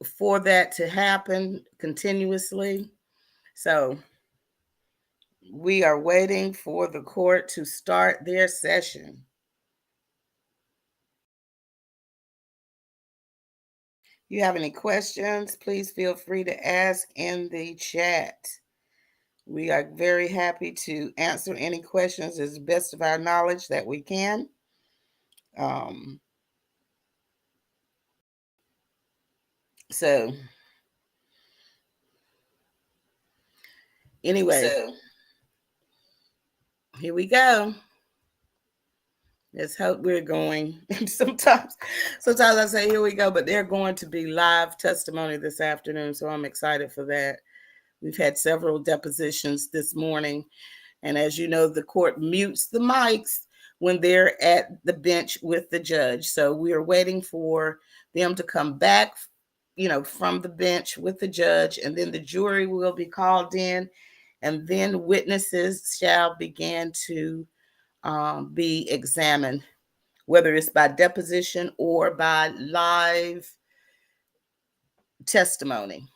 for that to happen continuously. So we are waiting for the court to start their session. You have any questions, please feel free to ask in the chat. We are very happy to answer any questions as best of our knowledge that we can. So anyway, here we go. Let's hope we're going. sometimes I say here we go, but they're going to be live testimony this afternoon, so I'm excited for that. We've had several depositions this morning, and as you know, the court mutes the mics when they're at the bench with the judge. So we are waiting for them to come back, from the bench with the judge, and then the jury will be called in, and then witnesses shall begin to be examined, whether it's by deposition or by live testimony.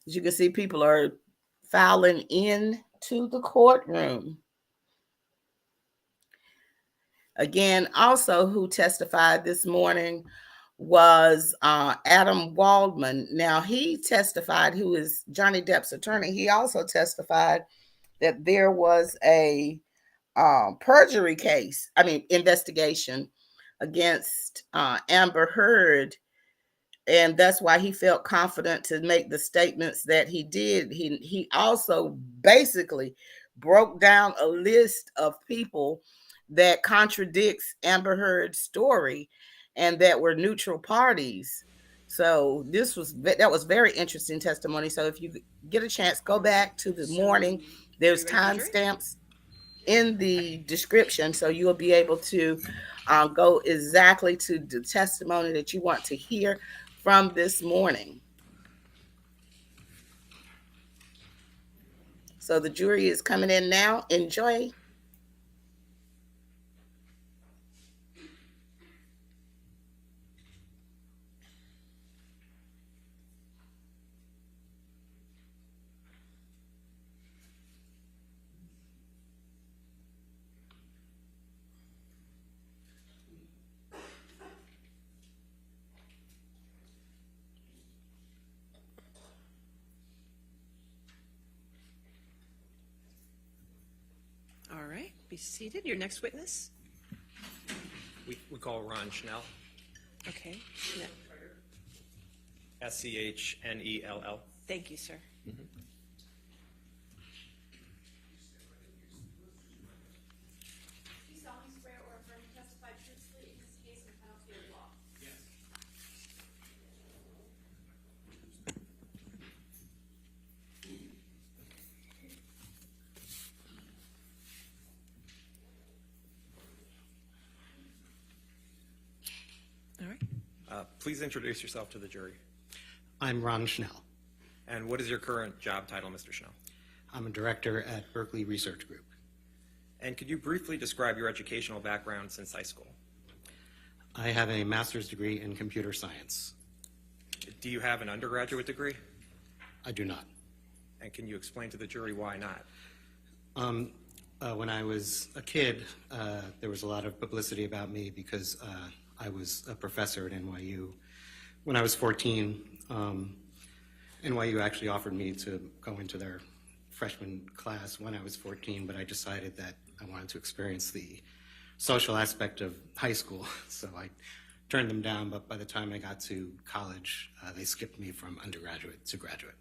As you can see, people are filing into the courtroom. Again, also who testified this morning was Adam Waldman. Now, he testified, who is Johnny Depp's attorney. He also testified that there was a perjury investigation against Amber Heard, and that's why he felt confident to make the statements that he did. He also basically broke down a list of people that contradicts Amber Heard's story and that were neutral parties. So that was very interesting testimony. So if you get a chance, go back to the morning. There's timestamps in the description, so you'll be able to go exactly to the testimony that you want to hear from this morning. So the jury is coming in now. Enjoy. All right, be seated. Your next witness? We call Ron Schnell. Okay. Schnell. Thank you, sir. Mm-hmm. You solemnly swear or affirm to testify truthfully in this case and penalty of law? Yes. All right. Please introduce yourself to the jury. I'm Ron Schnell. And what is your current job title, Mr. Schnell? I'm a director at Berkeley Research Group. And could you briefly describe your educational background since high school? I have a master's degree in computer science. Do you have an undergraduate degree? I do not. And can you explain to the jury why not? When I was a kid, there was a lot of publicity about me because I was a professor at NYU. When I was 14, NYU actually offered me to go into their freshman class when I was 14, but I decided that I wanted to experience the social aspect of high school, so I turned them down, but by the time I got to college, they skipped me from undergraduate to graduate.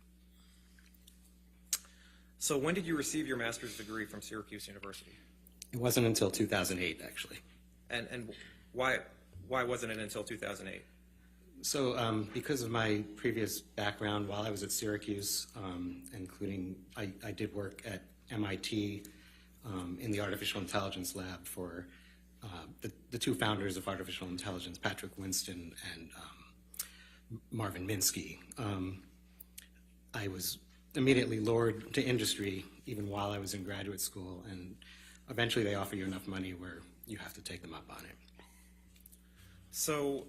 So when did you receive your master's degree from Syracuse University? It wasn't until 2008, actually. And why wasn't it until 2008? So because of my previous background while I was at Syracuse, including I did work at MIT in the artificial intelligence lab for the two founders of artificial intelligence, Patrick Winston and Marvin Minsky. I was immediately lured to industry even while I was in graduate school, and eventually they offer you enough money where you have to take them up on it. So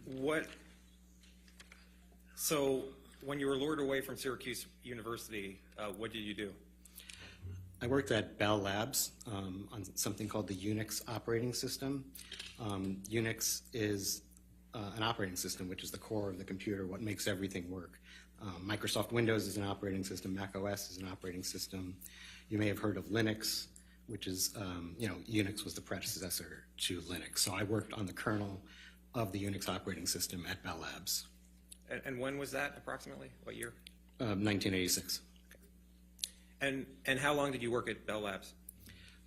what So when you were lured away from Syracuse University, what did you do? I worked at Bell Labs on something called the Unix operating system. Unix is an operating system, which is the core of the computer, what makes everything work. Microsoft Windows is an operating system. Mac OS is an operating system. You may have heard of Linux, which is, Unix was the predecessor to Linux. So I worked on the kernel of the Unix operating system at Bell Labs. And when was that approximately? What year? 1986. And how long did you work at Bell Labs?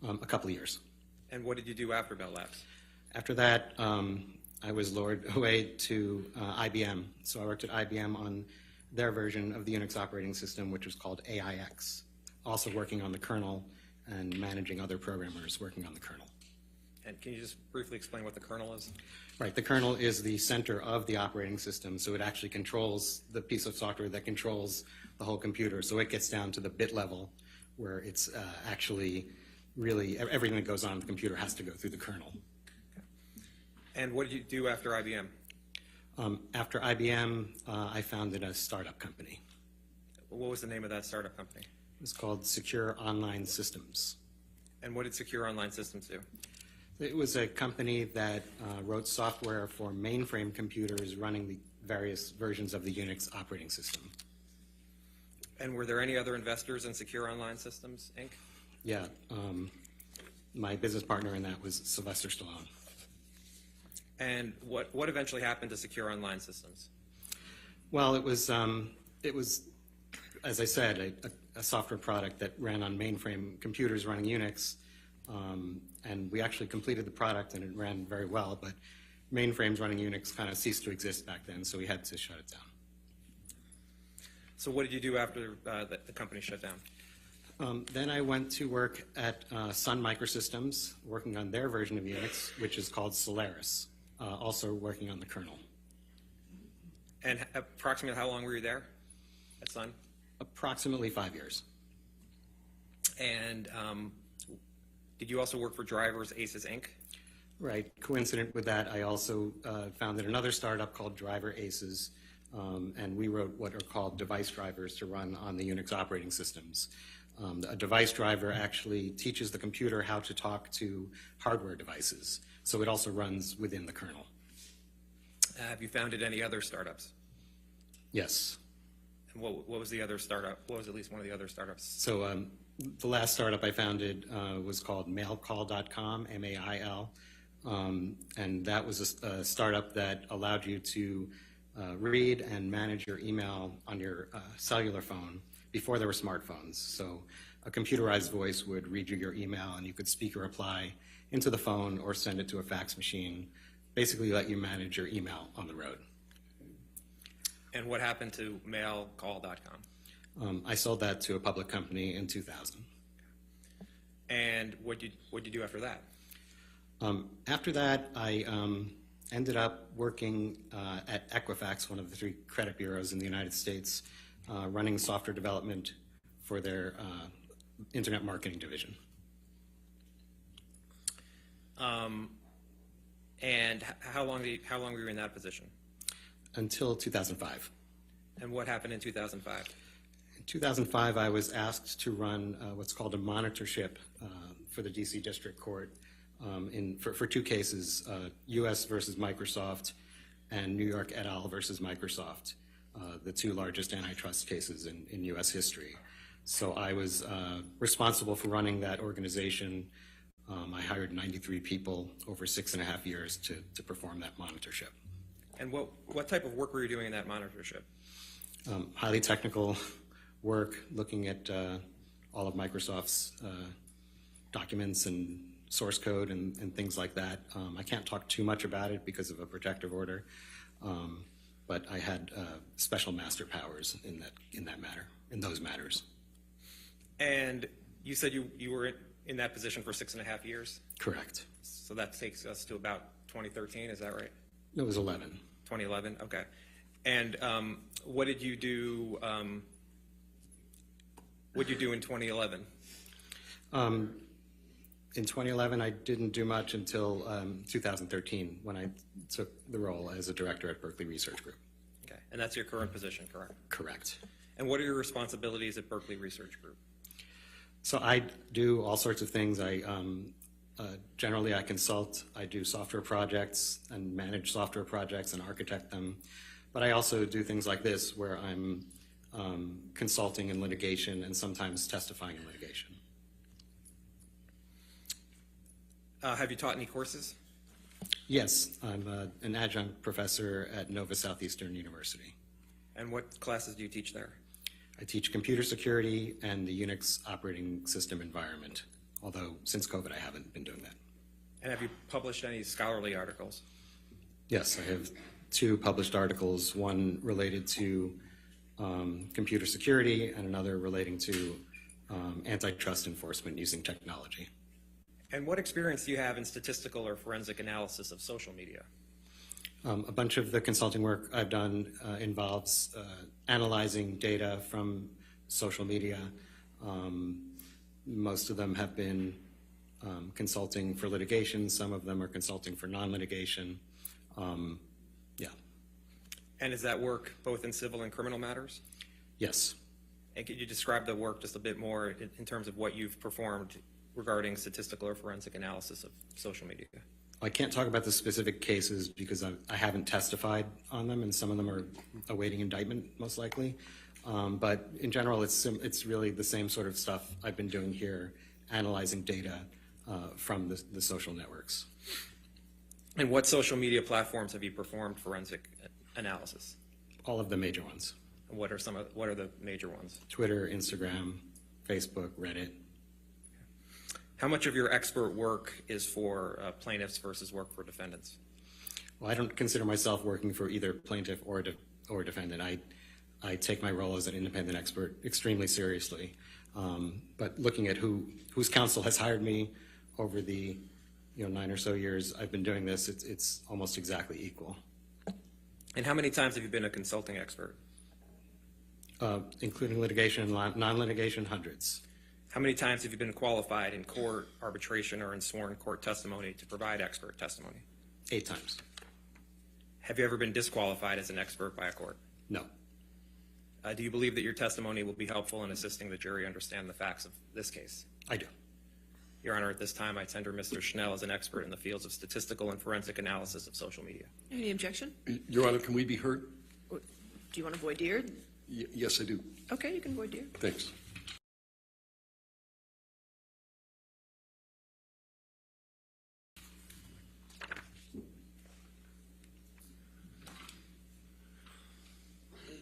A couple of years. And what did you do after Bell Labs? After that, I was lured away to IBM. So I worked at IBM on their version of the Unix operating system, which was called AIX, also working on the kernel and managing other programmers working on the kernel. And can you just briefly explain what the kernel is? Right, the kernel is the center of the operating system, so it actually controls the piece of software that controls the whole computer. So it gets down to the bit level where it's actually really, everything that goes on in the computer has to go through the kernel. And what did you do after IBM? After IBM, I founded a startup company. What was the name of that startup company? It was called Secure Online Systems. And what did Secure Online Systems do? It was a company that wrote software for mainframe computers running the various versions of the Unix operating system. And were there any other investors in Secure Online Systems, Inc.? Yeah, my business partner in that was Sylvester Stallone. And what eventually happened to Secure Online Systems? Well, it was, as I said, a software product that ran on mainframe computers running Unix. And we actually completed the product and it ran very well, but mainframes running Unix kind of ceased to exist back then, so we had to shut it down. So what did you do after the company shut down? Then I went to work at Sun Microsystems, working on their version of Unix, which is called Solaris, also working on the kernel. And approximately how long were you there at Sun? Approximately 5 years. And did you also work for Drivers Aces, Inc.? Right. Coincident with that, I also founded another startup called Driver Aces, and we wrote what are called device drivers to run on the Unix operating systems. A device driver actually teaches the computer how to talk to hardware devices, so it also runs within the kernel. Have you founded any other startups? Yes. And what was the other startup? What was at least one of the other startups? So the last startup I founded was called mailcall.com, M-A-I-L, and that was a startup that allowed you to read and manage your email on your cellular phone before there were smartphones. So a computerized voice would read you your email and you could speak a reply into the phone or send it to a fax machine, basically let you manage your email on the road. And what happened to mailcall.com? I sold that to a public company in 2000. And what'd you do after that? After that, I ended up working at Equifax, one of the 3 credit bureaus in the United States, running software development for their internet marketing division. And how long were you in that position? Until 2005. And what happened in 2005? In 2005, I was asked to run what's called a monitorship for the DC District Court for 2 cases, US versus Microsoft and New York et al. Versus Microsoft, the 2 largest antitrust cases in US history. So I was responsible for running that organization. I hired 93 people over 6.5 years to perform that monitorship. And what type of work were you doing in that monitorship? Highly technical work, looking at all of Microsoft's documents and source code and things like that. I can't talk too much about it because of a protective order, but I had special master powers in those matters. And you said you were in that position for 6.5 years? Correct. So that takes us to about 2013, is that right? It was 11. 2011, okay. And what did you do? What did you do in 2011? In 2011, I didn't do much until 2013 when I took the role as a director at Berkeley Research Group. Okay. And that's your current position, correct? Correct. And what are your responsibilities at Berkeley Research Group? So I do all sorts of things. Generally, I consult. I do software projects and manage software projects and architect them. But I also do things like this, where I'm consulting in litigation and sometimes testifying in litigation. Have you taught any courses? Yes, I'm an adjunct professor at Nova Southeastern University. And what classes do you teach there? I teach computer security and the Unix operating system environment, although since COVID I haven't been doing that. And have you published any scholarly articles? Yes, I have 2 published articles, one related to computer security and another relating to antitrust enforcement using technology. And what experience do you have in statistical or forensic analysis of social media? A bunch of the consulting work I've done involves analyzing data from social media. Most of them have been consulting for litigation. Some of them are consulting for non-litigation. Yeah. And is that work both in civil and criminal matters? Yes. And could you describe the work just a bit more in terms of what you've performed regarding statistical or forensic analysis of social media? I can't talk about the specific cases because I haven't testified on them, and some of them are awaiting indictment, most likely. But in general, it's really the same sort of stuff I've been doing here, analyzing data from the social networks. And what social media platforms have you performed forensic analysis? All of the major ones. And what are the major ones? Twitter, Instagram, Facebook, Reddit. How much of your expert work is for plaintiffs versus work for defendants? Well, I don't consider myself working for either plaintiff or defendant. I take my role as an independent expert extremely seriously. But looking at whose counsel has hired me over the 9 or so years I've been doing this, it's almost exactly equal. And how many times have you been a consulting expert? Including litigation and non-litigation, hundreds. How many times have you been qualified in court, arbitration, or in sworn court testimony to provide expert testimony? 8 times. Have you ever been disqualified as an expert by a court? No. Do you believe that your testimony will be helpful in assisting the jury understand the facts of this case? I do. Your Honor, at this time, I tender Mr. Schnell as an expert in the fields of statistical and forensic analysis of social media. Any objection? Your Honor, can we be heard? Do you want to voir dire? Yes, I do. Okay, you can voir dire. Thanks.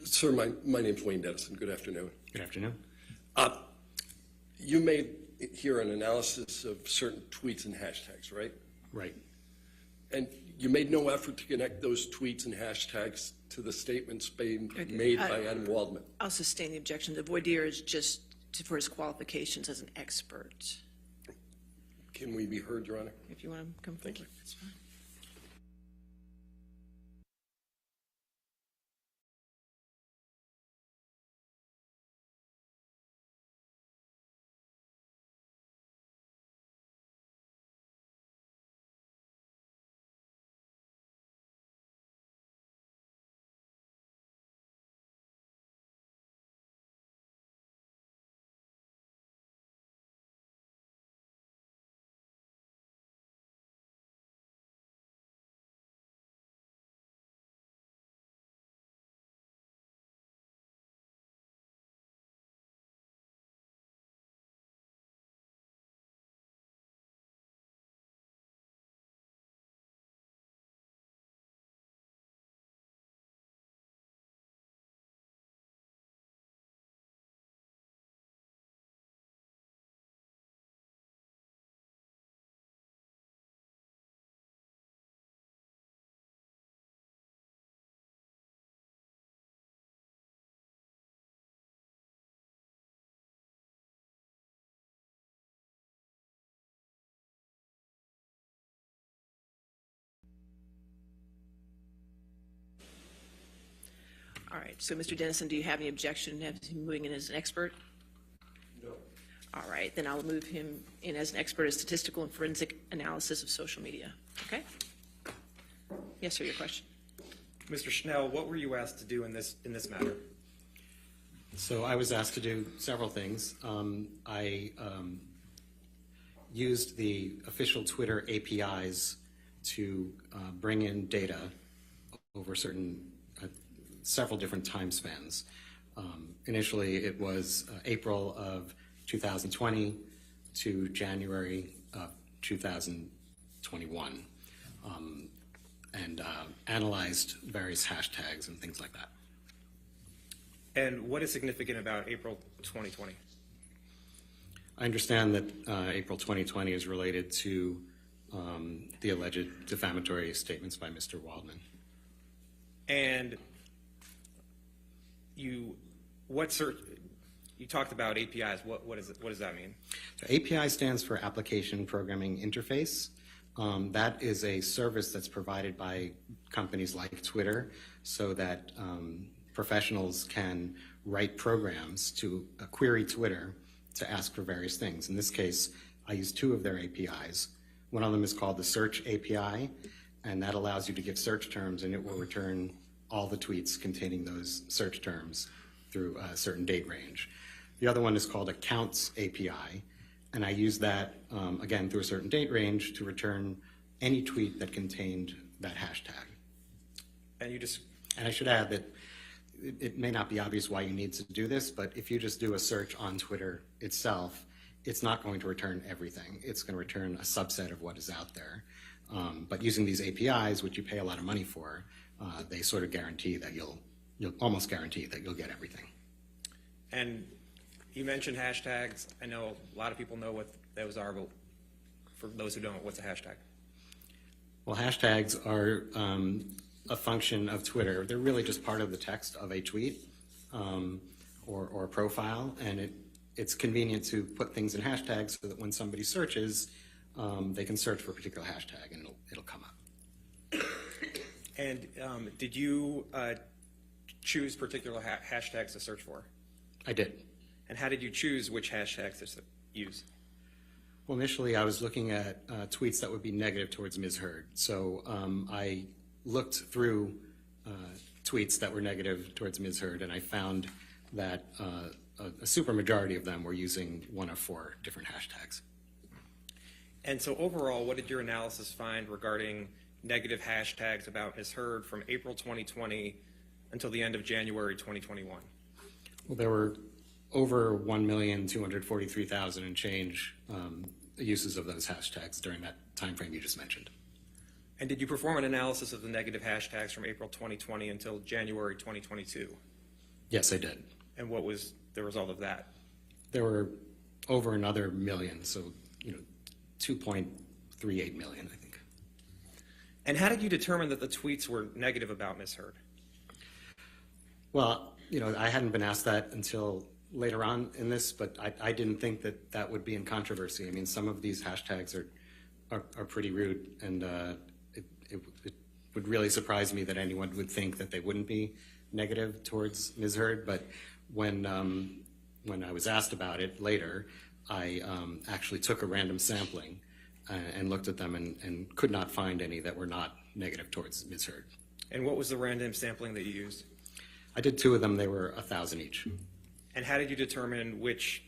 Sir, my name's Wayne Dennison. Good afternoon. Good afternoon. You made here an analysis of certain tweets and hashtags, right? Right. And you made no effort to connect those tweets and hashtags to the statements being made by Adam Waldman. I'll sustain the objection. The voir dire is just for his qualifications as an expert. Can we be heard, Your Honor? If you want to come forward, Thank you. that's fine. All right, so Mr. Dennison, do you have any objection to him moving in as an expert? No. All right, then I'll move him in as an expert in statistical and forensic analysis of social media. Okay? Yes, sir, your question. Mr. Schnell, what were you asked to do in this matter? So I was asked to do several things. I used the official Twitter APIs to bring in data over several different time spans. Initially, it was April of 2020 to January of 2021, and analyzed various hashtags and things like that. And what is significant about April 2020? I understand that April 2020 is related to the alleged defamatory statements by Mr. Waldman. And you talked about APIs. What does that mean? So API stands for Application Programming Interface. That is a service that's provided by companies like Twitter so that professionals can write programs to query Twitter to ask for various things. In this case, I use two of their APIs. One of them is called the Search API, and that allows you to give search terms, and it will return all the tweets containing those search terms through a certain date range. The other one is called a Counts API, and I use that, again, through a certain date range to return any tweet that contained that hashtag. And I should add that it may not be obvious why you need to do this, but if you just do a search on Twitter itself, it's not going to return everything. It's going to return a subset of what is out there. But using these APIs, which you pay a lot of money for, they sort of guarantee that you'll almost guarantee that you'll get everything. And you mentioned hashtags. I know a lot of people know what those are, but for those who don't, what's a hashtag? Well, hashtags are a function of Twitter. They're really just part of the text of a tweet or a profile, and it's convenient to put things in hashtags so that when somebody searches, they can search for a particular hashtag and it'll come up. And did you choose particular hashtags to search for? I did. And how did you choose which hashtags to use? Well, initially I was looking at tweets that would be negative towards Ms. Heard. So I looked through tweets that were negative towards Ms. Heard, and I found that a super majority of them were using one of four different hashtags. And so overall, what did your analysis find regarding negative hashtags about Ms. Heard from April 2020 until the end of January 2021? Well, there were over 1,243,000 and change uses of those hashtags during that time frame you just mentioned. And did you perform an analysis of the negative hashtags from April 2020 until January 2022? Yes, I did. And what was the result of that? There were over another million, so 2.38 million, I think. And how did you determine that the tweets were negative about Ms. Heard? Well, I hadn't been asked that until later on in this, but I didn't think that that would be in controversy. I mean, some of these hashtags are pretty rude, and it would really surprise me that anyone would think that they wouldn't be negative towards Ms. Heard. But when I was asked about it later, I actually took a random sampling and looked at them and could not find any that were not negative towards Ms. Heard. And what was the random sampling that you used? I did two of them. They were 1,000 each. And how did you determine which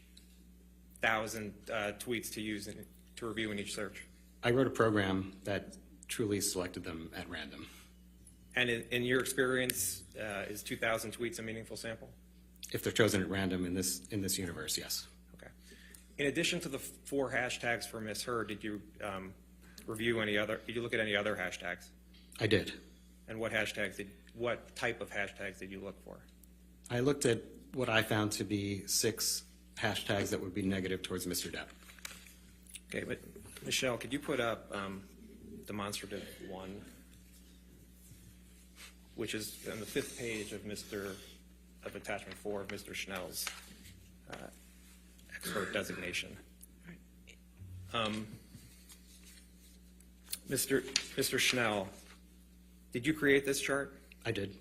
1,000 tweets to use to review in each search? I wrote a program that truly selected them at random. And in your experience, is 2,000 tweets a meaningful sample? If they're chosen at random in this universe, yes. Okay. In addition to the 4 hashtags for Ms. Heard, did you review any other? Did you look at any other hashtags? I did. And what type of hashtags did you look for? I looked at what I found to be 6 hashtags that would be negative towards Mr. Depp. Okay, but Michelle, could you put up demonstrative 1, which is on the 5th page of attachment 4 of Mr. Schnell's expert designation. Mr. Schnell, did you create this chart? I did.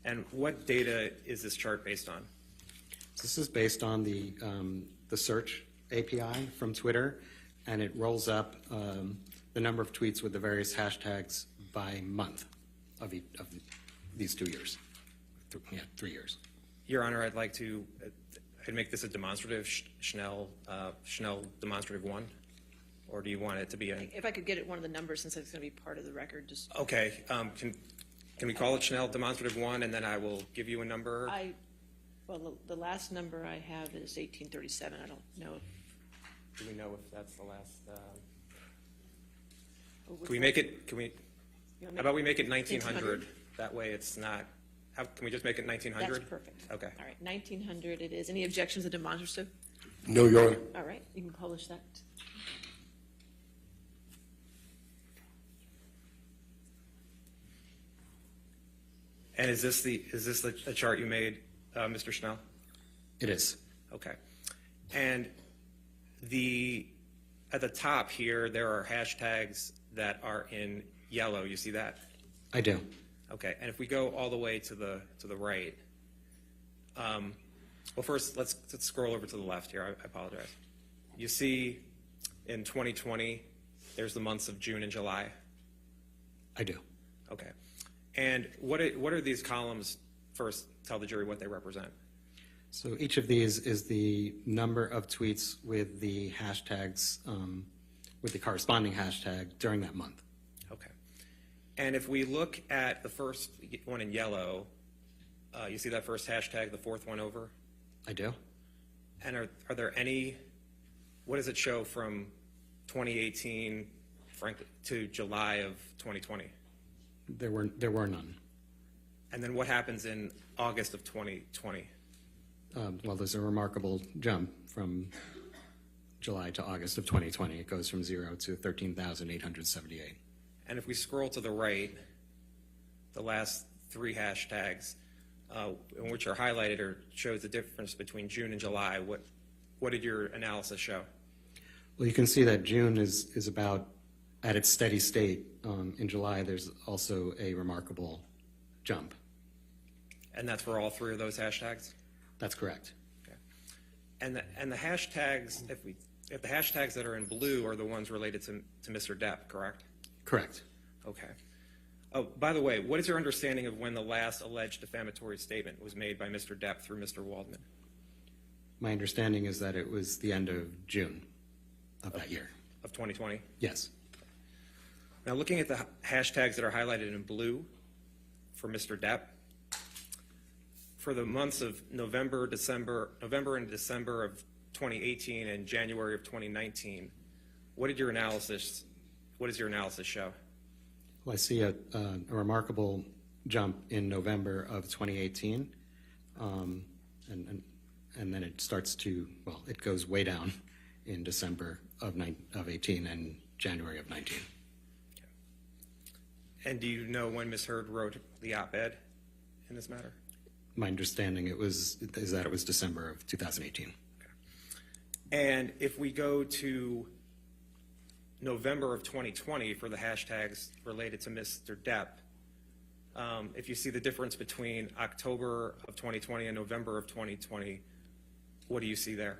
And what data is this chart based on? This is based on the search API from Twitter, and it rolls up the number of tweets with the various hashtags by month. of these 2 years. 3 years. Your Honor, I'd like to I'd make this a demonstrative Schnell demonstrative 1, or do you want it to be a? If I could get it one of the numbers, since it's going to be part of the record, just. Okay, can we call it Schnell demonstrative 1, and then I will give you a number? Well, the last number I have is 1837. I don't know. Do we know if that's the last? Which Can we one? make it? Can we? You wanna How about we make it 1900? 1900? That way, it's not. Can we just make it 1900? That's perfect. Okay. All right, 1900 it is. Any objections to demonstrative? No, Your Honor. All right, you can publish that. And is this the chart you made, Mr. Schnell? It is. Okay. And at the top here, there are hashtags that are in yellow. You see that? I do. Okay. And if we go all the way to the right, well, first let's scroll over to the left here. I apologize. You see, in 2020, there's the months of June and July. I do. Okay. And what are these columns? First, tell the jury what they represent. So each of these is the number of tweets with the hashtags, with the corresponding hashtag during that month. Okay. And if we look at the first one in yellow, you see that first hashtag, the fourth one over? I do. And are there any, what does it show from 2018, frankly, to July of 2020? There were none. And then what happens in August of 2020? Well, there's a remarkable jump from July to August of 2020. It goes from 0 to 13,878. And if we scroll to the right, the last 3 hashtags, which are highlighted, or shows the difference between June and July. What did your analysis show? Well, you can see that June is about at its steady state. In July, there's also a remarkable jump. And that's for all 3 of those hashtags? That's correct. Okay. And the hashtags, if the hashtags that are in blue are the ones related to Mr. Depp, correct? Correct. Okay. Oh, by the way, what is your understanding of when the last alleged defamatory statement was made by Mr. Depp through Mr. Waldman? My understanding is that it was the end of June of that year. Of 2020? Yes. Now, looking at the hashtags that are highlighted in blue for Mr. Depp, for the months of November and December of 2018 and January of 2019, what does your analysis show? Well, I see a remarkable jump in November of 2018, and then it starts to, well, it goes way down in December of 18 and January of 19. And do you know when Ms. Heard wrote the op-ed in this matter? My understanding is that it was December of 2018. And if we go to November of 2020 for the hashtags related to Mr. Depp, if you see the difference between October of 2020 and November of 2020, what do you see there?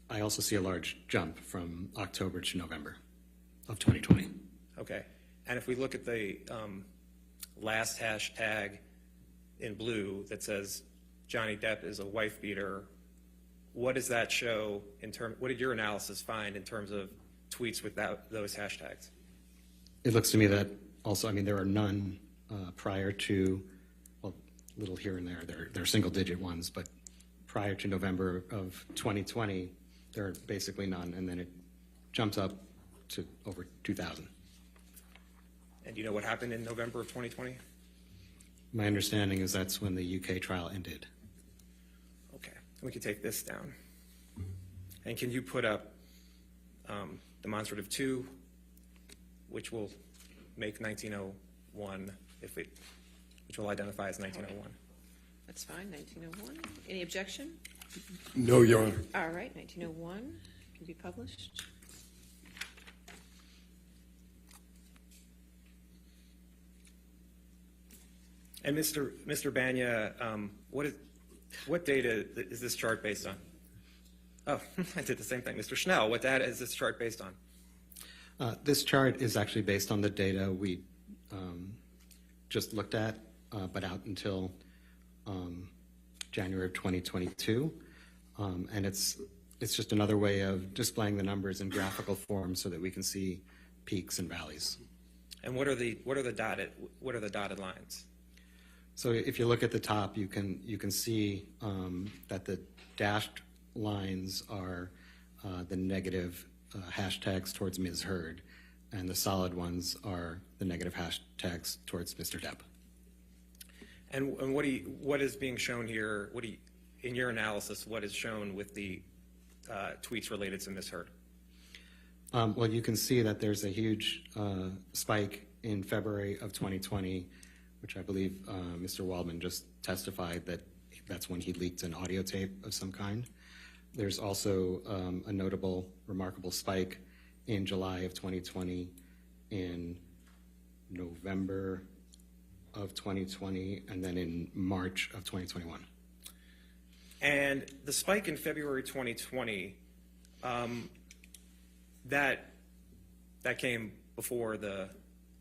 I also see a large jump from October to November of 2020. Okay. And if we look at the last hashtag in blue that says Johnny Depp is a wife beater, what does that show what did your analysis find in terms of tweets without those hashtags? It looks to me that also, I mean, there are none prior to, well, little here and there. There are single-digit ones, but prior to November of 2020, there are basically none, and then it jumps up to over 2,000. And do you know what happened in November of 2020? My understanding is that's when the UK trial ended. Okay. We can take this down. And can you put up demonstrative 2, which will make 1901, which will identify as 1901? That's fine, 1901. Any objection? No, Your Honor. All right, 1901 can be published. And Mr. Banya, what data is this chart based on? Oh, I did the same thing. Mr. Schnell, what data is this chart based on? This chart is actually based on the data we just looked at, but out until January of 2022. And it's just another way of displaying the numbers in graphical form so that we can see peaks and valleys. And what are the dotted lines? So if you look at the top, you can see that the dashed lines are the negative hashtags towards Ms. Heard, and the solid ones are the negative hashtags towards Mr. Depp. And what is being shown here? In your analysis, what is shown with the tweets related to Ms. Heard? Well, you can see that there's a huge spike in February of 2020, which I believe Mr. Waldman just testified that that's when he leaked an audio tape of some kind. There's also a notable, remarkable spike in July of 2020, in November of 2020, and then in March of 2021. And the spike in February 2020, that came before the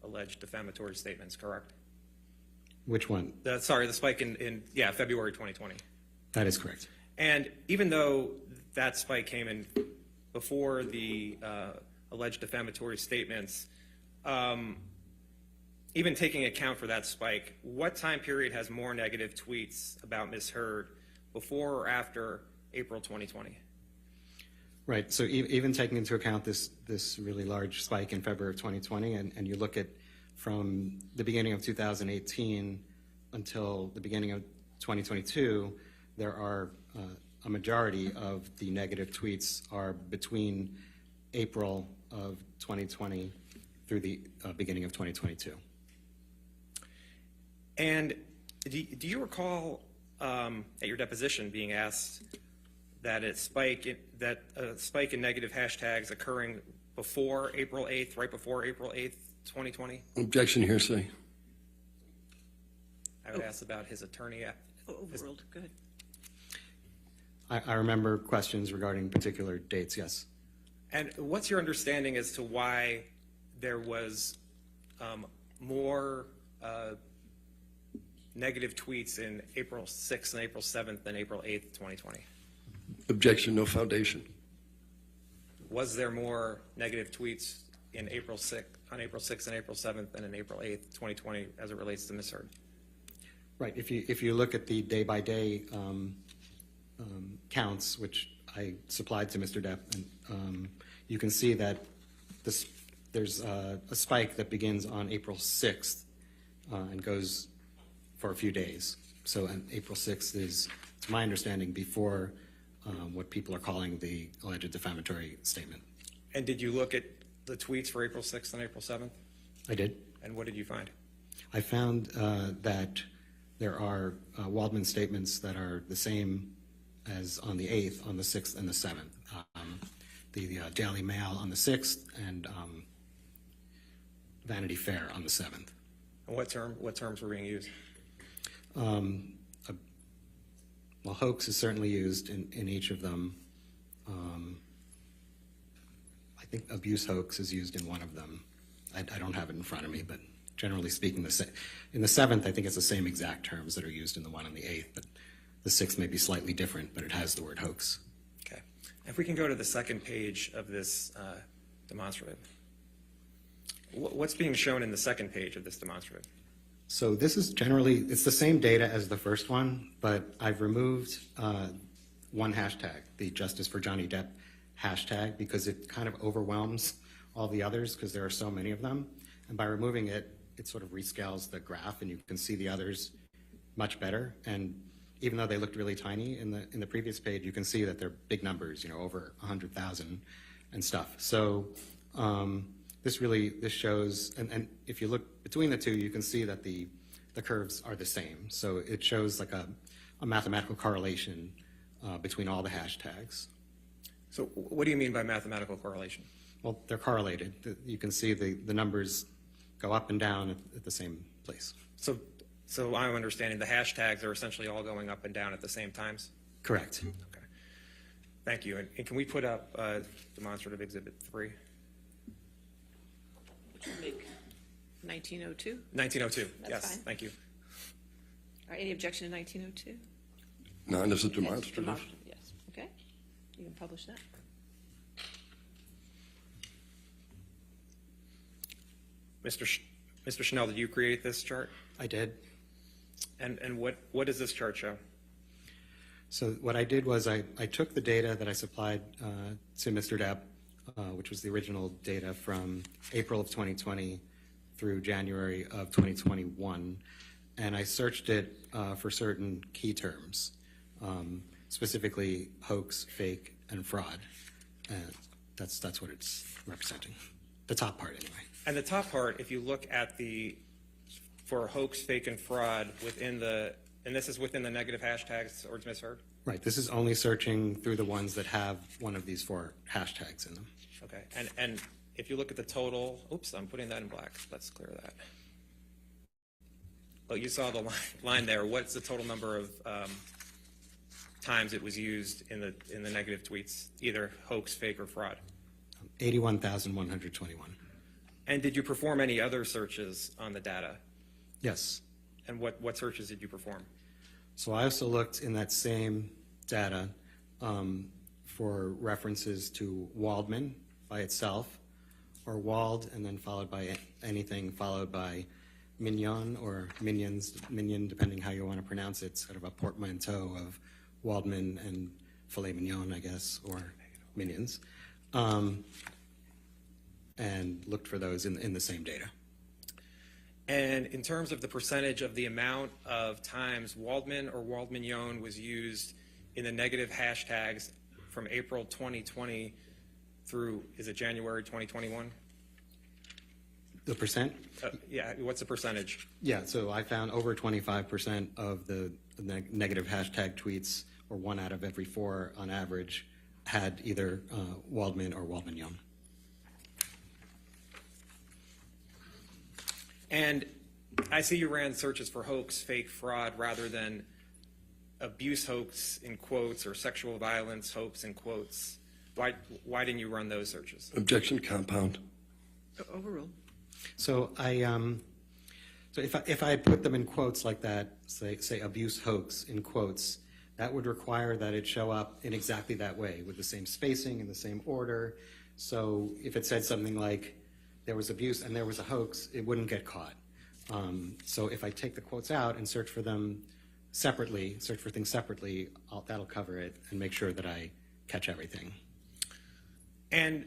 alleged defamatory statements, correct? Which one? The spike in February 2020. That is correct. And even though that spike came in before the alleged defamatory statements, even taking account for that spike, what time period has more negative tweets about Ms. Heard, before or after April 2020? Right. So even taking into account this really large spike in February of 2020, and you look at from the beginning of 2018 until the beginning of 2022, there are a majority of the negative tweets are between April of 2020 through the beginning of 2022. And do you recall at your deposition being asked that a spike in negative hashtags occurring before April 8th, right before April 8th, 2020? Objection, hearsay. I would ask about his attorney. Overruled. Go ahead. I remember questions regarding particular dates, yes. And what's your understanding as to why there was more negative tweets in April 6th and April 7th than April 8th, 2020? Objection, no foundation. Was there more negative tweets on April 6th and April 7th than in April 8th, 2020 as it relates to Ms. Heard? Right. If you look at the day-by-day counts, which I supplied to Mr. Depp, and you can see that there's a spike that begins on April 6th and goes for a few days. So April 6th is, to my understanding, before what people are calling the alleged defamatory statement. And did you look at the tweets for April 6th and April 7th? I did. And what did you find? I found that there are Waldman statements that are the same as on the 8th, on the 6th, and the 7th. The Daily Mail on the 6th, and Vanity Fair on the 7th. And what terms were being used? Well, hoax is certainly used in each of them. I think abuse hoax is used in one of them. I don't have it in front of me, but generally speaking, in the 7th, I think it's the same exact terms that are used in the one on the 8th, but the 6th may be slightly different, but it has the word hoax. Okay. If we can go to the second page of this demonstrative. What's being shown in the second page of this demonstrative? So this is generally, it's the same data as the first one, but I've removed one hashtag, the Justice for Johnny Depp hashtag, because it kind of overwhelms all the others because there are so many of them. And by removing it, it sort of rescales the graph and you can see the others much better. And even though they looked really tiny in the previous page, you can see that they're big numbers, over 100,000 and stuff. So this shows, and if you look between the two, you can see that the curves are the same. So it shows like a mathematical correlation between all the hashtags. So what do you mean by mathematical correlation? Well, they're correlated. You can see the numbers go up and down at the same place. So I'm understanding the hashtags are essentially all going up and down at the same times? Correct. Okay. Thank you. And can we put up demonstrative exhibit 3? Which will make 1902? 1902, That's yes, fine. thank you. All right, any objection to 1902? None as a Yes, demonstrative. yes, okay. You can publish that. Mr. Schnell, did you create this chart? I did. And what does this chart show? So what I did was I took the data that I supplied to Mr. Depp, which was the original data from April of 2020 through January of 2021, and I searched it for certain key terms, specifically hoax, fake, and fraud. And that's what it's representing. The top part, anyway. And the top part, if you look at for hoax, fake, and fraud and this is within the negative hashtags or misheard? Right. This is only searching through the ones that have one of these 4 hashtags in them. Okay, and if you look at the total, oops, I'm putting that in black, let's clear that. Well, you saw the line there. What's the total number of times it was used in the negative tweets, either hoax, fake, or fraud? 81,121. And did you perform any other searches on the data? Yes. And what searches did you perform? So I also looked in that same data for references to Waldman by itself, or Wald, and then followed by anything followed by Mignon or Minions, Minion, depending how you want to pronounce it, sort of a portmanteau of Waldman and filet mignon, I guess, or Minions, and looked for those in the same data. And in terms of the percentage of the amount of times Waldman or Waldmignon was used in the negative hashtags from April 2020 through, is it January 2021? The percent? Yeah, what's the percentage? Yeah, so I found over 25% of the negative hashtag tweets, or 1 out of every 4 on average, had either Waldman or Waldmignon. And I see you ran searches for hoax, fake, fraud, rather than abuse hoax in quotes or sexual violence hoax in quotes. Why didn't you run those searches? Objection compound. Overruled. So so if I had put them in quotes like that, say abuse hoax in quotes, that would require that it show up in exactly that way, with the same spacing and the same order. So if it said something like there was abuse and there was a hoax, it wouldn't get caught. So if I take the quotes out and search for them separately, search for things separately, that'll cover it and make sure that I catch everything. And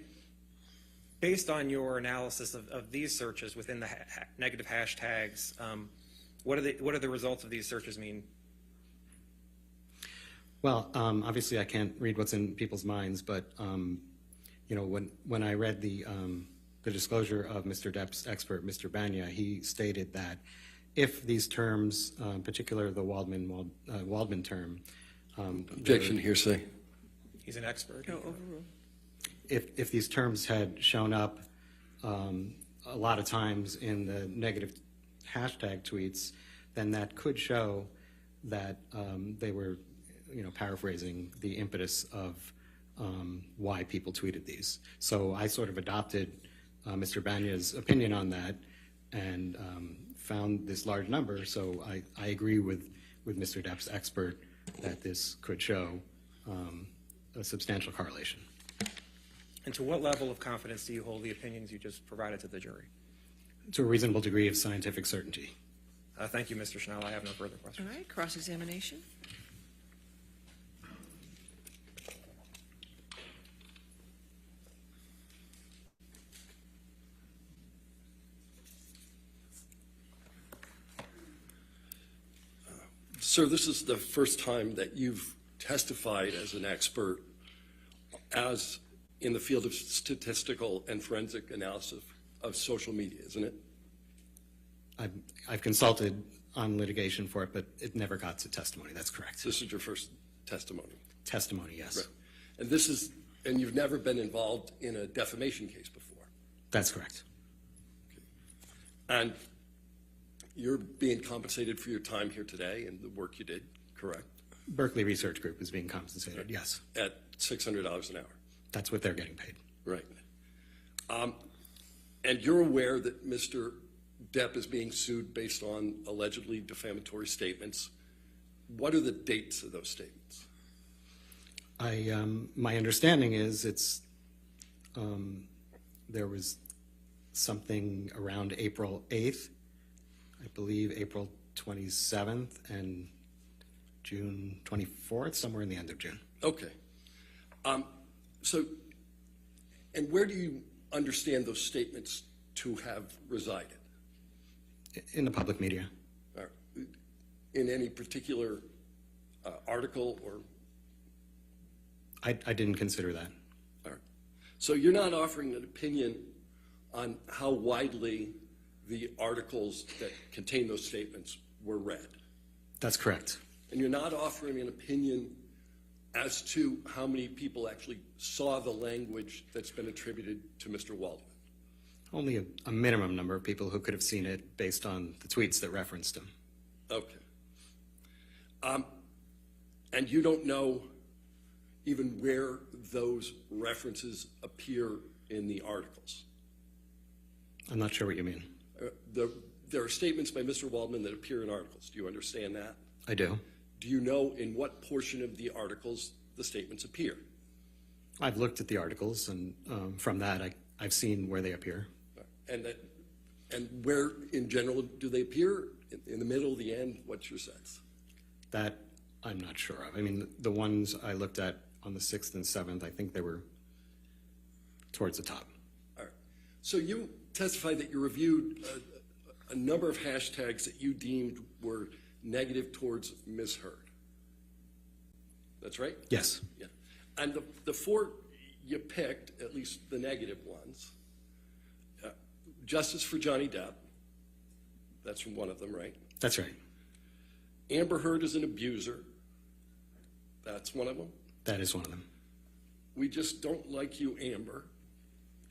based on your analysis of these searches within the negative hashtags, what do the results of these searches mean? Well, obviously I can't read what's in people's minds, but you know, when I read the disclosure of Mr. Depp's expert, Mr. Banya, he stated that if these terms, in particular the Waldman term, Objection hearsay. He's an expert. No, overruled. if these terms had shown up a lot of times in the negative hashtag tweets, then that could show that they were, you know, paraphrasing the impetus of why people tweeted these. So I sort of adopted Mr. Banya's opinion on that and found this large number. So I agree with Mr. Depp's expert that this could show a substantial correlation. And to what level of confidence do you hold the opinions you just provided to the jury? To a reasonable degree of scientific certainty. Thank you, Mr. Schnell. I have no further questions. All right, cross-examination. Sir, this is the first time that you've testified as an expert as in the field of statistical and forensic analysis of social media, isn't it? I've consulted on litigation for it, but it never got to testimony. That's correct. This is your first testimony. Testimony, yes. Right. And you've never been involved in a defamation case before. That's correct. And you're being compensated for your time here today and the work you did, correct? Berkeley Research Group is being compensated, yes. At $600 an hour. That's what they're getting paid. Right. And you're aware that Mr. Depp is being sued based on allegedly defamatory statements. What are the dates of those statements? My understanding is there was something around April 8th, I believe April 27th, and June 24th, somewhere in the end of June. Okay. And where do you understand those statements to have resided? In the public media. In any particular article or? I didn't consider that. All right. So you're not offering an opinion on how widely the articles that contain those statements were read? That's correct. And you're not offering an opinion as to how many people actually saw the language that's been attributed to Mr. Waldman? Only a minimum number of people who could have seen it based on the tweets that referenced him. Okay. And you don't know even where those references appear in the articles? I'm not sure what you mean. There are statements by Mr. Waldman that appear in articles. Do you understand that? I do. Do you know in what portion of the articles the statements appear? I've looked at the articles, and from that, I've seen where they appear. And where, in general, do they appear? In the middle, the end? What's your sense? That I'm not sure of. I mean, the ones I looked at on the 6th and 7th, I think they were towards the top. All right. So you testified that you reviewed a number of hashtags that you deemed were negative towards Ms. Heard. That's right? Yes. Yeah. And the four you picked, at least the negative ones, Justice for Johnny Depp, that's from one of them, right? That's right. Amber Heard is an abuser, that's one of them. That is one of them. We just don't like you, Amber,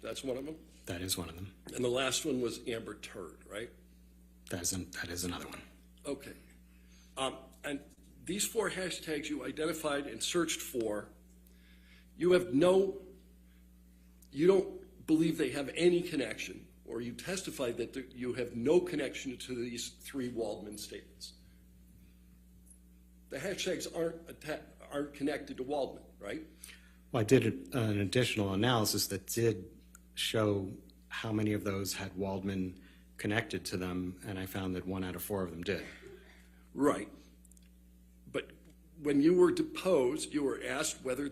that's one of them. That is one of them. And the last one was Amber Turd, right? That is another one. Okay. And these four hashtags you identified and searched for, you don't believe they have any connection, or you testified that you have no connection to these three Waldman statements. The hashtags aren't connected to Waldman, right? Well, I did an additional analysis that did show how many of those had Waldman connected to them, and I found that 1 out of 4 of them did. Right. But when you were deposed, you were asked whether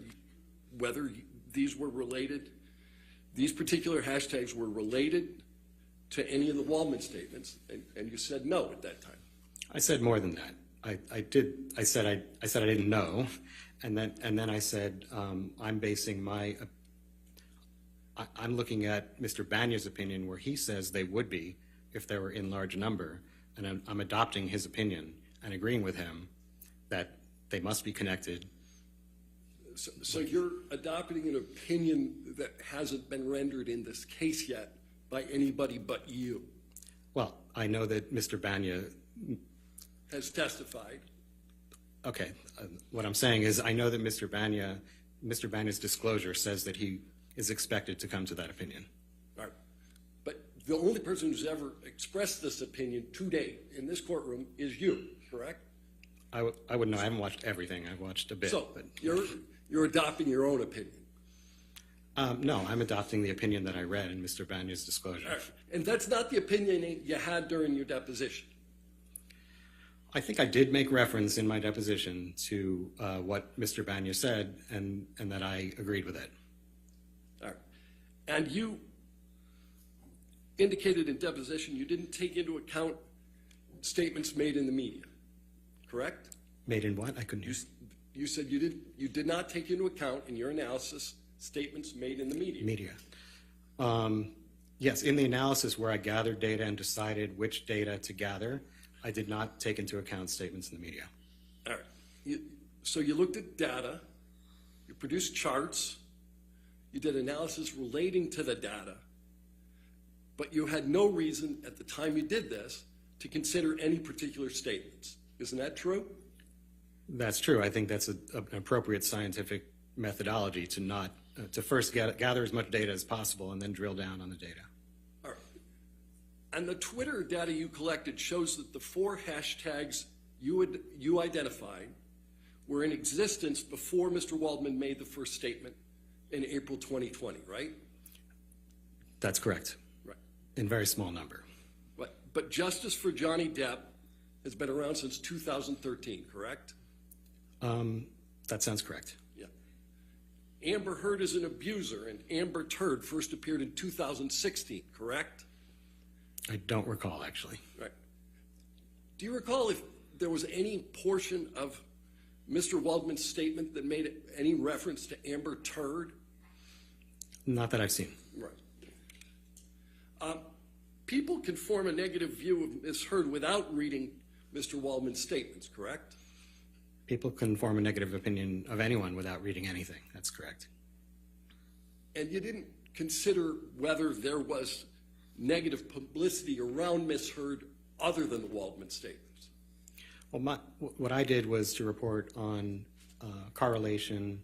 these were related, these particular hashtags were related to any of the Waldman statements, and you said no at that time. I said more than that. I said I didn't know, and then I said I'm basing I'm looking at Mr. Banya's opinion where he says they would be if they were in large number, and I'm adopting his opinion and agreeing with him that they must be connected. So you're adopting an opinion that hasn't been rendered in this case yet by anybody but you. Well, I know that Mr. Banya Has testified. Okay, what I'm saying is I know that Mr. Banya's disclosure says that he is expected to come to that opinion. All right. But the only person who's ever expressed this opinion to date in this courtroom is you, correct? I wouldn't know. I haven't watched everything. I've watched a bit. So but you're adopting your own opinion. no, I'm adopting the opinion that I read in Mr. Banya's disclosure. All right. And that's not the opinion you had during your deposition. I think I did make reference in my deposition to what Mr. Banya said, and that I agreed with it. All right. And you indicated in deposition you didn't take into account statements made in the media, correct? Made in what? I couldn't hear. You said you did not take into account in your analysis statements made in the media. Media. Yes, in the analysis where I gathered data and decided which data to gather, I did not take into account statements in the media. All right. So you looked at data, you produced charts, you did analysis relating to the data, but you had no reason at the time you did this to consider any particular statements. Isn't that true? That's true. I think that's an appropriate scientific methodology to first gather as much data as possible and then drill down on the data. All right. And the Twitter data you collected shows that the 4 hashtags you identified were in existence before Mr. Waldman made the first statement in April 2020, right? That's correct. Right. In very small number. But Justice for Johnny Depp has been around since 2013, correct? That sounds correct. Yeah. Amber Heard is an abuser, and Amber Turd first appeared in 2016, correct? I don't recall, actually. Right. Do you recall if there was any portion of Mr. Waldman's statement that made any reference to Amber Turd? Not that I've seen. Right. People can form a negative view of Ms. Heard without reading Mr. Waldman's statements, correct? People can form a negative opinion of anyone without reading anything. That's correct. And you didn't consider whether there was negative publicity around Ms. Heard other than the Waldman statements? Well, what I did was to report on correlation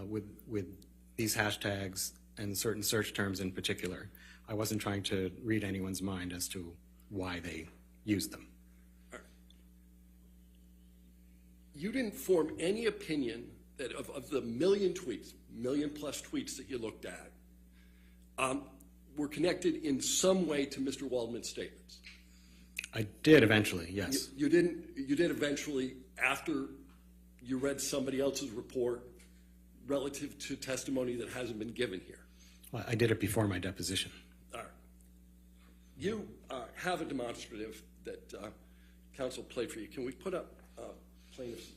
with these hashtags and certain search terms in particular. I wasn't trying to read anyone's mind as to why they used them. All right. You didn't form any opinion that of the million plus tweets that you looked at, were connected in some way to Mr. Waldman's statements? I did eventually, yes. You did eventually after you read somebody else's report relative to testimony that hasn't been given here? Well, I did it before my deposition. All right. You have a demonstrative that counsel played for you. Can we put up plaintiff's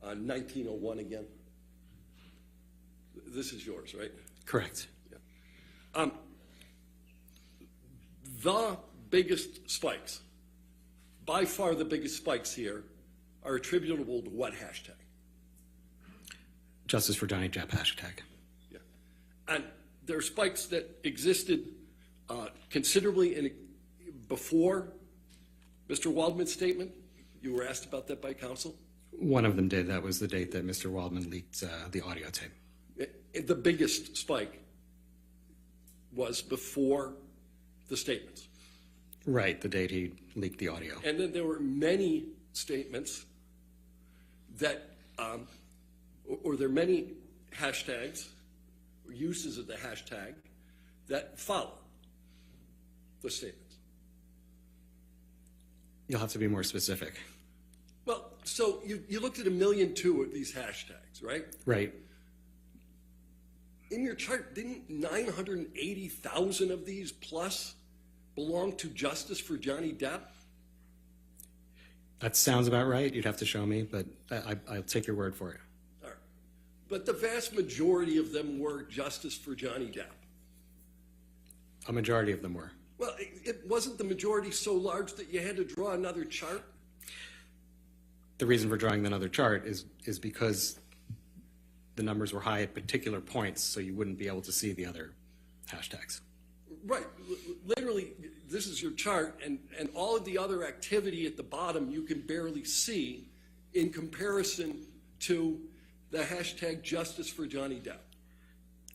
1901 again? This is yours, right? Correct. Yeah. The biggest spikes, by far the biggest spikes here, are attributable to what hashtag? Justice for Johnny Depp hashtag. Yeah. And there are spikes that existed considerably before Mr. Waldman's statement. You were asked about that by counsel? One of them did. That was the date that Mr. Waldman leaked the audio tape. The biggest spike was before the statements. Right, the date he leaked the audio. And then there were many statements that, or there are many hashtags, or uses of the hashtag, that follow the statements. You'll have to be more specific. Well, so you looked at 1.2 million of these hashtags, right? Right. In your chart, didn't 980,000 of these plus belong to Justice for Johnny Depp? That sounds about right. You'd have to show me, but I'll take your word for it. All right. But the vast majority of them were Justice for Johnny Depp. A majority of them were. Well, it wasn't the majority so large that you had to draw another chart? The reason for drawing another chart is because the numbers were high at particular points, so you wouldn't be able to see the other hashtags. Right. Literally, this is your chart, and all of the other activity at the bottom you can barely see in comparison to the hashtag Justice for Johnny Depp.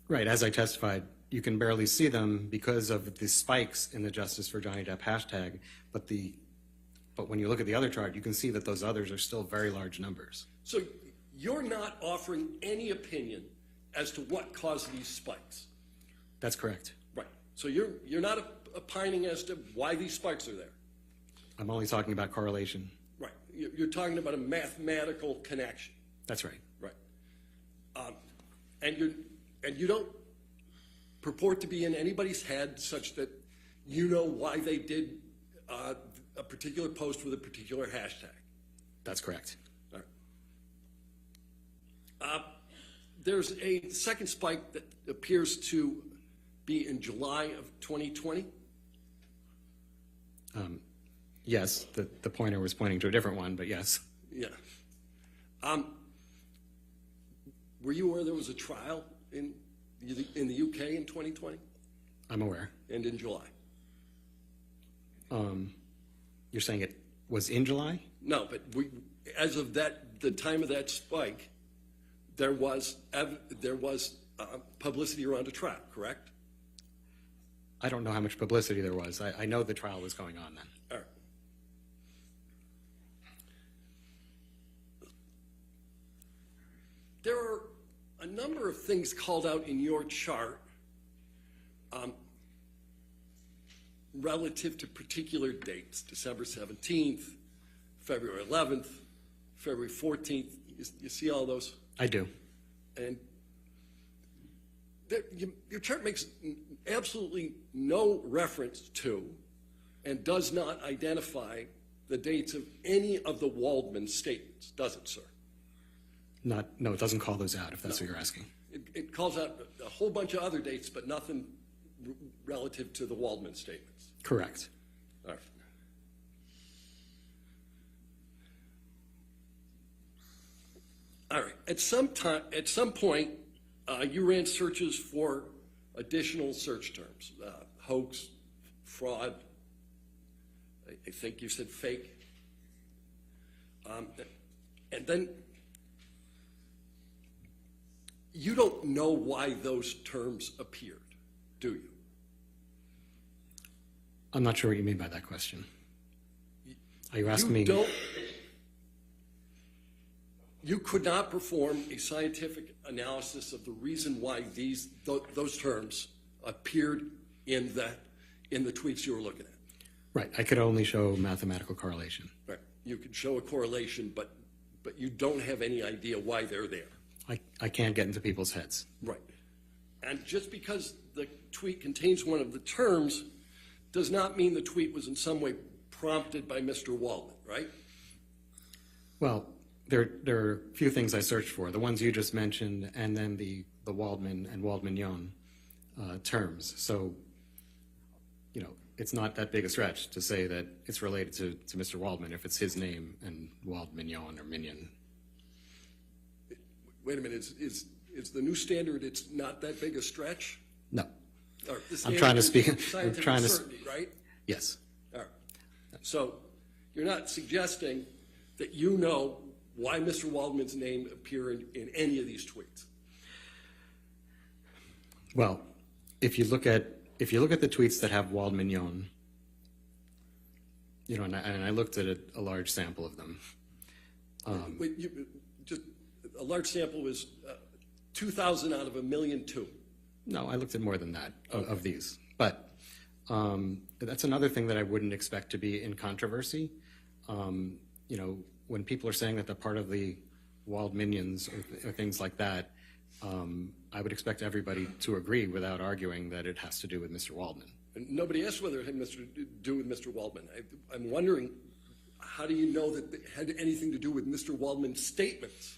Right. As I testified, you can barely see them because of the spikes in the Justice for Johnny Depp hashtag, but when you look at the other chart, you can see that those others are still very large numbers. So you're not offering any opinion as to what caused these spikes? That's correct. Right. So you're not opining as to why these spikes are there? I'm only talking about correlation. Right. You're talking about a mathematical connection. That's right. Right. And you don't purport to be in anybody's head such that you know why they did a particular post with a particular hashtag. That's correct. All right. There's a second spike that appears to be in July of 2020. Yes, the pointer was pointing to a different one, but yes. Yeah. Were you aware there was a trial in the UK in 2020 I'm aware. and in July? You're saying it was in July? No, but as of the time of that spike, there was publicity around a trial, correct? I don't know how much publicity there was. I know the trial was going on then. All right. There are a number of things called out in your chart relative to particular dates, December 17th, February 11th, February 14th. You see all those? I do. And your chart makes absolutely no reference to and does not identify the dates of any of the Waldman statements, does it, sir? No, it doesn't call those out, if that's what you're asking. It calls out a whole bunch of other dates, but nothing relative to the Waldman statements. Correct. All right. All right. At some point, you ran searches for additional search terms: hoax, fraud. I think you said fake. And then you don't know why those terms appeared, do you? I'm not sure what you mean by that question. Are you asking me? You could not perform a scientific analysis of the reason why those terms appeared in the tweets you were looking at. Right. I could only show mathematical correlation. Right. You could show a correlation, but you don't have any idea why they're there. I can't get into people's heads. Right. And just because the tweet contains one of the terms does not mean the tweet was in some way prompted by Mr. Waldman, right? Well, there are a few things I searched for. The ones you just mentioned, and then the Waldman and Waldmignon terms. So, it's not that big a stretch to say that it's related to Mr. Waldman if it's his name and Waldmignon or Minion. Wait a minute, is the new standard it's not that big a stretch? No. Or the I'm trying to standard speak. is I'm scientific trying to. certainty, right? Yes. All right. So you're not suggesting that you know why Mr. Waldman's name appeared in any of these tweets? Well, if you look at the tweets that have Waldmignon, and I looked at a large sample of them. Just a large sample was 2,000 out of 1,000,002. No, I looked at more than that of these. But that's another thing that I wouldn't expect to be in controversy. When people are saying that they're part of the Waldminions or things like that, I would expect everybody to agree without arguing that it has to do with Mr. Waldman. And nobody asked whether it had to do with Mr. Waldman. I'm wondering, how do you know that it had anything to do with Mr. Waldman's statements?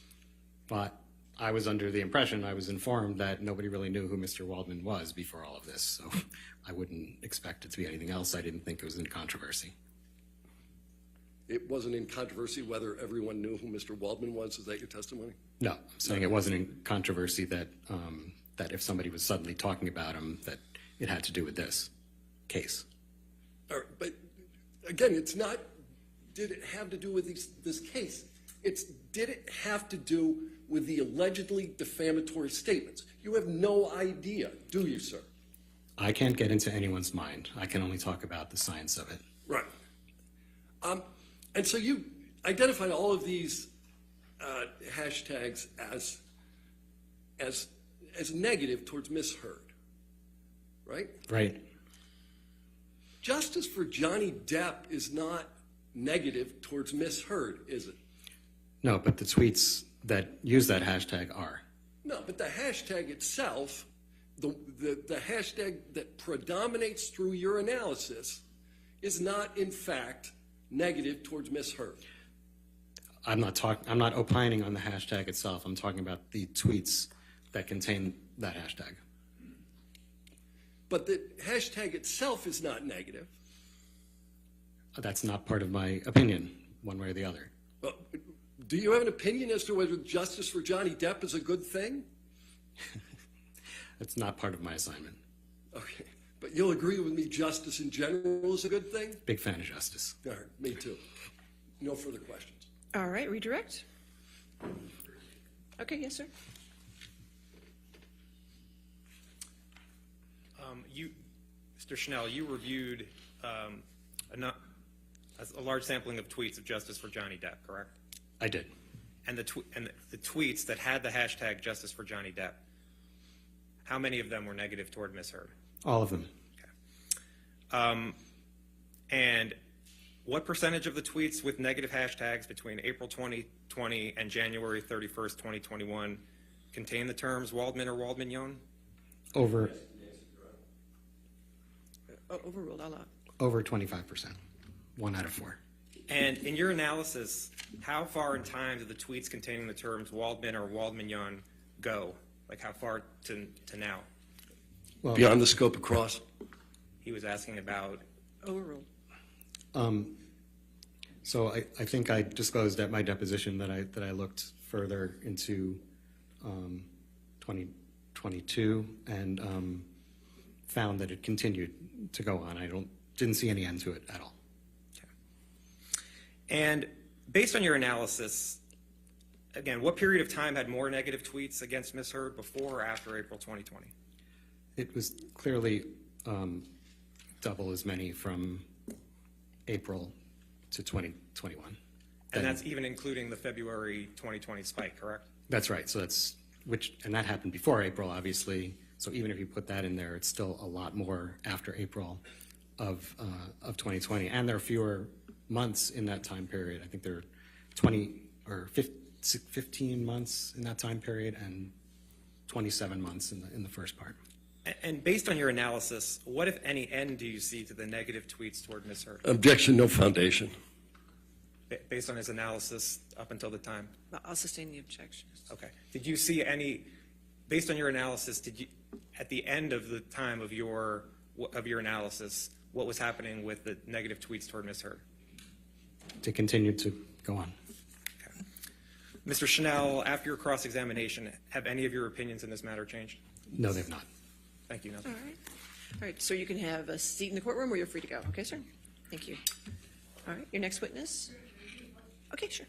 But I was under the impression, I was informed that nobody really knew who Mr. Waldman was before all of this, so I wouldn't expect it to be anything else. I didn't think it was in controversy. It wasn't in controversy whether everyone knew who Mr. Waldman was? Is that your testimony? No, I'm saying it wasn't in controversy that that if somebody was suddenly talking about him, that it had to do with this case. All right, but again, it's not, did it have to do with this case? It's, did it have to do with the allegedly defamatory statements? You have no idea, do you, sir? I can't get into anyone's mind. I can only talk about the science of it. Right. And so you identified all of these hashtags as negative towards Miss Heard, right? Right. Justice for Johnny Depp is not negative towards Miss Heard, is it? No, but the tweets that use that hashtag are. No, but the hashtag itself, the hashtag that predominates through your analysis is not, in fact, negative towards Miss Heard. I'm not opining on the hashtag itself. I'm talking about the tweets that contain that hashtag. But the hashtag itself is not negative. That's not part of my opinion, one way or the other. Well, do you have an opinion as to whether justice for Johnny Depp is a good thing? It's not part of my assignment. Okay, but you'll agree with me justice in general is a good thing? Big fan of justice. All right, me too. No further questions. All right, redirect. Okay, yes, sir. Mr. Schnell, you reviewed a large sampling of tweets of justice for Johnny Depp, correct? I did. And the tweets that had the hashtag justice for Johnny Depp, how many of them were negative toward Ms. Heard? All of them. And what percentage of the tweets with negative hashtags between April 2020 and January 31st, 2021 contain the terms Waldman or Waldman-Yohn? Over Overruled, I'll allow. over 25%. 1 out of 4. And in your analysis, how far in time do the tweets containing the terms Waldman or Waldman-Yohn go? Like how far to now? Well, Beyond the scope of cross? He was asking about. Overruled. so I think I disclosed at my deposition that I looked further into 2022 and found that it continued to go on. I didn't see any end to it at all. And based on your analysis, again, what period of time had more negative tweets against Ms. Heard, before or after April 2020? It was clearly double as many from April to 2021. And that's even including the February 2020 spike, correct? That's right. So and that happened before April, obviously. So even if you put that in there, it's still a lot more after April of 2020. And there are fewer months in that time period. I think there are 20 or 15 months in that time period and 27 months in the first part. And based on your analysis, what, if any, end do you see to the negative tweets toward Ms. Heard? Objection, no foundation. Based on his analysis up until the time? I'll sustain the objections. Okay. Did you see any, based on your analysis, at the end of the time of your analysis, what was happening with the negative tweets toward Ms. Heard? To continue to go on. Okay. Mr. Schnell, after your cross-examination, have any of your opinions in this matter changed? No, they've not. Thank you. Nothing. All right. All right, so you can have a seat in the courtroom or you're free to go. Okay, sir? Thank you. All right, your next witness? Okay, sure.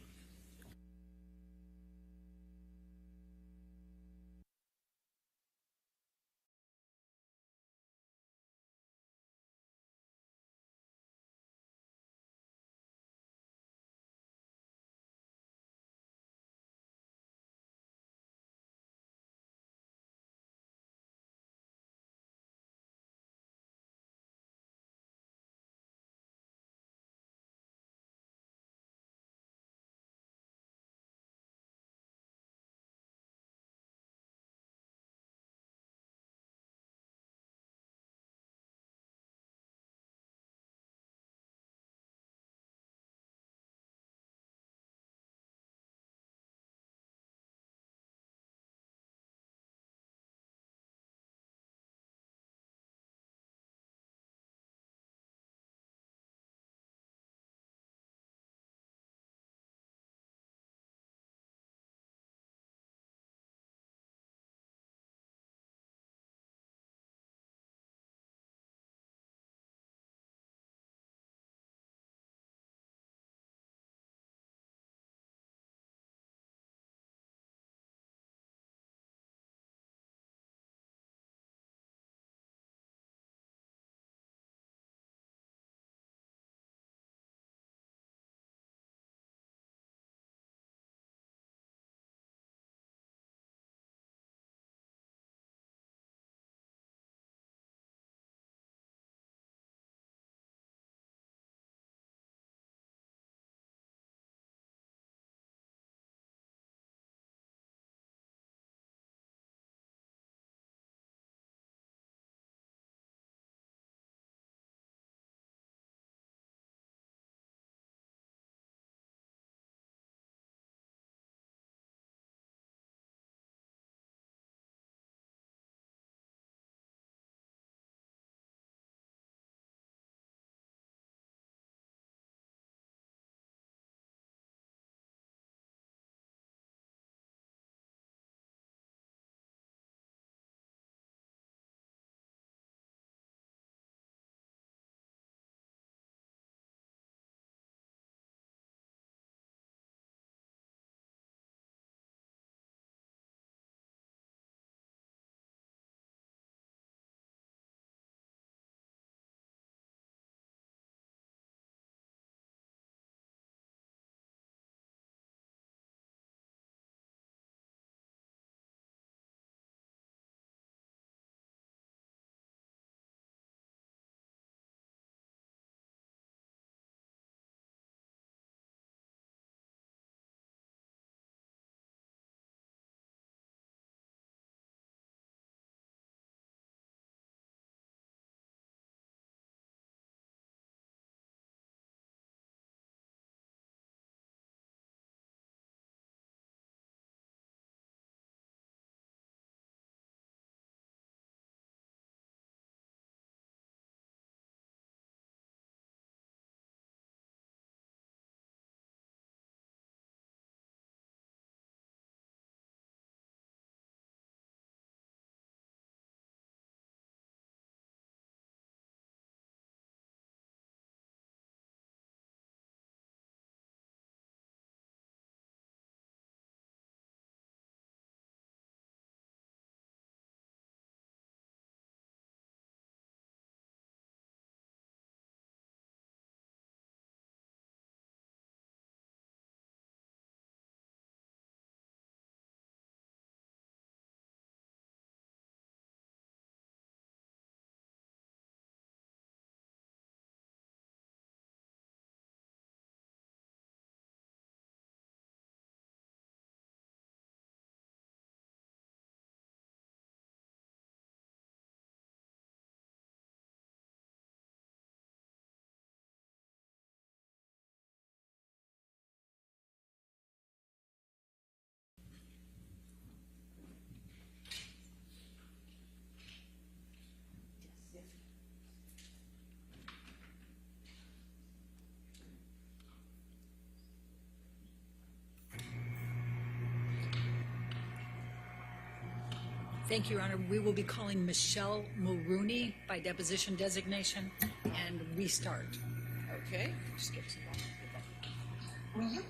Thank you, Your Honor. We will be calling Michelle Mulrooney by deposition designation and restart. Okay, just give some. Will you?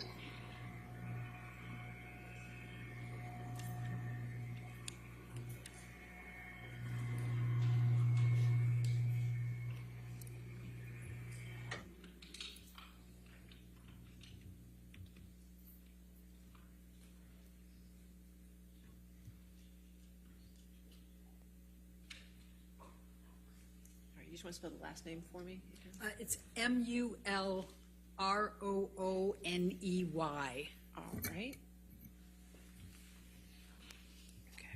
All right, you just want to spell the last name for me? It's Mulrooney. All right. Okay.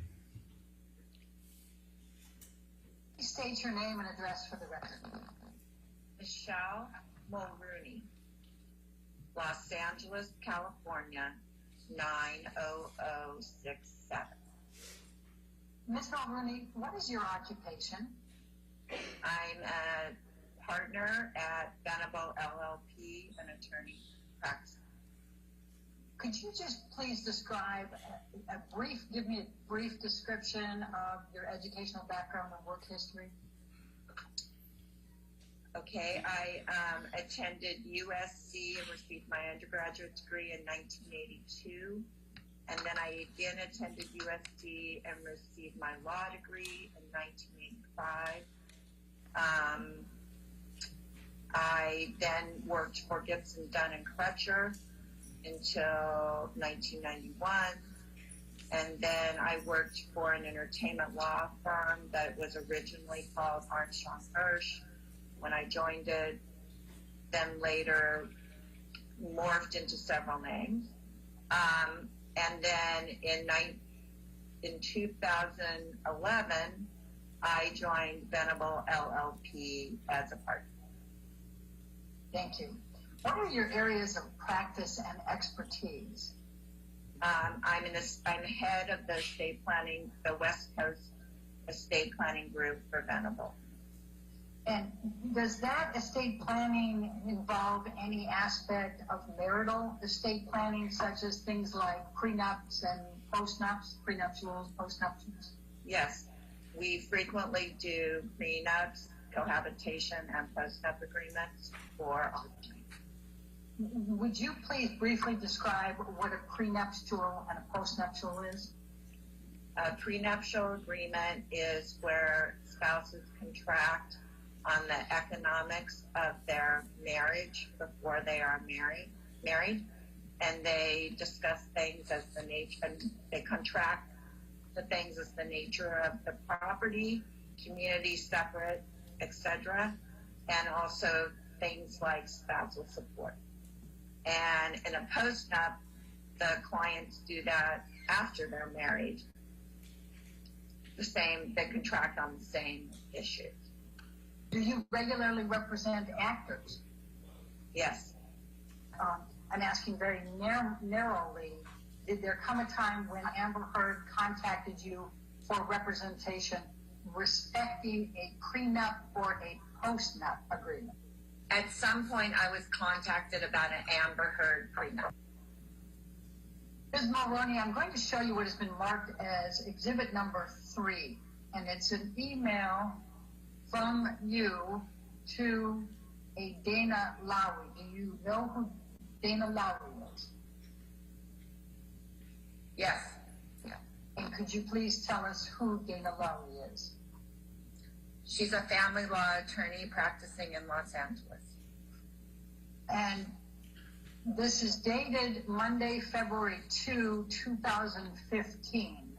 Please state your name and address for the record. Michelle Mulrooney, Los Angeles, California, 90067. Ms. Mulrooney, what is your occupation? I'm a partner at Venable LLP, an attorney practice. Could you just please describe give me a brief description of your educational background and work history? Okay, I attended USC and received my undergraduate degree in 1982. And then I again attended USC and received my law degree in 1985. I then worked for Gibson, Dunn and Crutcher until 1991. And then I worked for an entertainment law firm that was originally called Armstrong Hirsch when I joined it, then later morphed into several names. And then in 2011, I joined Venable LLP as a partner. Thank you. What are your areas of practice and expertise? I'm head of the estate planning, the West Coast estate planning group for Venable. And does that estate planning involve any aspect of marital estate planning, such as things like prenups and postnups, prenuptials, postnuptials? Yes, we frequently do prenups, cohabitation, and postnup agreements for all clients. Would you please briefly describe what a prenuptial and a postnuptial is? A prenuptial agreement is where spouses contract on the economics of their marriage before they are married, and they discuss things as the nature, and they contract the things as the nature of the property, community separate, etc., and also things like spousal support. And in a postnup, the clients do that after they're married. They contract on the same issues. Do you regularly represent actors? Yes. I'm asking very narrowly, did there come a time when Amber Heard contacted you for representation respecting a prenup or a postnup agreement? At some point, I was contacted about an Amber Heard prenup. Ms. Mulrooney, I'm going to show you what has been marked as exhibit number 3, and it's an email from you to a Dana Lowry. Do you know who Dana Lowry is? Yes. Yeah. And could you please tell us who Dana Lowry is? She's a family law attorney practicing in Los Angeles. And this is dated Monday, February 2, 2015,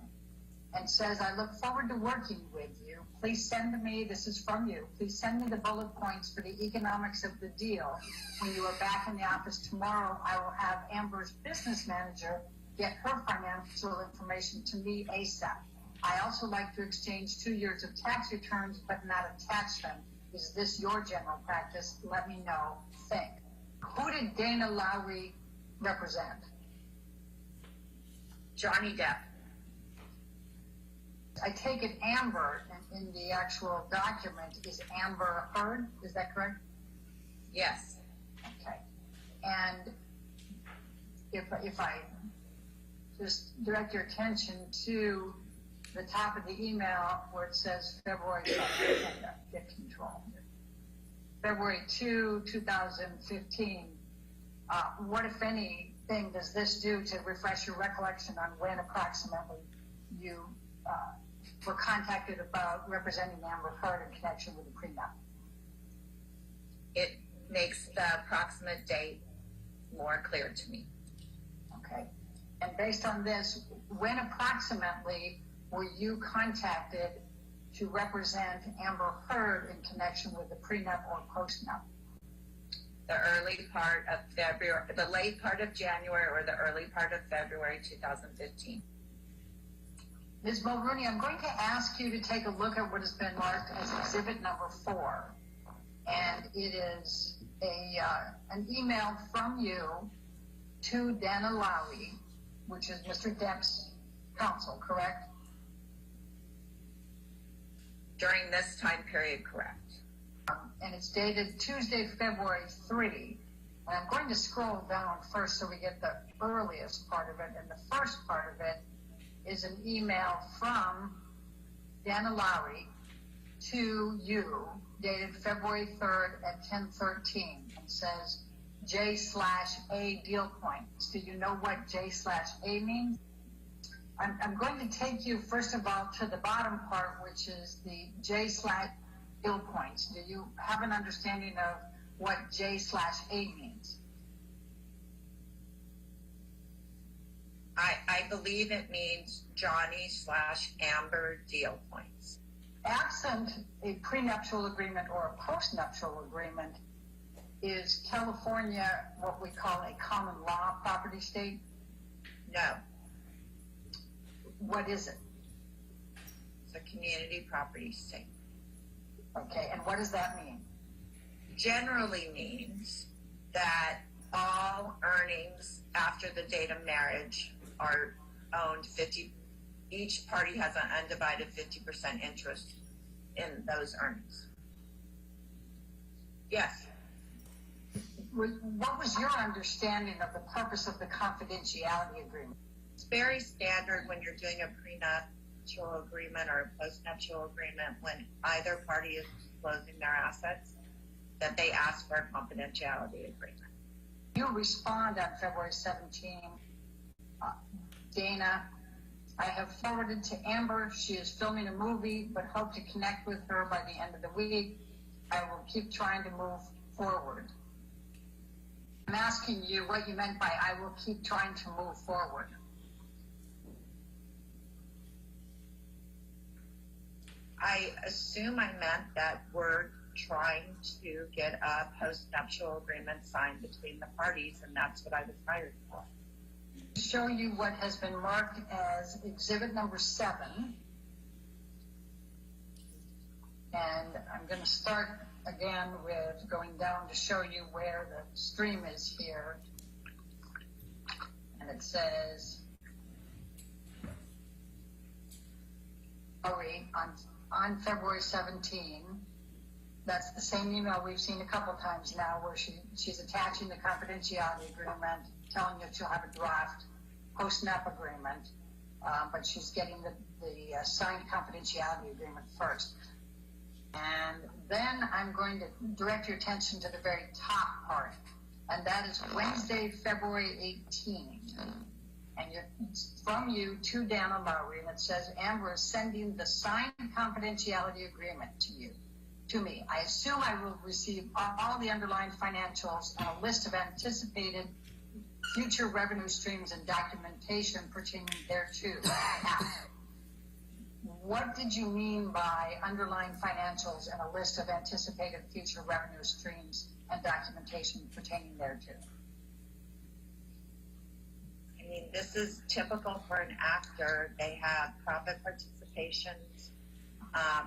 and says, I look forward to working with you. Please send me, this is from you, please send me the bullet points for the economics of the deal. When you are back in the office tomorrow, I will have Amber's business manager get her financial information to me ASAP. I also like to exchange 2 years of tax returns, but not attach them. Is this your general practice? Let me know. Think. Who did Dana Lowry represent? Johnny Depp. I take it Amber in the actual document is Amber Heard. Is that correct? Yes. Okay. And if I just direct your attention to the top of the email where it says February 2nd, get control. February 2, 2015. What, if anything, does this do to refresh your recollection on when approximately you were contacted about representing Amber Heard in connection with the prenup? It makes the approximate date more clear to me. Okay. And based on this, when approximately were you contacted to represent Amber Heard in connection with the prenup or postnup? The early part of February, the late part of January, or the early part of February 2015. Ms. Mulrooney, I'm going to ask you to take a look at what has been marked as exhibit number 4. And it is an email from you to Dana Lowry, which is Mr. Depp's counsel, correct? During this time period, correct. And it's dated Tuesday, February 3. And I'm going to scroll down first so we get the earliest part of it. And the first part of it is an email from Dana Lowry to you, dated February 3rd at 10:13, and says J/A deal points. Do you know what J/A means? I'm going to take you, first of all, to the bottom part, which is the J/deal points. Do you have an understanding of what J/A means? I believe it means Johnny/Amber deal points. Absent a prenuptial agreement or a postnuptial agreement, is California what we call a common law property state? No, What is it? it's a community property state. Okay, and what does that mean? Generally means that all earnings after the date of marriage are owned 50, each party has an undivided 50% interest in those earnings. Yes. What was your understanding of the purpose of the confidentiality agreement? It's very standard when you're doing a prenuptial agreement or a postnuptial agreement, when either party is disclosing their assets, that they ask for a confidentiality agreement. You respond on February 17, Dana, I have forwarded to Amber. She is filming a movie, but hope to connect with her by the end of the week. I will keep trying to move forward. I'm asking you what you meant by I will keep trying to move forward. I assume I meant that we're trying to get a postnuptial agreement signed between the parties, and that's what I was hired for. Show you what has been marked as exhibit number 7. And I'm going to start again with going down to show you where the stream is here. And it says, on February 17, that's the same email we've seen a couple times now, where she's attaching the confidentiality agreement, telling you she'll have a draft post-nup agreement, but she's getting the signed confidentiality agreement first. And then I'm going to direct your attention to the very top part, and that is Wednesday, February 18. And it's from you to Dana Lowry, and it says, Amber is sending the signed confidentiality agreement to me. I assume I will receive all the underlying financials and a list of anticipated future revenue streams and documentation pertaining thereto. What did you mean by underlying financials and a list of anticipated future revenue streams and documentation pertaining thereto? I mean, this is typical for an actor. They have profit participations,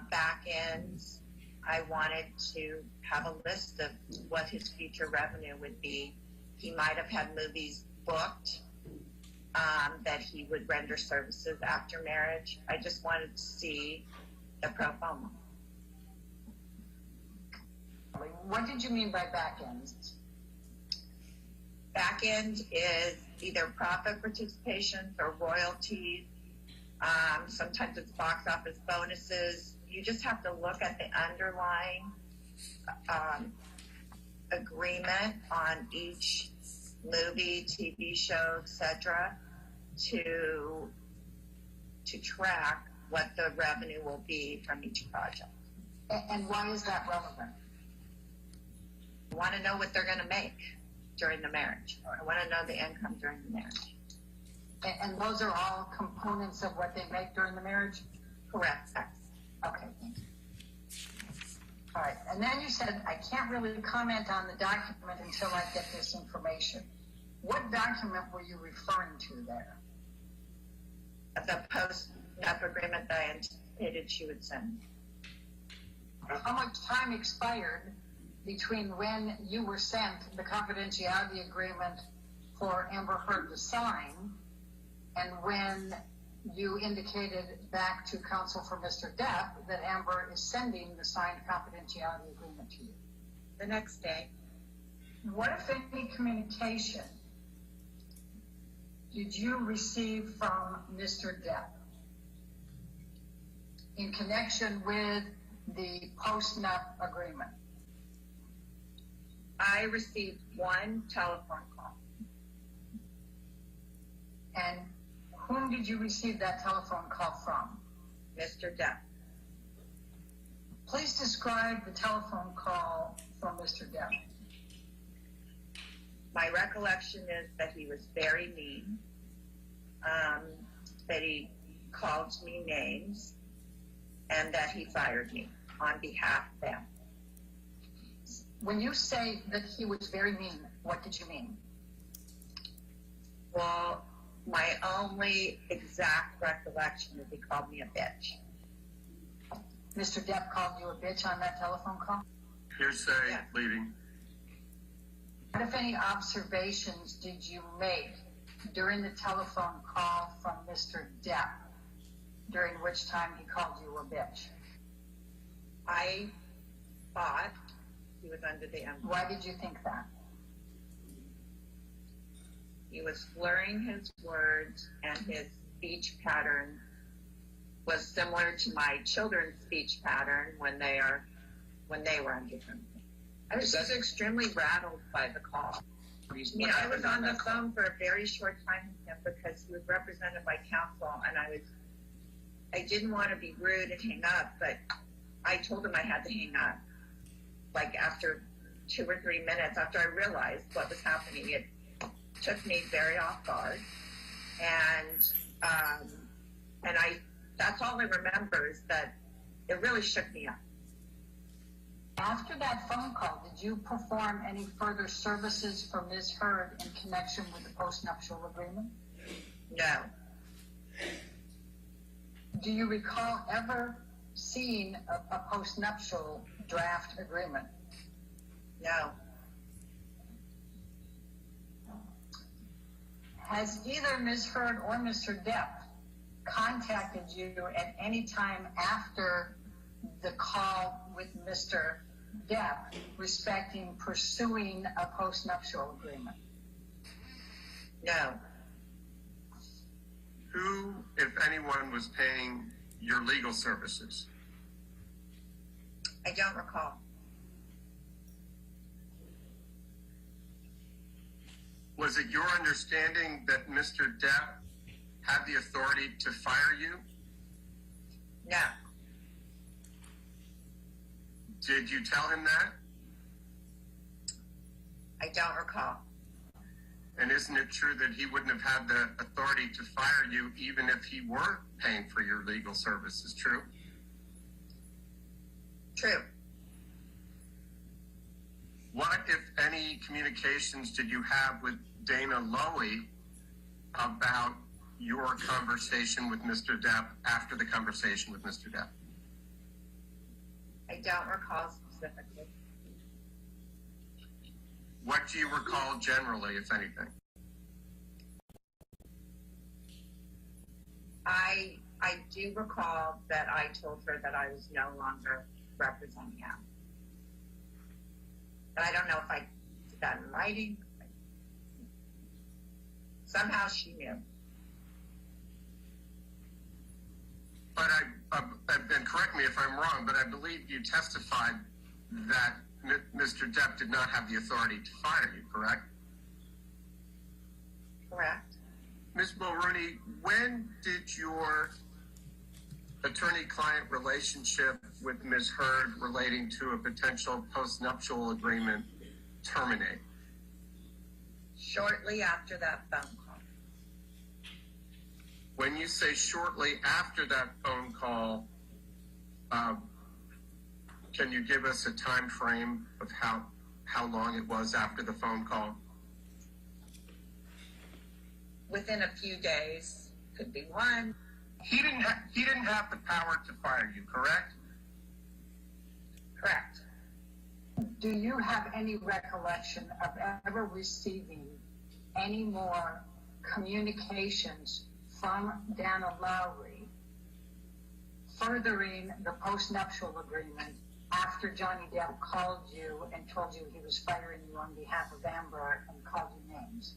back ends. I wanted to have a list of what his future revenue would be. He might have had movies booked that he would render services after marriage. I just wanted to see the pro forma. What did you mean by back ends? Back end is either profit participations or royalties Sometimes it's box office bonuses. You just have to look at the underlying agreement on each movie, TV show, etc., to track what the revenue will be from each project. And why is that relevant? I want to know what they're going to make during the marriage. I want to know the income during the marriage. And those are all components of what they make during the marriage? Correct. Okay, thank you. All right, and then you said, I can't really comment on the document until I get this information. What document were you referring to there? The post-nup agreement that I anticipated she would send. How much time expired between when you were sent the confidentiality agreement for Amber Heard to sign and when you indicated back to counsel for Mr. Depp that Amber is sending the signed confidentiality agreement to you? The next day. What, if any, communication did you receive from Mr. Depp in connection with the post-nup agreement? I received one telephone call. And whom did you receive that telephone call from? Mr. Depp. Please describe the telephone call from Mr. Depp. My recollection is that he was very mean, that he called me names, and that he fired me on behalf of them. When you say that he was very mean, what did you mean? Well, my only exact recollection is he called me a bitch. Mr. Depp called you a bitch on that telephone call? Hearsay, Yeah. leaving. What, if any, observations did you make during the telephone call from Mr. Depp, during which time he called you a bitch? I thought he was under the influence. Why did you think that? He was slurring his words, and his speech pattern was similar to my children's speech pattern when they were under him. I was just extremely rattled by the call. I was on the phone for a very short time with him because he was represented by counsel, and I didn't want to be rude and hang up, but I told him I had to hang up. Like after 2 or 3 minutes after I realized what was happening, it took me very off guard, and that's all I remember is that it really shook me up. After that phone call, did you perform any further services for Ms. Heard in connection with the postnuptial agreement? No. Do you recall ever seeing a postnuptial draft agreement? No. Has either Ms. Heard or Mr. Depp contacted you at any time after the call with Mr. Depp respecting pursuing a postnuptial agreement? No. Who, if anyone, was paying your legal services? I don't recall. Was it your understanding that Mr. Depp had the authority to fire you? No. Did you tell him that? I don't recall. And isn't it true that he wouldn't have had the authority to fire you even if he were paying for your legal services? True? True. What, if any, communications did you have with Dana Lowy about your conversation with Mr. Depp after the conversation with Mr. Depp? I don't recall specifically. What do you recall generally, if anything? I do recall that I told her that I was no longer representing him. But I don't know if I did that in writing. Somehow she knew. me if I'm wrong, but I believe you testified that Mr. Depp did not have the authority to fire you, correct? Correct. Ms. Mulrooney, when did your attorney-client relationship with Ms. Heard relating to a potential postnuptial agreement terminate? Shortly after that phone call. When you say shortly after that phone call, can you give us a time frame of how long it was after the phone call? Within a few days, could be one. He didn't have the power to fire you, correct? Correct. Do you have any recollection of ever receiving any more communications from Dana Lowry furthering the postnuptial agreement after Johnny Depp called you and told you he was firing you on behalf of Amber and called you names?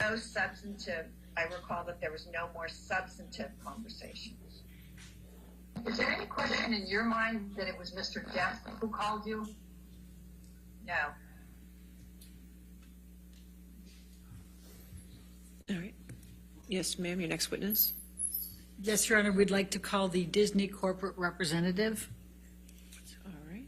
No substantive, I recall that there was no more substantive conversations. Is there any question in your mind that it was Mr. Depp who called you? No. All right. Yes, ma'am, your next witness. Yes, Your Honor, we'd like to call the Disney corporate representative. All right.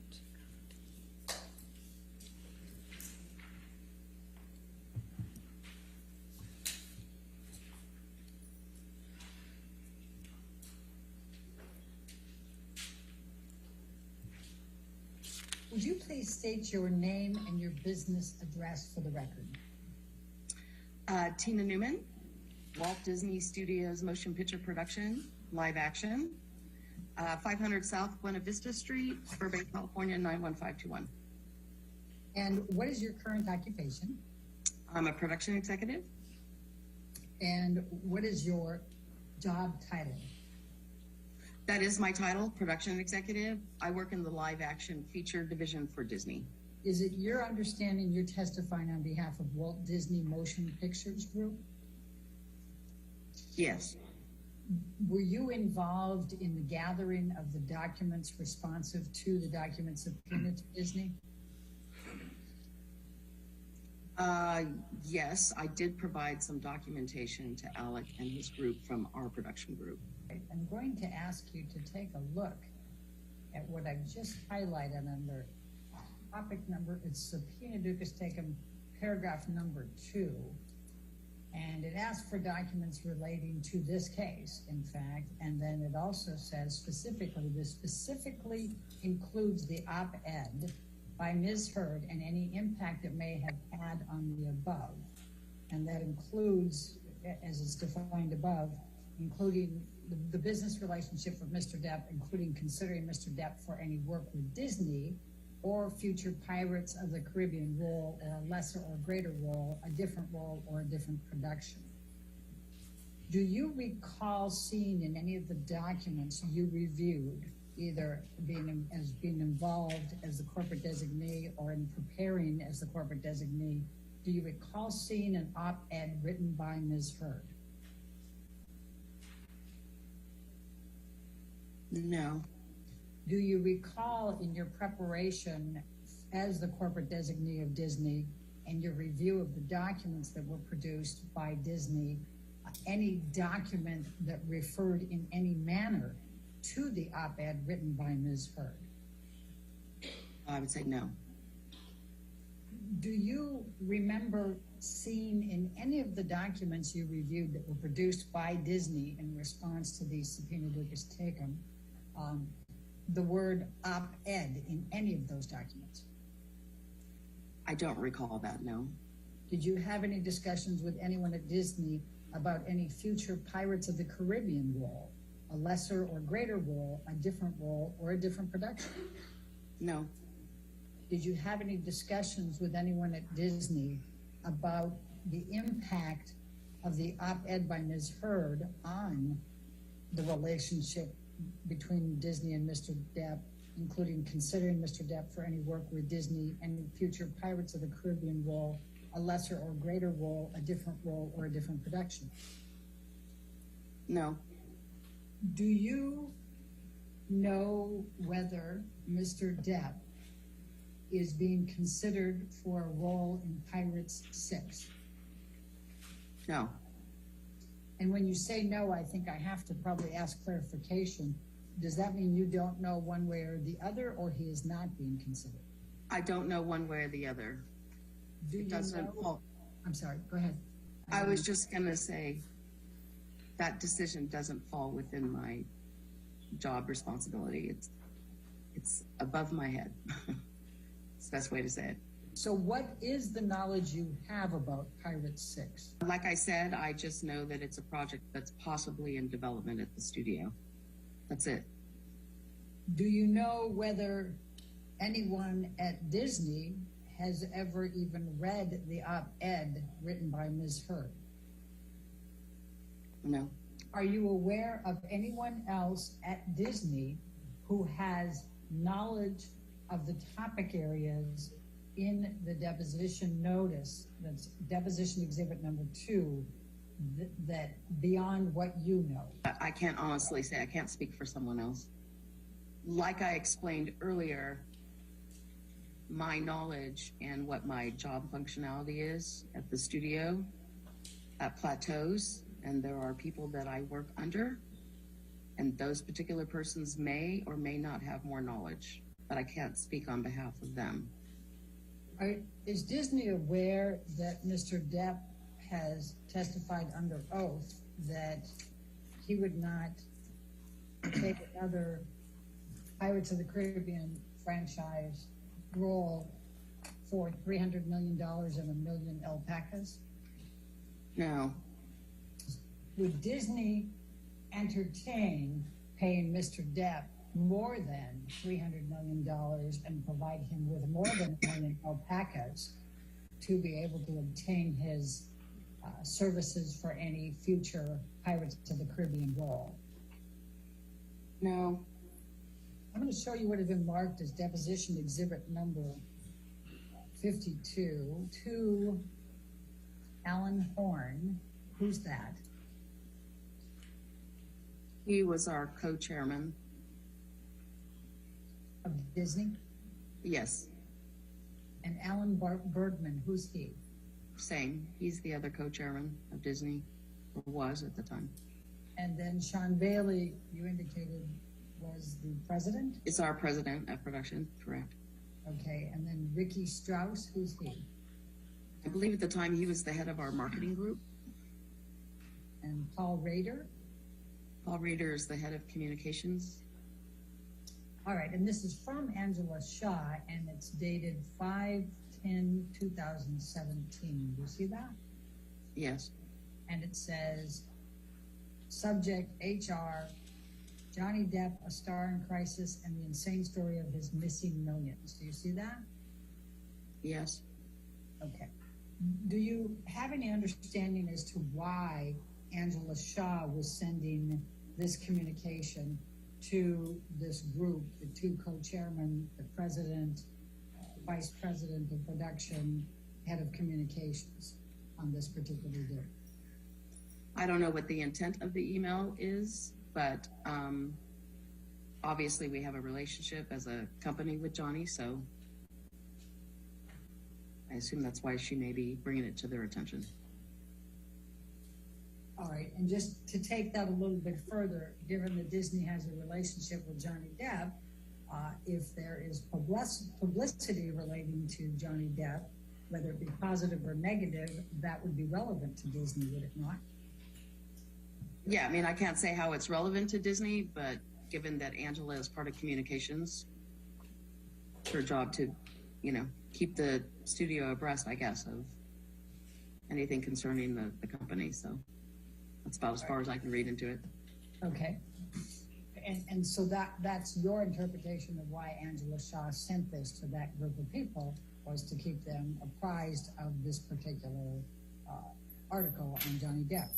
Would you please state your name and your business address for the record? Tina Newman, Walt Disney Studios Motion Picture Production, live action, 500 South Buena Vista Street, Burbank, California, 91521. And what is your current occupation? I'm a production executive. And what is your job title? That is my title, production executive. I work in the live action feature division for Disney. Is it your understanding you're testifying on behalf of Walt Disney Motion Pictures Group? Yes. Were you involved in the gathering of the documents responsive to the documents subpoenaed to Disney? Yes, I did provide some documentation to Alec and his group from our production group. I'm going to ask you to take a look at what I've just highlighted under topic number, it's subpoena duces tecum, paragraph number 2. And it asks for documents relating to this case, in fact, and then it also says specifically, this specifically includes the op-ed by Ms. Heard and any impact it may have had on the above. And that includes, as it's defined above, including the business relationship with Mr. Depp, including considering Mr. Depp for any work with Disney or future Pirates of the Caribbean role, or a lesser or greater role, a different role, or a different production. Do you recall seeing in any of the documents you reviewed, either being involved as the corporate designee or in preparing as the corporate designee, do you recall seeing an op-ed written by Ms. Heard? No. Do you recall in your preparation as the corporate designee of Disney and your review of the documents that were produced by Disney, any document that referred in any manner to the op-ed written by Ms. Heard? I would say no. Do you remember seeing in any of the documents you reviewed that were produced by Disney in response to the subpoena duces tecum, the word op-ed in any of those documents? I don't recall that, no. Did you have any discussions with anyone at Disney about any future Pirates of the Caribbean role, a lesser or greater role, a different role, or a different production? No. Did you have any discussions with anyone at Disney about the impact of the op-ed by Ms. Heard on the relationship between Disney and Mr. Depp, including considering Mr. Depp for any work with Disney and future Pirates of the Caribbean role, a lesser or greater role, a different role, or a different production? No. Do you know whether Mr. Depp is being considered for a role in Pirates 6? No, And when you say no, I think I have to probably ask clarification. Does that mean you don't know one way or the other, or he is not being considered? I don't know one way or the other. Do you It doesn't know? fall. I'm sorry, go ahead. I was just gonna say, that decision doesn't fall within my job responsibility. It's above my head. It's the best way to say it. So what is the knowledge you have about Pirates 6? Like I said, I just know that it's a project that's possibly in development at the studio. That's it. Do you know whether anyone at Disney has ever even read the op-ed written by Ms. Heard? No. Are you aware of anyone else at Disney who has knowledge of the topic areas in the deposition notice, that's deposition exhibit number 2, that beyond what you know? I can't honestly say, I can't speak for someone else. Like I explained earlier, my knowledge and what my job functionality is at the studio at plateaus, and there are people that I work under, and those particular persons may or may not have more knowledge, but I can't speak on behalf of them. Is Disney aware that Mr. Depp has testified under oath that he would not take another Pirates of the Caribbean franchise role for $300 million and 1 million alpacas? No. Would Disney entertain paying Mr. Depp more than $300 million and provide him with more than 1 million alpacas to be able to obtain his services for any future Pirates of the Caribbean role? No. I'm going to show you what has been marked as deposition exhibit number 52 to Alan Horn. Who's that? He was our co-chairman. Of Disney? Yes, And Alan Bergman, who's he? same. He's the other co-chairman of Disney, or was at the time. And then Sean Bailey, you indicated, was the president? It's our president of production, correct. Okay, and then Ricky Strauss, who's he? I believe at the time he was the head of our marketing group. And Paul Rader? Paul Rader is the head of communications. All right, and this is from Angela Shaw, and it's dated 5/10/2017. Do you see that? Yes. And it says, subject HR, Johnny Depp, a star in crisis, and the insane story of his missing millions. Do you see that? Yes. Okay. Do you have any understanding as to why Angela Shaw was sending this communication to this group, the two co-chairmen, the president, vice president of production, head of communications on this particular day? I don't know what the intent of the email is, but obviously we have a relationship as a company with Johnny, so I assume that's why she may be bringing it to their attention. All right, and just to take that a little bit further, given that Disney has a relationship with Johnny Depp, if there is publicity relating to Johnny Depp, whether it be positive or negative, that would be relevant to Disney, would it not? Yeah, I mean, I can't say how it's relevant to Disney, but given that Angela is part of communications, it's her job to, keep the studio abreast, I guess, of anything concerning the company. So that's about as far as I can read into it. Okay. And so that's your interpretation of why Angela Shaw sent this to that group of people, was to keep them apprised of this particular article on Johnny Depp.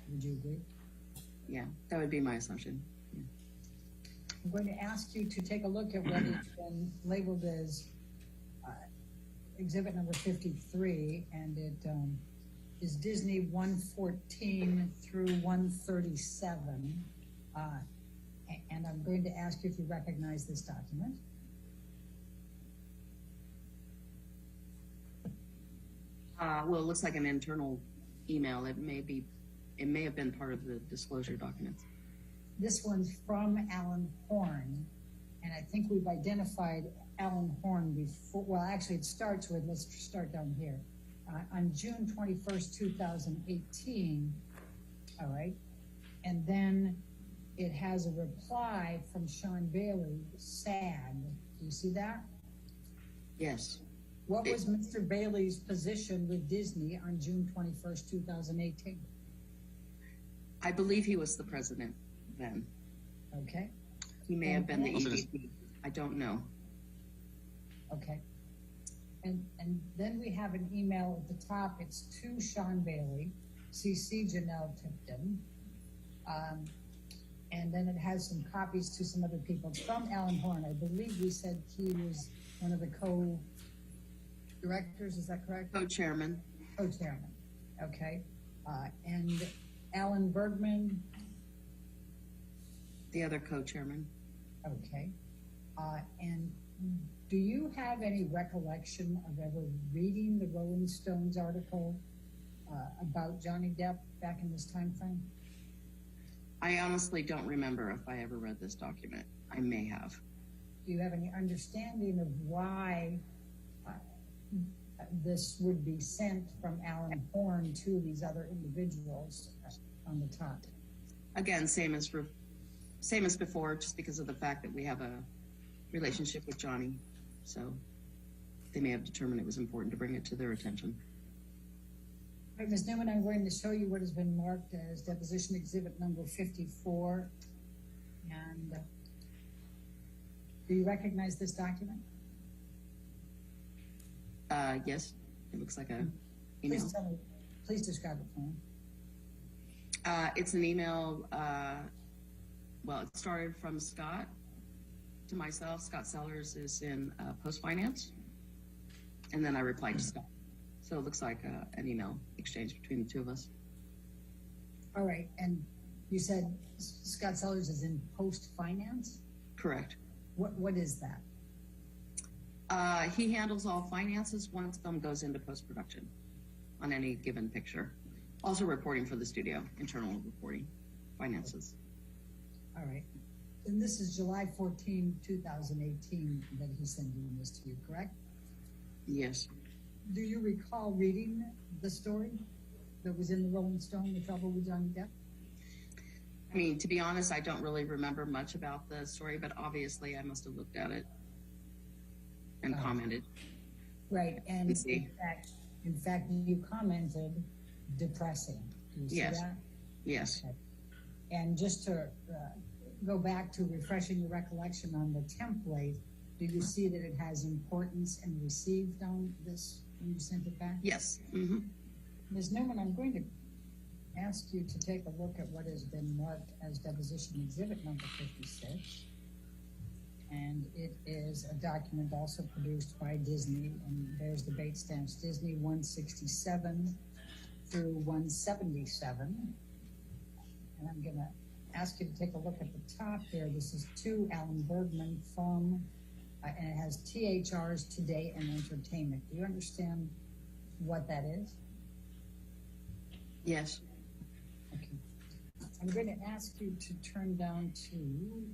Would you agree? Yeah, that would be my assumption. Yeah. I'm going to ask you to take a look at what has been labeled as exhibit number 53, and it is Disney 114 through 137. And I'm going to ask you if you recognize this document. Well, it looks like an internal email. It may have been part of the disclosure documents. This one's from Alan Horn, and I think we've identified Alan Horn before. Well, actually, it starts with, let's start down here. On June 21st, 2018, all right, and then it has a reply from Sean Bailey, sad. Do you see that? Yes. What was Mr. Bailey's position with Disney on June 21st, 2018? I believe he was the president then. Okay. He may have been the EVP. I don't know. Okay. And then we have an email at the top. It's to Sean Bailey, CC Janelle Tipton. And then it has some copies to some other people. It's from Alan Horn. I believe we said he was one of the co-directors. Is that correct? Co-chairman. Co-chairman. Okay. And Alan Bergman. The other co-chairman. Okay. And do you have any recollection of ever reading the Rolling Stones article about Johnny Depp back in this time frame? I honestly don't remember if I ever read this document. I may have. Do you have any understanding of why this would be sent from Alan Horn to these other individuals on the top? Again, same as before, just because of the fact that we have a relationship with Johnny. So they may have determined it was important to bring it to their attention. All right, Ms. Newman, I'm going to show you what has been marked as deposition exhibit number 54. And do you recognize this document? Yes, it looks like a email. Please tell me, please describe it for me. It's an email, well, it started from Scott to myself. Scott Sellers is in post-finance. And then I replied to Scott. So it looks like an email exchange between the two of us. All right, and you said Scott Sellers is in post-finance? Correct. What is that? He handles all finances once film goes into post-production on any given picture. Also reporting for the studio, internal reporting, finances. All right. And this is July 14, 2018 that he's sending this to you, correct? Yes. Do you recall reading the story that was in the Rolling Stone, The Trouble with Johnny Depp? I mean, to be honest, I don't really remember much about the story, but obviously I must have looked at it and commented. Right, and See. in fact, you commented depressing. Do you see Yes. that? Yes. Okay. And just to go back to refreshing your recollection on the template, do you see that it has importance and received on this when you sent it back? Yes. Mm-hmm. Ms. Newman, I'm going to ask you to take a look at what has been marked as deposition exhibit number 56. And it is a document also produced by Disney, and there's the date stamps, Disney 167 through 177. And I'm going to ask you to take a look at the top there. This is to Alan Bergman from, and it has THR's Today and Entertainment. Do you understand what that is? Yes. Okay. I'm going to ask you to turn down to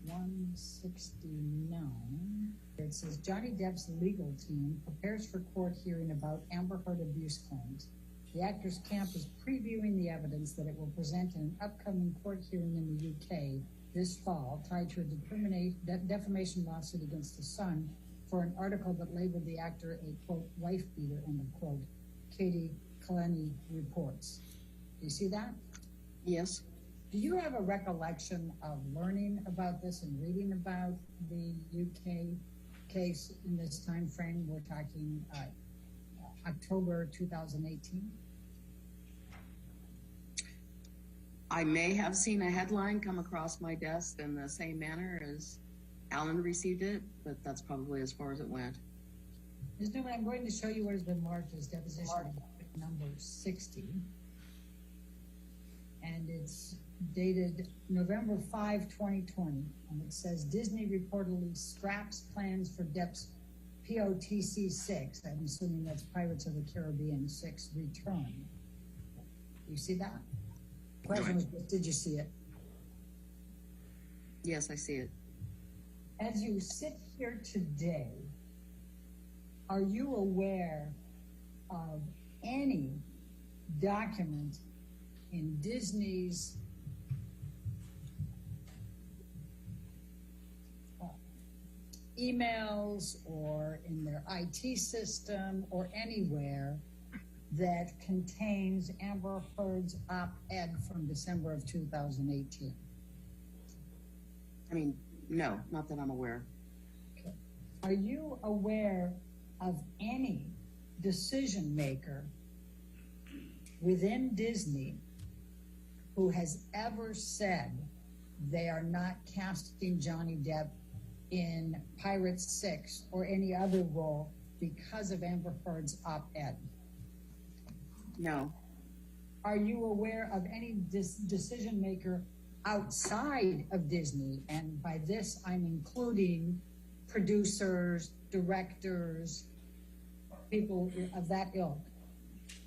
169. It says Johnny Depp's legal team prepares for court hearing about Amber Heard abuse claims. The actors' camp is previewing the evidence that it will present in an upcoming court hearing in the UK this fall, tied to a defamation lawsuit against the Sun for an article that labeled the actor a, quote, wife beater, end of quote. Katie Kalani reports. Do you see that? Yes. Do you have a recollection of learning about this and reading about the UK case in this time frame? We're talking October 2018. I may have seen a headline come across my desk in the same manner as Alan received it, but that's probably as far as it went. Ms. Newman, I'm going to show you what has been marked as deposition number 60. And it's dated November 5, 2020, and it says Disney reportedly scraps plans for Depp's POTC 6. I'm assuming that's Pirates of the Caribbean 6 return. You see that? Question was, did you see it? Yes, I see it. As you sit here today, are you aware of any document in Disney's emails or in their IT system or anywhere that contains Amber Heard's op-ed from December of 2018? I mean, no, not that I'm aware. Okay. Are you aware of any decision maker within Disney who has ever said they are not casting Johnny Depp in Pirates 6 or any other role because of Amber Heard's op-ed? No. Are you aware of any decision maker outside of Disney? And by this, I'm including producers, directors, people of that ilk,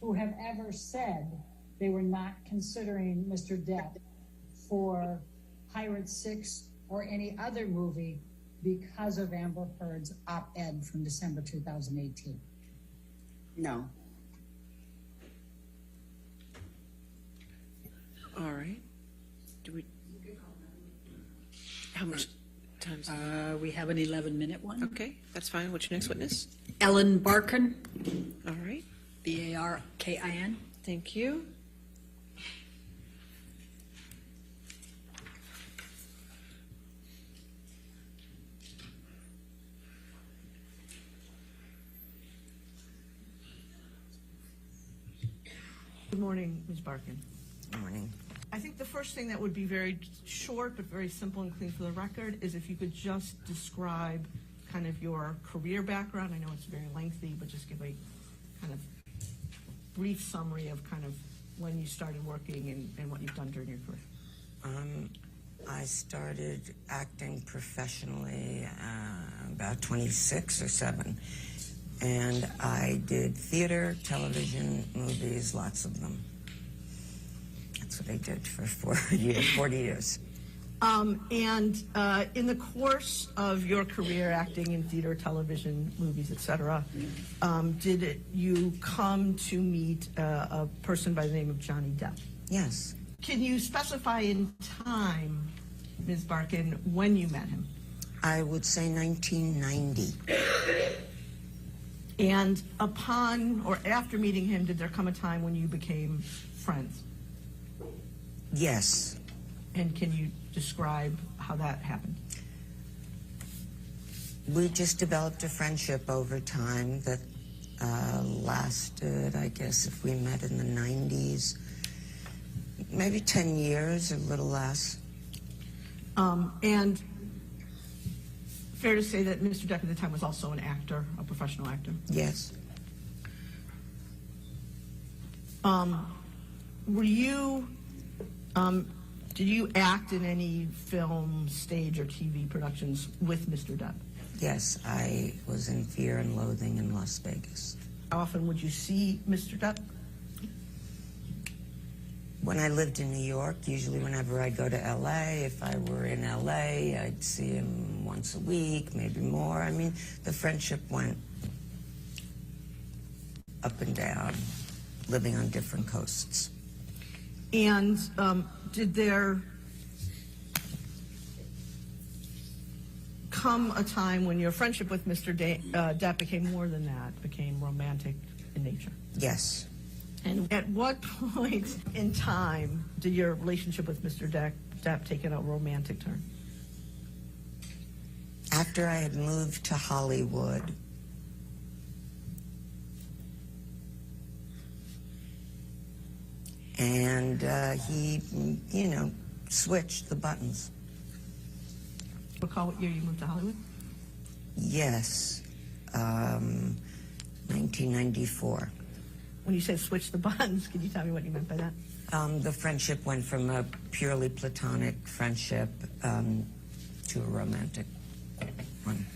who have ever said they were not considering Mr. Depp for Pirates 6 or any other movie because of Amber Heard's op-ed from December 2018? No. All right. Do we? How much time? We have an 11-minute one. Okay, that's fine. What's your next witness? Ellen Barkin, All right. Barkin. Thank you. Good morning, Ms. Barkin. Good morning. I think the first thing that would be very short but very simple and clean for the record is if you could just describe kind of your career background. I know it's very lengthy, but just give a kind of brief summary of kind of when you started working and what you've done during your career. I started acting professionally about 26 or 7. And I did theater, television, movies, lots of them. That's what I did for 40 years. And in the course of your career acting in theater, television, movies, etc., did you come to meet a person by the name of Johnny Depp? Yes. Can you specify in time, Ms. Barkin, when you met him? I would say 1990. And upon or after meeting him, did there come a time when you became friends? Yes. And can you describe how that happened? We just developed a friendship over time that lasted, I guess, if we met in the 90s, maybe 10 years, a little less. And fair to say that Mr. Depp at the time was also an actor, a professional actor? Yes. Were you, did you act in any film, stage, or TV productions with Mr. Depp? Yes, I was in Fear and Loathing in Las Vegas. How often would you see Mr. Depp? When I lived in New York, usually whenever I go to L.A., if I were in L.A., I'd see him once a week, maybe more. I mean, the friendship went up and down, living on different coasts. And did there come a time when your friendship with Mr. Depp became more than that, became romantic in nature? Yes. And at what point in time did your relationship with Mr. Depp take a romantic turn? After I had moved to Hollywood, and he, you know, switched the buttons. Recall what year you moved to Hollywood? Yes, 1994. When you say switch the buttons, can you tell me what you meant by that? The friendship went from a purely platonic friendship to a romantic one.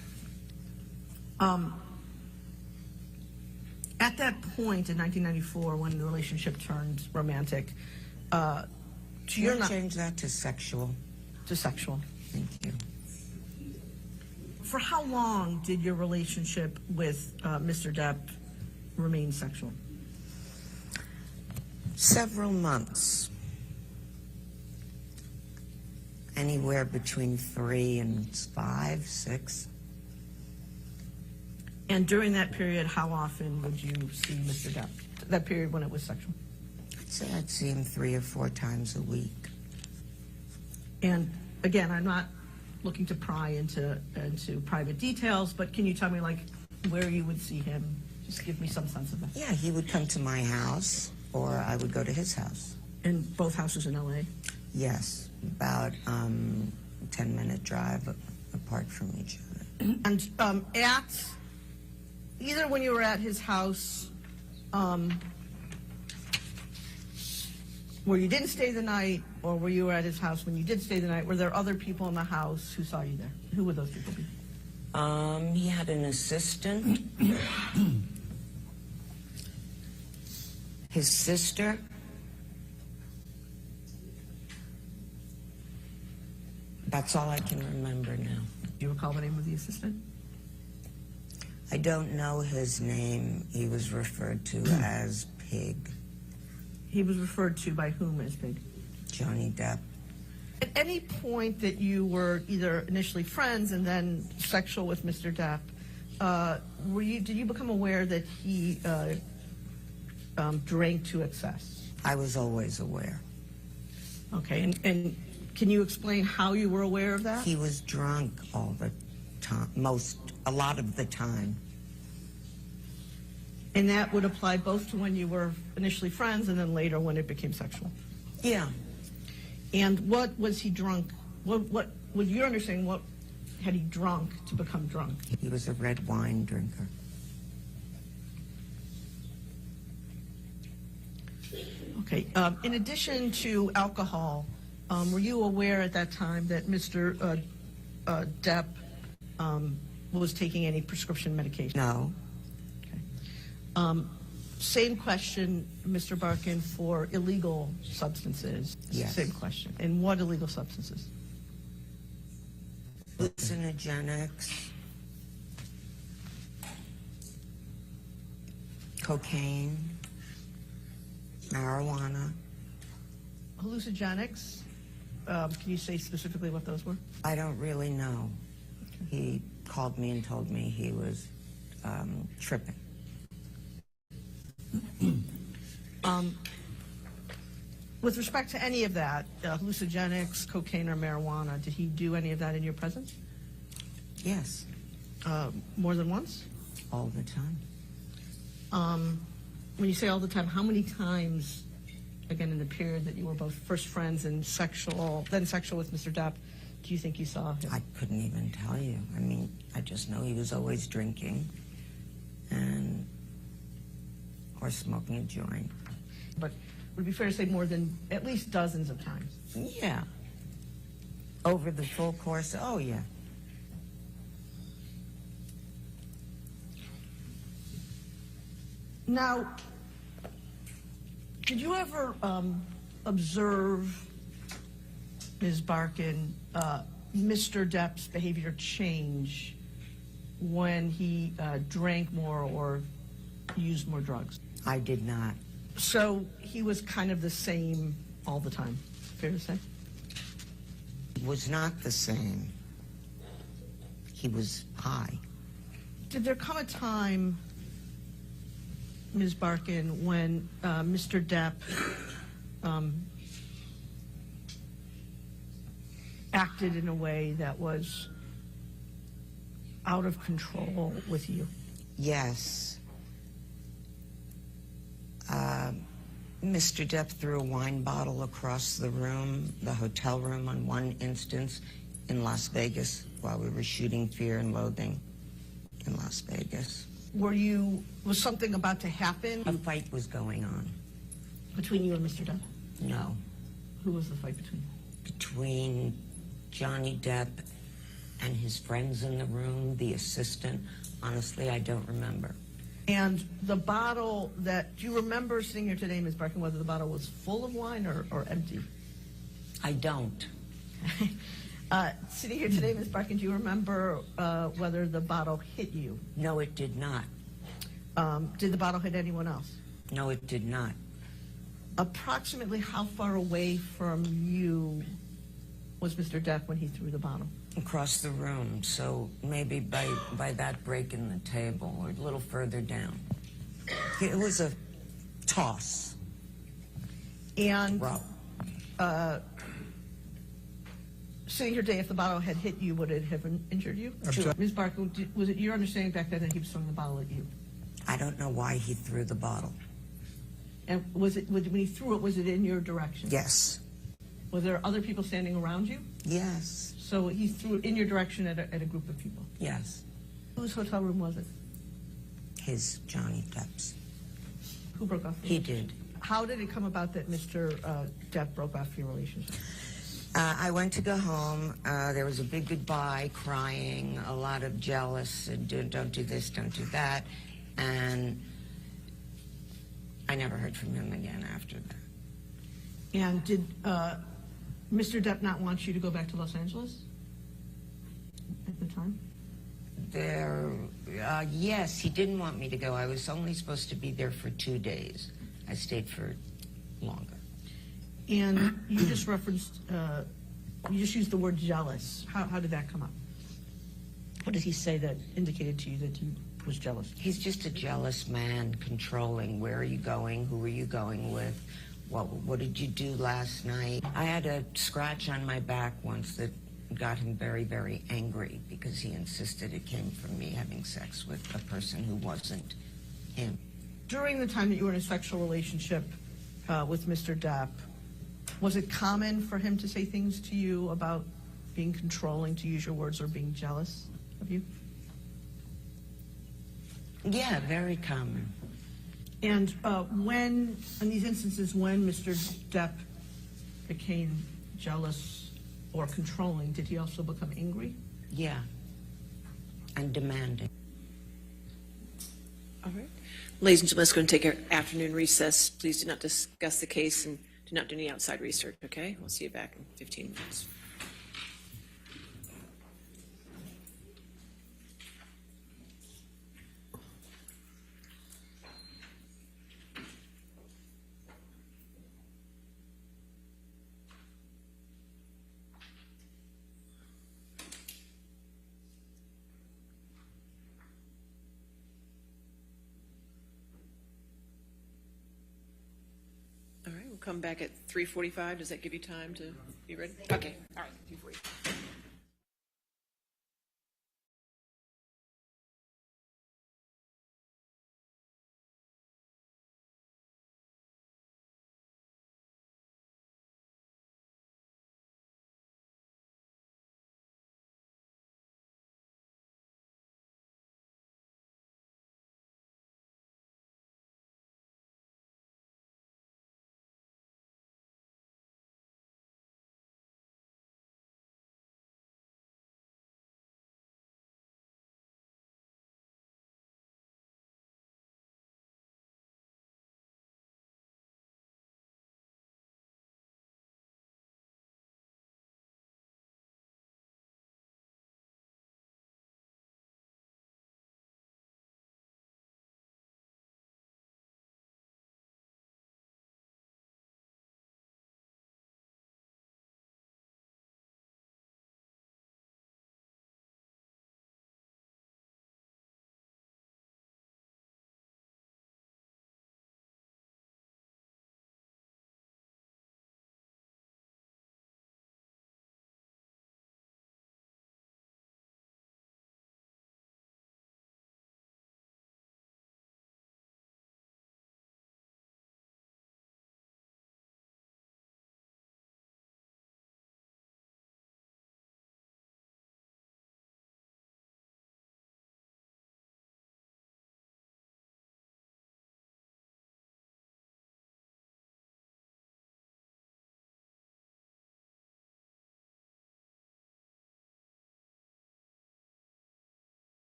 At that point in 1994, when the relationship turned romantic, to your change that to sexual. To sexual. Thank you. For how long did your relationship with Mr. Depp remain sexual? Several months. Anywhere between 3 and 5, 6. And during that period, how often would you see Mr. Depp? That period when it was sexual? I'd say I'd see him 3 or 4 times a week. And again, I'm not looking to pry into private details, but can you tell me, like, where you would see him? Just give me some sense of that. Yeah, he would come to my house, or I would go to his house. And both houses in L.A.? Yes, about 10-minute drive apart from each other. And at either when you were at his house, where you didn't stay the night, or where you were at his house when you did stay the night, were there other people in the house who saw you there? Who would those people be? He had an assistant. His sister. That's all I can remember now. Do you recall the name of the assistant? I don't know his name. He was referred to as Pig. He was referred to by whom as Pig? Johnny Depp. At any point that you were either initially friends and then sexual with Mr. Depp, did you become aware that he drank to excess? I was always aware. Okay, and can you explain how you were aware of that? He was drunk all the time, a lot of the time. And that would apply both to when you were initially friends and then later when it became sexual? Yeah. And what was he drunk? What was your understanding? What had he drunk to become drunk? He was a red wine drinker. Okay. In addition to alcohol, were you aware at that time that Mr. Depp was taking any prescription medication? No. Okay. Same question, Mr. Barkin, for illegal substances. Yes. Same question. And what illegal substances? Hallucinogenics, cocaine, marijuana. Hallucinogenics, can you say specifically what those were? I don't really know. Okay. He called me and told me he was tripping. With respect to any of that, hallucinogenics, cocaine, or marijuana, did he do any of that in your presence? Yes. More than once? All the time. When you say all the time, how many times, again, in the period that you were both first friends and then sexual with Mr. Depp, do you think you saw him? I couldn't even tell you. I mean, I just know he was always drinking and or smoking a joint. But would it be fair to say more than at least dozens of times? Yeah. Over the full course, oh yeah. Now, did you ever observe, Ms. Barkin, Mr. Depp's behavior change when he drank more or used more drugs? I did not. So he was kind of the same all the time, fair to say? He was not the same. He was high. Did there come a time, Ms. Barkin, when Mr. Depp acted in a way that was out of control with you? Yes. Mr. Depp threw a wine bottle across the room, the hotel room on one instance in Las Vegas while we were shooting Fear and Loathing in Las Vegas. Was something about to happen? A fight was going on. Between you and Mr. Depp? No. Who was the fight between? Between Johnny Depp and his friends in the room, the assistant. Honestly, I don't remember. And the bottle that, do you remember sitting here today, Ms. Barkin, whether the bottle was full of wine or empty? I don't. Sitting here today, Ms. Barkin, do you remember whether the bottle hit you? No, it did not. Did the bottle hit anyone else? No, it did not. Approximately how far away from you was Mr. Depp when he threw the bottle? Across the room, so maybe by that break in the table or a little further down. It was a toss. And Wow. sitting here today, if the bottle had hit you, would it have injured you? Ms. Barkin, was it your understanding back then that he was throwing the bottle at you? I don't know why he threw the bottle. And was it, when he threw it, was it in your direction? Yes. Was there other people standing around you? Yes. So he threw it in your direction at a group of people? Yes. Whose hotel room was it? His, Johnny Depp's. Who broke off? He did. How did it come about that Mr. Depp broke off your relationship? I went to go home. There was a big goodbye, crying, a lot of jealous, don't do this, don't do that. And I never heard from him again after that. And did Mr. Depp not want you to go back to Los Angeles at the time? Yes, he didn't want me to go. I was only supposed to be there for 2 days. I stayed for longer. And you just referenced, you just used the word jealous. How did that come up? What did he say that indicated to you that he was jealous? He's just a jealous man, controlling. Where are you going? Who are you going with? What did you do last night? I had a scratch on my back once that got him very, very angry because he insisted it came from me having sex with a person who wasn't him. During the time that you were in a sexual relationship with Mr. Depp, was it common for him to say things to you about being controlling, to use your words, or being jealous of you? Yeah, very common. And when, in these instances, when Mr. Depp became jealous or controlling, did he also become angry? Yeah, and demanding. All right. Ladies and gentlemen, let's go and take our afternoon recess. Please do not discuss the case and do not do any outside research, okay? We'll see you back in 15 minutes. All right, we'll come back at 3:45. Does that give you time to be ready? Okay, all right, 3:45.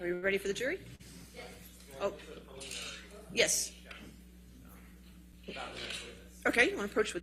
Are we ready for the jury? Oh, yes. Okay, you want to approach with.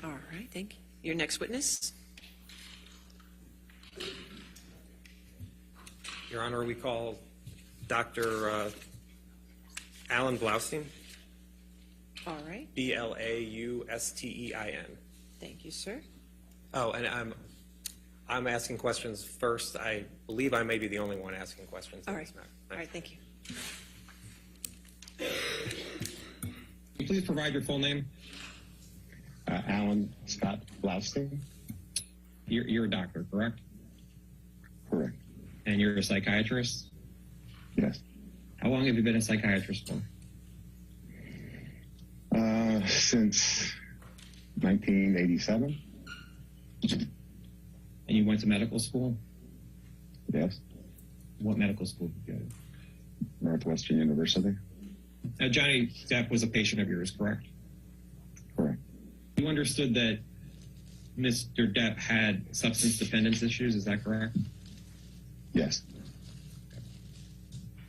All right, thank you. Your next witness? Your Honor, we call Dr. Alan Blaustein. All right. Blaustein. Thank you, sir. Oh, and I'm asking questions first. I believe I may be the only one asking questions. All right. All right, thank you. Can you please provide your full name? Alan Scott Blaustein. You're a doctor, correct? Correct. And you're a psychiatrist? Yes. How long have you been a psychiatrist for? Since 1987. And you went to medical school? Yes. What medical school did you go to? Northwestern University. Johnny Depp was a patient of yours, correct? Correct. You understood that Mr. Depp had substance dependence issues, is that correct? Yes.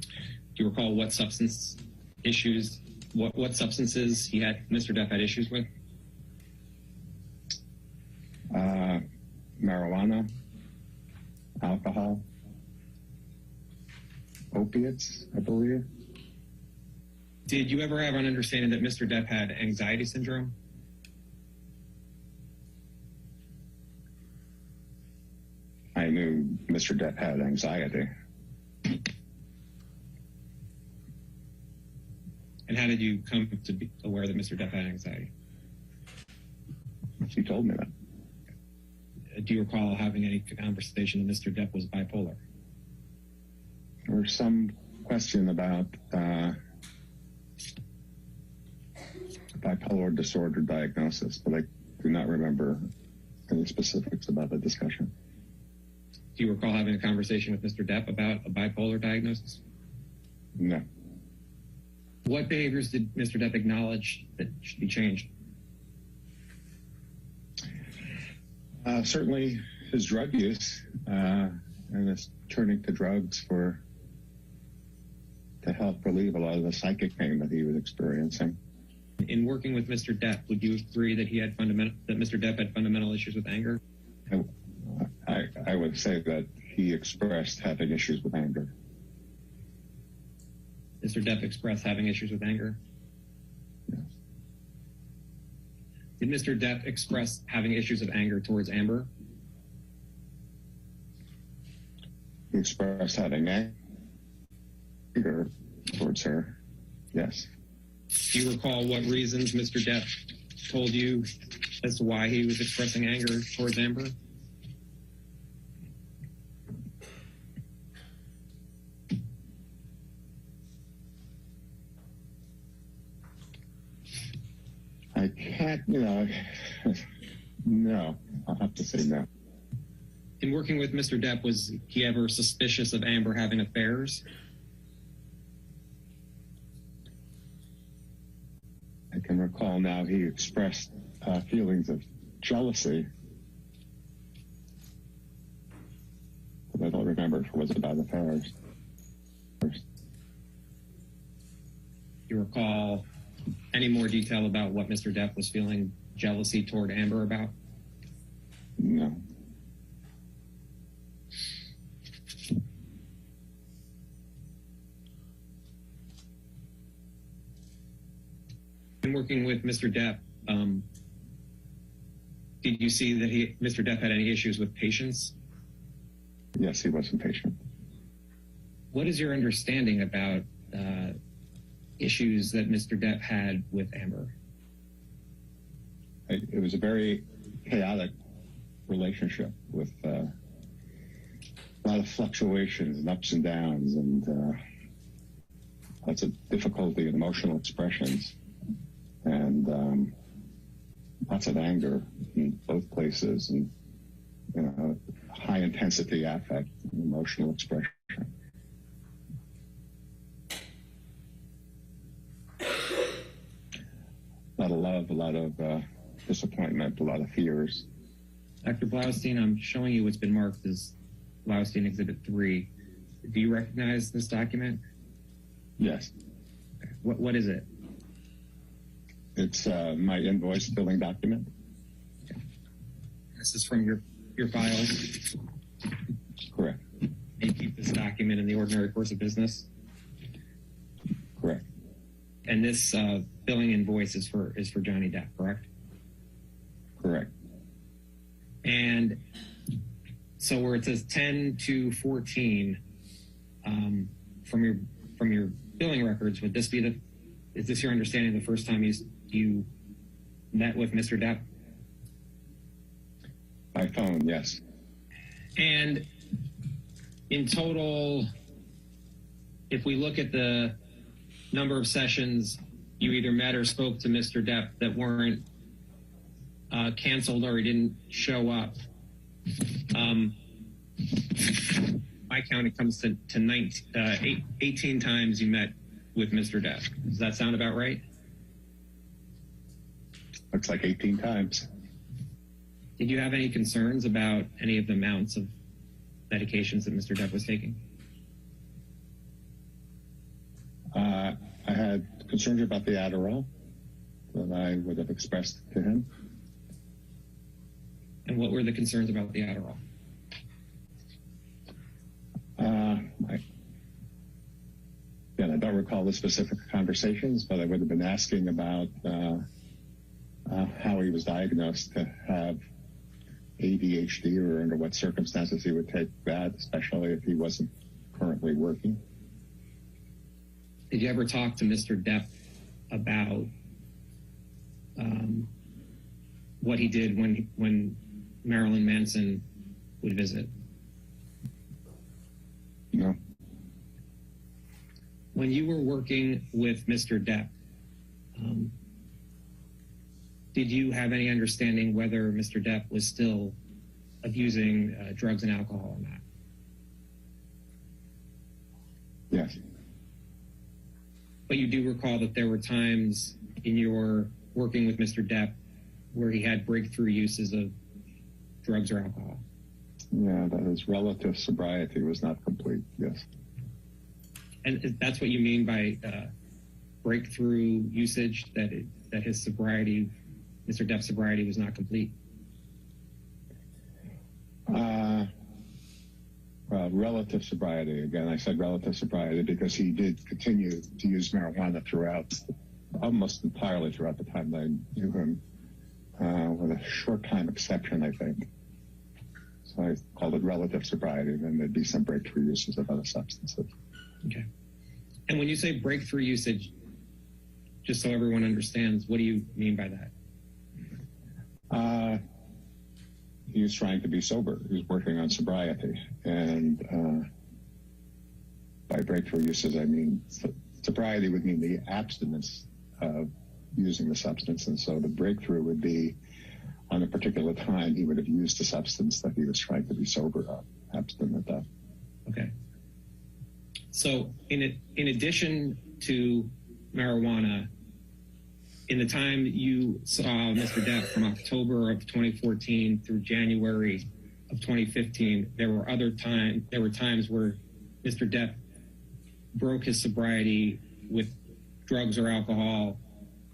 Do you recall what substance issues, what substances Mr. Depp had issues with? Marijuana, alcohol, opiates, I believe. Did you ever have an understanding that Mr. Depp had anxiety syndrome? I knew Mr. Depp had anxiety. And how did you come to be aware that Mr. Depp had anxiety? She told me that. Do you recall having any conversation that Mr. Depp was bipolar? There was some question about bipolar disorder diagnosis, but I do not remember any specifics about the discussion. Do you recall having a conversation with Mr. Depp about a bipolar diagnosis? No. What behaviors did Mr. Depp acknowledge that should be changed? Certainly his drug use and his turning to drugs to help relieve a lot of the psychic pain that he was experiencing. In working with Mr. Depp, would you agree that that Mr. Depp had fundamental issues with anger? I would say that he expressed having issues with anger. Mr. Depp expressed having issues with anger? Yes. Did Mr. Depp express having issues of anger towards Amber? He expressed having anger towards her. Yes. Do you recall what reasons Mr. Depp told you as to why he was expressing anger towards Amber? I can't, no, I'll have to say no. In working with Mr. Depp, was he ever suspicious of Amber having affairs? I can recall now he expressed feelings of jealousy, but I don't remember if it was about affairs. Do you recall any more detail about what Mr. Depp was feeling jealousy toward Amber about? No. In working with Mr. Depp, did you see that Mr. Depp had any issues with patience? Yes, he was impatient. What is your understanding about issues that Mr. Depp had with Amber? It was a very chaotic relationship with a lot of fluctuations and ups and downs and lots of difficulty in emotional expressions and lots of anger in both places and high intensity affect and emotional expression. A lot of love, a lot of disappointment, a lot of fears. Dr. Blaustein, I'm showing you what's been marked as Blaustein Exhibit 3. Do you recognize this document? Yes. Okay. What is it? It's my invoice billing document. Okay. This is from your files? Correct. And you keep this document in the ordinary course of business? Correct. And this billing invoice is for Johnny Depp, correct? Correct. And so where it says 10/2/14 from your billing records, would this be is this your understanding the first time you met with Mr. Depp? By phone, yes. And in total, if we look at the number of sessions you either met or spoke to Mr. Depp that weren't canceled or he didn't show up, my count, it comes to 18 times you met with Mr. Depp. Does that sound about right? Looks like 18 times. Did you have any concerns about any of the amounts of medications that Mr. Depp was taking? I had concerns about the Adderall that I would have expressed to him. And what were the concerns about the Adderall? I don't recall the specific conversations, but I would have been asking about how he was diagnosed to have ADHD or under what circumstances he would take that, especially if he wasn't currently working. Did you ever talk to Mr. Depp about what he did when Marilyn Manson would visit? No. When you were working with Mr. Depp, did you have any understanding whether Mr. Depp was still abusing drugs and alcohol or not? Yes. But you do recall that there were times in your working with Mr. Depp where he had breakthrough uses of drugs or alcohol? Yeah, that his relative sobriety was not complete, yes. And that's what you mean by breakthrough usage, that his sobriety, Mr. Depp's sobriety, was not complete? Relative sobriety. Again, I said relative sobriety because he did continue to use marijuana throughout, almost entirely throughout the time that I knew him, with a short time exception, I think. So I called it relative sobriety. Then there'd be some breakthrough uses of other substances. Okay. And when you say breakthrough usage, just so everyone understands, what do you mean by that? He was trying to be sober. He was working on sobriety. And by breakthrough uses, I mean sobriety would mean the abstinence of using the substance. And so the breakthrough would be on a particular time he would have used the substance that he was trying to be sober of, abstinent of. Okay. So in addition to marijuana, in the time you saw Mr. Depp from October of 2014 through January of 2015, there were times where Mr. Depp broke his sobriety with drugs or alcohol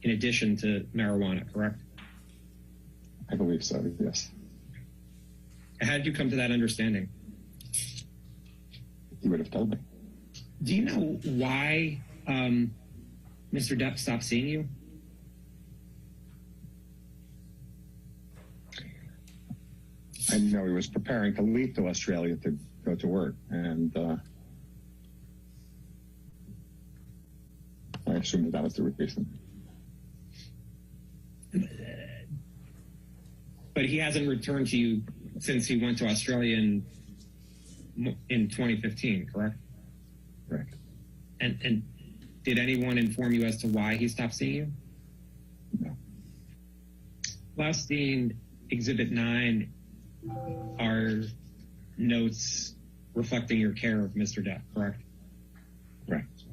in addition to marijuana, correct? I believe so, yes. How did you come to that understanding? He would have told me. Do you know why Mr. Depp stopped seeing you? I know he was preparing to leave to Australia to go to work, and I assumed that was the reason. But he hasn't returned to you since he went to Australia in 2015, correct? Correct. And did anyone inform you as to why he stopped seeing you? No. Blaustein Exhibit 9 are notes reflecting your care of Mr. Depp, correct? Correct.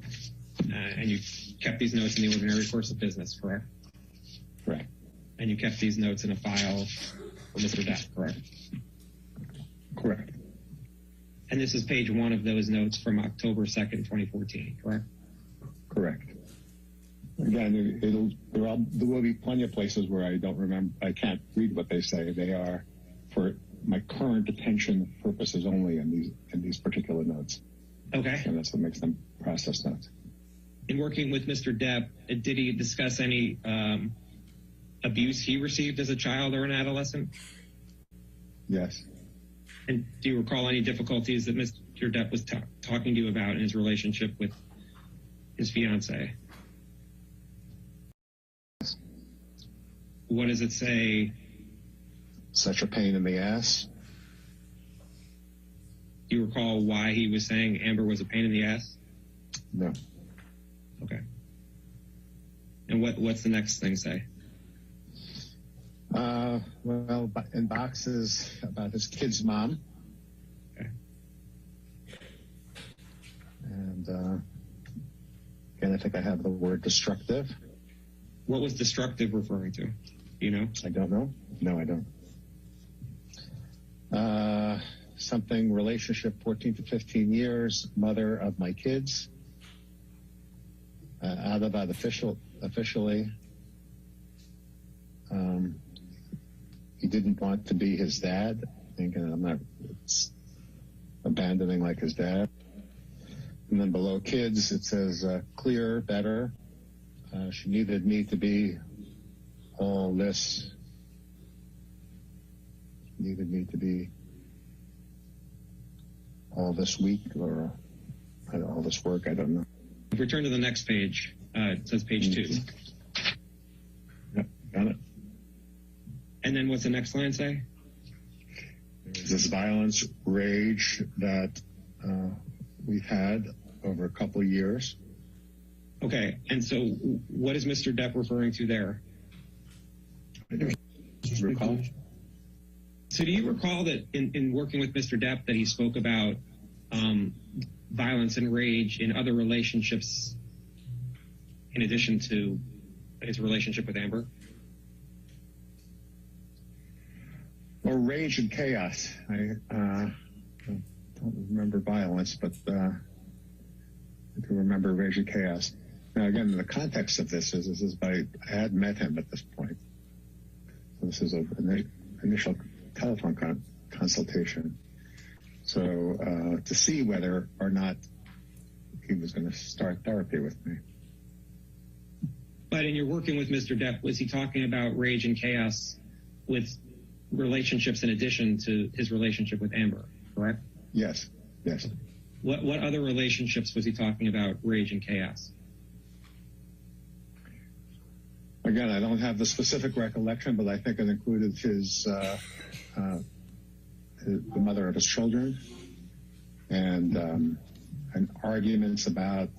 And you kept these notes in the ordinary course of business, correct? Correct. And you kept these notes in a file for Mr. Depp, correct? Correct. And this is page 1 of those notes from October 2nd, 2014, correct? Correct. Again, there will be plenty of places where I don't remember, I can't read what they say. They are for my current attention purposes only in these particular notes. Okay. And that's what makes them process notes. In working with Mr. Depp, did he discuss any abuse he received as a child or an adolescent? Yes. And do you recall any difficulties that Mr. Depp was talking to you about in his relationship with his fiancée? Yes. What does it say? Such a pain in the ass. Do you recall why he was saying Amber was a pain in the ass? No. Okay. And what's the next thing say? Well, in boxes about his kid's mom. Okay. And again, I think I have the word destructive. What was destructive referring to? Do you know? I don't know. No, I don't. Something relationship 14 to 15 years, mother of my kids. Out of that officially. He didn't want to be his dad, thinking I'm not abandoning like his dad. And then below kids, it says clear, better. She needed me to be all this. She needed me to be all this week or all this work, I don't know. If we turn to the next page, It says page 2. Yep, got it. And then what's the next line say? This violence, rage that we've had over a couple of years. Okay, and so what is Mr. Depp referring to there? Recall? So do you recall that in working with Mr. Depp that he spoke about violence and rage in other relationships in addition to his relationship with Amber? Well, rage and chaos. I don't remember violence, but I do remember rage and chaos. Now, again, the context of this is I had met him at this point. So this is an initial telephone consultation. So to see whether or not he was going to start therapy with me. But in your working with Mr. Depp, was he talking about rage and chaos with relationships in addition to his relationship with Amber, correct? Yes, yes. What other relationships was he talking about rage and chaos? Again, I don't have the specific recollection, but I think it included the mother of his children, and arguments about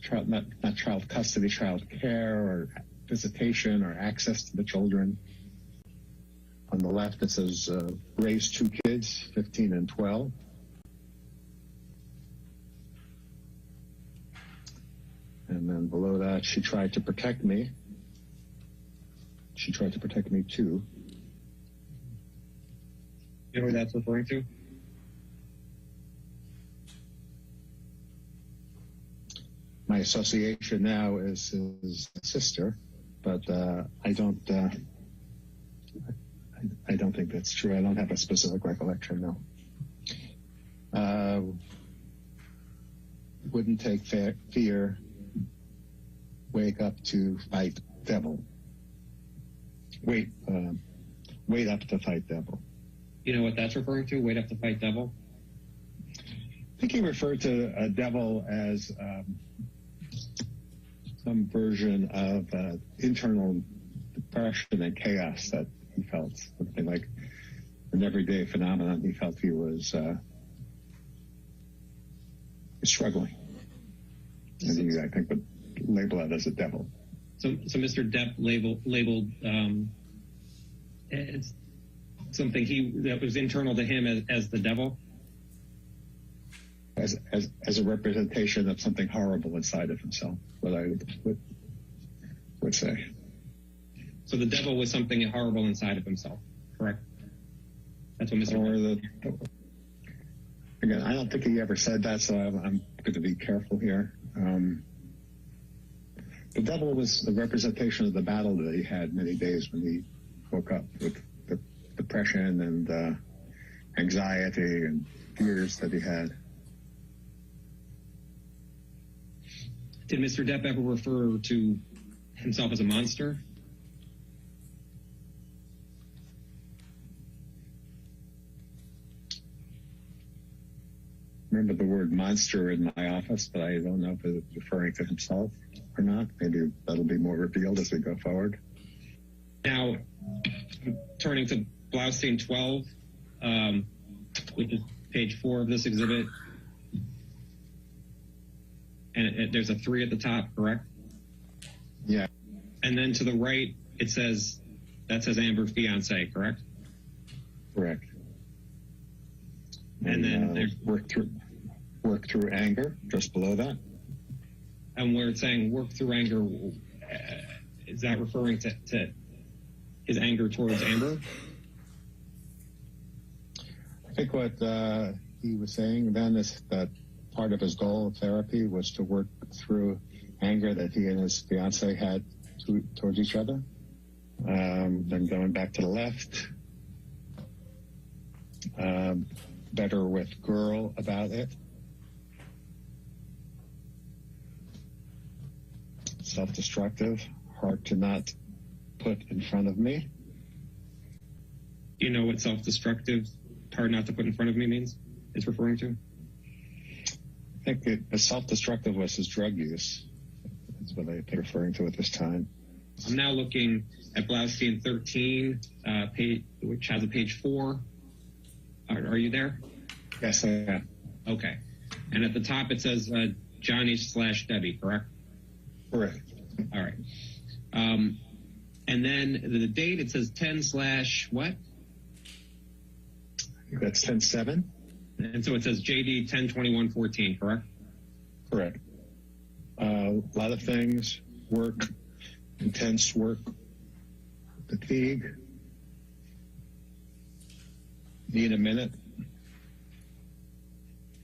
not child custody, child care, or visitation, or access to the children. On the left, it says raise 2 kids, 15 and 12. And then below that, she tried to protect me. She tried to protect me too. You know what that's referring to? My association now is his sister, but I don't think that's true. I don't have a specific recollection, no. Wouldn't take fear. Wake up to fight devil. Wait up to fight devil. You know what that's referring to? Wait up to fight devil? I think he referred to a devil as some version of internal depression and chaos that he felt, something like an everyday phenomenon. He felt he was struggling. And he, I think, would label it as a devil. So Mr. Depp labeled it's something that was internal to him as the devil? As a representation of something horrible inside of himself, what I would say. So the devil was something horrible inside of himself, correct? That's what Mr. Again, I don't think he ever said that, so I'm going to be careful here. The devil was the representation of the battle that he had many days when he woke up with the depression and anxiety and fears that he had. Did Mr. Depp ever refer to himself as a monster? Remember the word monster in my office, but I don't know if it's referring to himself or not. Maybe that'll be more revealed as we go forward. Now, turning to Blaustein 12, which is page 4 of this exhibit, and there's a 3 at the top, correct? Yeah. And then to the right, that says Amber fiance, correct? Correct. And then there's work through anger just below that. And where it's saying work through anger, is that referring to his anger towards Amber? I think what he was saying then is that part of his goal of therapy was to work through anger that he and his fiance had towards each other. Then going back to the left, better with girl about it. Self-destructive, hard to not put in front of me. You know what self-destructive, hard not to put in front of me means? It's referring to? think self-destructive was his drug use. That's what I think referring to at this time. I'm now looking at Blaustein 13, which has a page 4. Are you there? Yes, I am. Okay. And at the top it says Johnny/Debbie, correct? Correct. All right. And then the date, it says 10/what? That's 10/7. And so it says JD 10/21/14, correct? Correct. A lot of things, work, intense work, fatigue. Need a minute.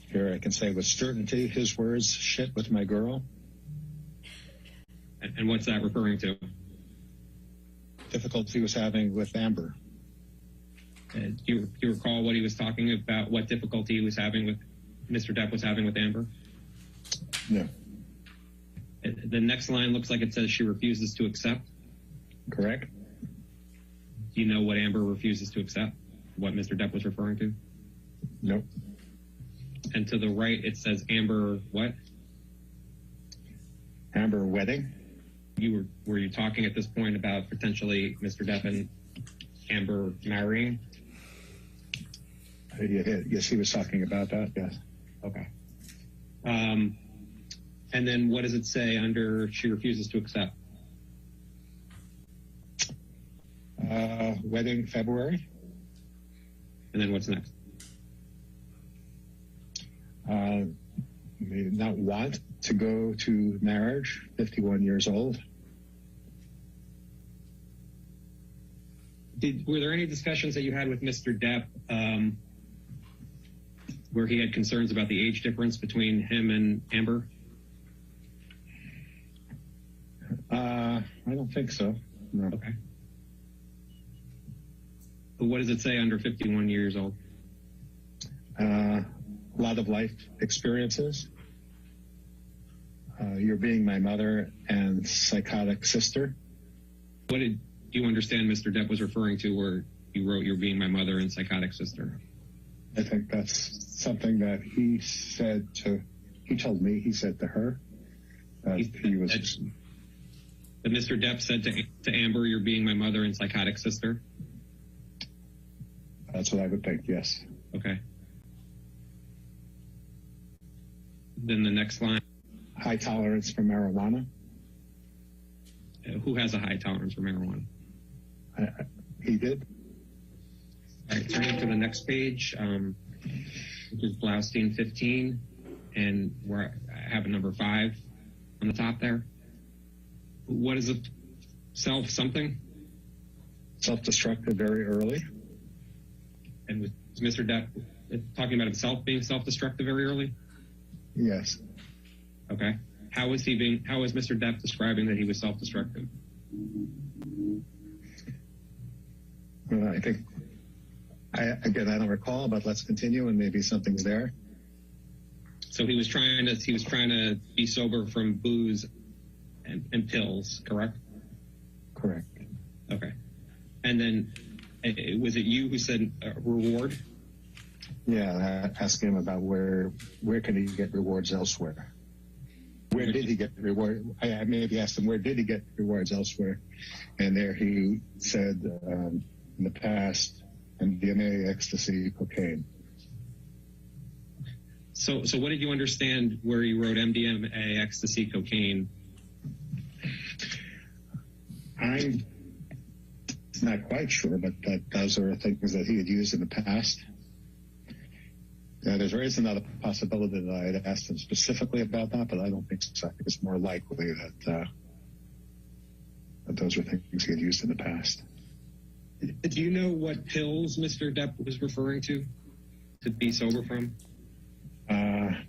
Here I can say with certainty, his words, shit with my girl. And what's that referring to? Difficulty he was having with Amber. Do you recall what he was talking about, what difficulty he was having with, Mr. Depp was having with Amber? No. The next line looks like it says she refuses to accept. Correct. Do you know what Amber refuses to accept? What Mr. Depp was referring to? Nope. And to the right, it says Amber what? Amber wedding. Were you talking at this point about potentially Mr. Depp and Amber marrying? Yes, he was talking about that, yes. Okay. And then what does it say under she refuses to accept? Wedding February. And then what's next? May not want to go to marriage, 51 years old. Were there any discussions that you had with Mr. Depp where he had concerns about the age difference between him and Amber? I don't think so. No. Okay. But what does it say under 51 years old? A lot of life experiences. You're being my mother and psychotic sister. What did you understand Mr. Depp was referring to where you wrote "You're being my mother and psychotic sister"? I think that's something that he said to, he told me, he said to her. He was. That Mr. Depp said to Amber, "You're being my mother and psychotic sister"? That's what I would think, yes. Okay. Then the next line. High tolerance for marijuana. Who has a high tolerance for marijuana? He did. All right, turning to the next page, which is Blaustein 15, and where I have a number 5 on the top there. What is it? Something? Self-destructive very early. And was Mr. Depp talking about himself being self-destructive very early? Yes. Okay. How is Mr. Depp describing that he was self-destructive? I think, I don't recall, but let's continue and maybe something's there. So he was trying to be sober from booze and pills, correct? Correct. Okay. And then was it you who said reward? Yeah, I asked him about where can he get rewards elsewhere. Where did he get reward? I maybe asked him where did he get rewards elsewhere, and there he said in the past, MDMA, ecstasy, cocaine. So what did you understand where you wrote MDMA, ecstasy, cocaine? I'm not quite sure, but those are things that he had used in the past. There's always another possibility that I had asked him specifically about that, but I don't think so. I think it's more likely that those were things he had used in the past. Do you know what pills Mr. Depp was referring to be sober from? I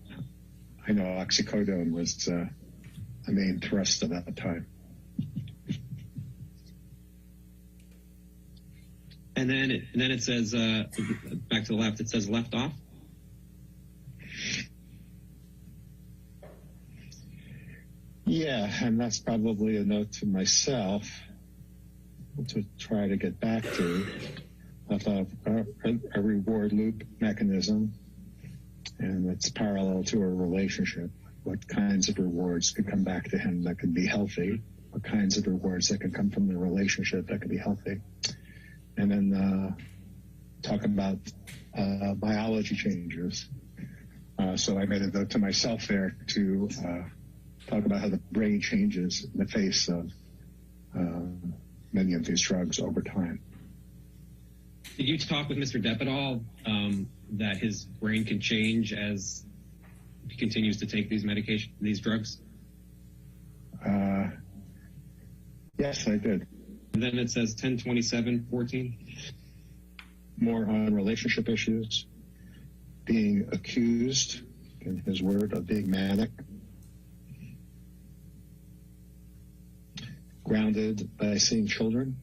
know oxycodone was the main thrust of that time. And then it says, back to the left, it says left off. Yeah, and that's probably a note to myself to try to get back to a reward loop mechanism. And it's parallel to a relationship. What kinds of rewards could come back to him that could be healthy? What kinds of rewards that could come from the relationship that could be healthy? And then talk about biology changes. So I made a note to myself there to talk about how the brain changes in the face of many of these drugs over time. Did you talk with Mr. Depp at all that his brain can change as he continues to take these drugs? Yes, I did. And then it says 10/27/14. More on relationship issues, being accused, in his word, of being manic, grounded by seeing children.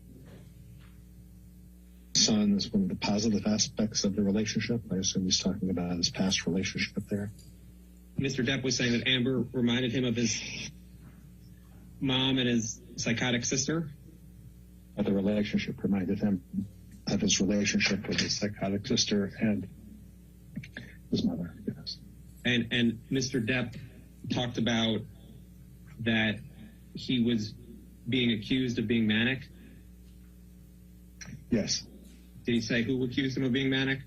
Son is one of the positive aspects of the relationship. I assume he's talking about his past relationship there. Mr. Depp was saying that Amber reminded him of his mom and his psychotic sister. The relationship reminded him of his relationship with his psychotic sister and his mother, yes. And Mr. Depp talked about that he was being accused of being manic. Yes. Did he say who accused him of being manic?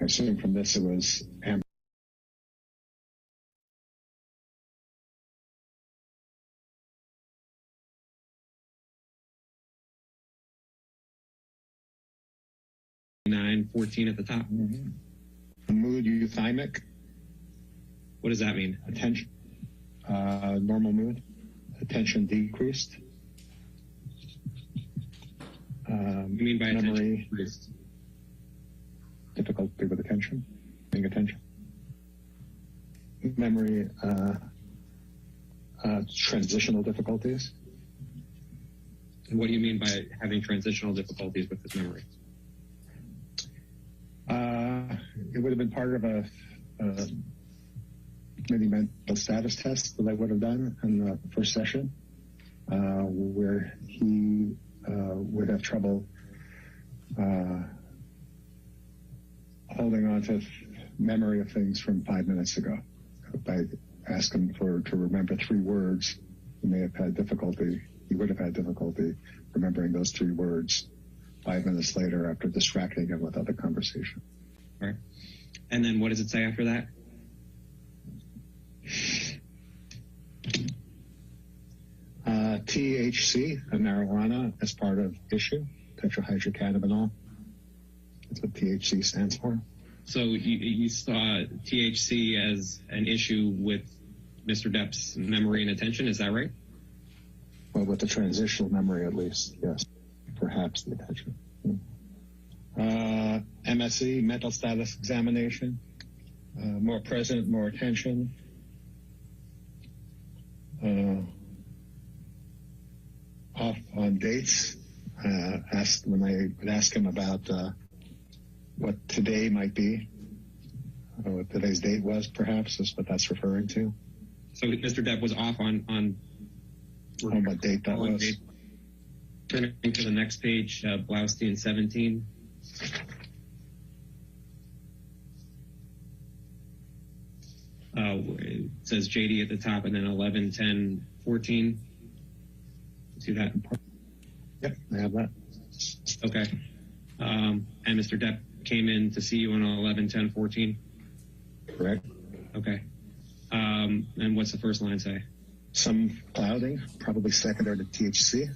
I assume from this it was Amber. (9/14) at the top. Mm-hmm. Mood euthymic. What does that mean? Attention. Normal mood. Attention decreased. You mean by memory attention? Difficulty with attention, paying attention. Memory, transitional difficulties. And what do you mean by having transitional difficulties with his memory? It would have been part of a committee mental status test that I would have done in the first session, where he would have trouble holding on to memory of things from 5 minutes ago. If I asked him to remember 3 words, he would have had difficulty remembering those 3 words 5 minutes later after distracting him with other conversation. Right. And then what does it say after that? THC, a marijuana, as part of issue, tetrahydrocannabinol. That's what THC stands for. So you saw THC as an issue with Mr. Depp's memory and attention, is that right? Well, with the transitional memory, at least, yes. Perhaps the attention. MSE, mental status examination. More present, more attention. Off on dates. When I would ask him about what today might be, what today's date was, perhaps, is what that's referring to. So Mr. Depp was off on what date that was. Date. Turning to the next page, Blaustein 17. It says JD at the top and then 11/10/14. See that? Yep, I have that. Okay. And Mr. Depp came in to see you on 11/10/14. Correct. Okay. And what's the first line say? Some clouding, probably secondary to THC.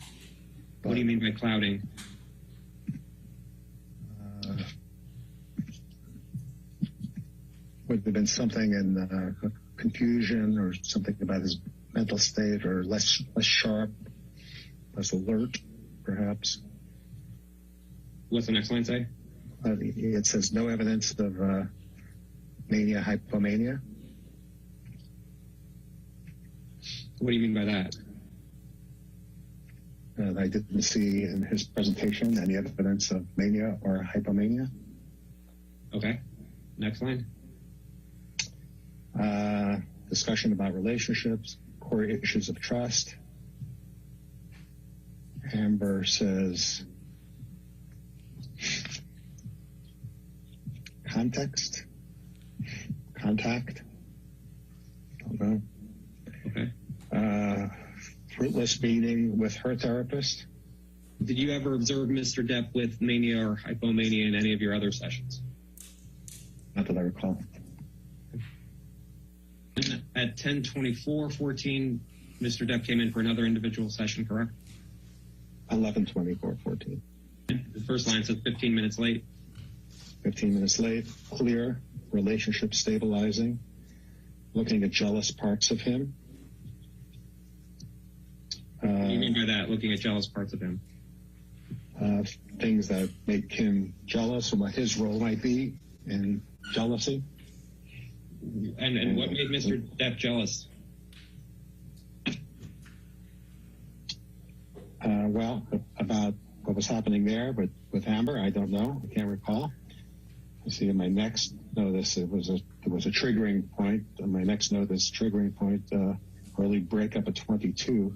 What do you mean by clouding? Would have been something in confusion or something about his mental state, or less sharp, less alert, perhaps. What's the next line say? It says no evidence of mania, hypomania. What do you mean by that? I didn't see in his presentation any evidence of mania or hypomania. Okay. Next line. Discussion about relationships, core issues of trust. Amber says, contact. Don't know. Okay. Fruitless meeting with her therapist. Did you ever observe Mr. Depp with mania or hypomania in any of your other sessions? Not that I recall. At 10:24:14, Mr. Depp came in for another individual session, correct? 11:24:14. The first line says 15 minutes late. 15 minutes late. Clear. Relationship stabilizing. Looking at jealous parts of him. What do you mean by that, looking at jealous parts of him? Things that make him jealous and what his role might be in jealousy. And what made Mr. Depp jealous? Well, about what was happening there, but with Amber, I don't know. I can't recall. I see in my next notice it was a triggering point. On my next notice, triggering point, early breakup at 22,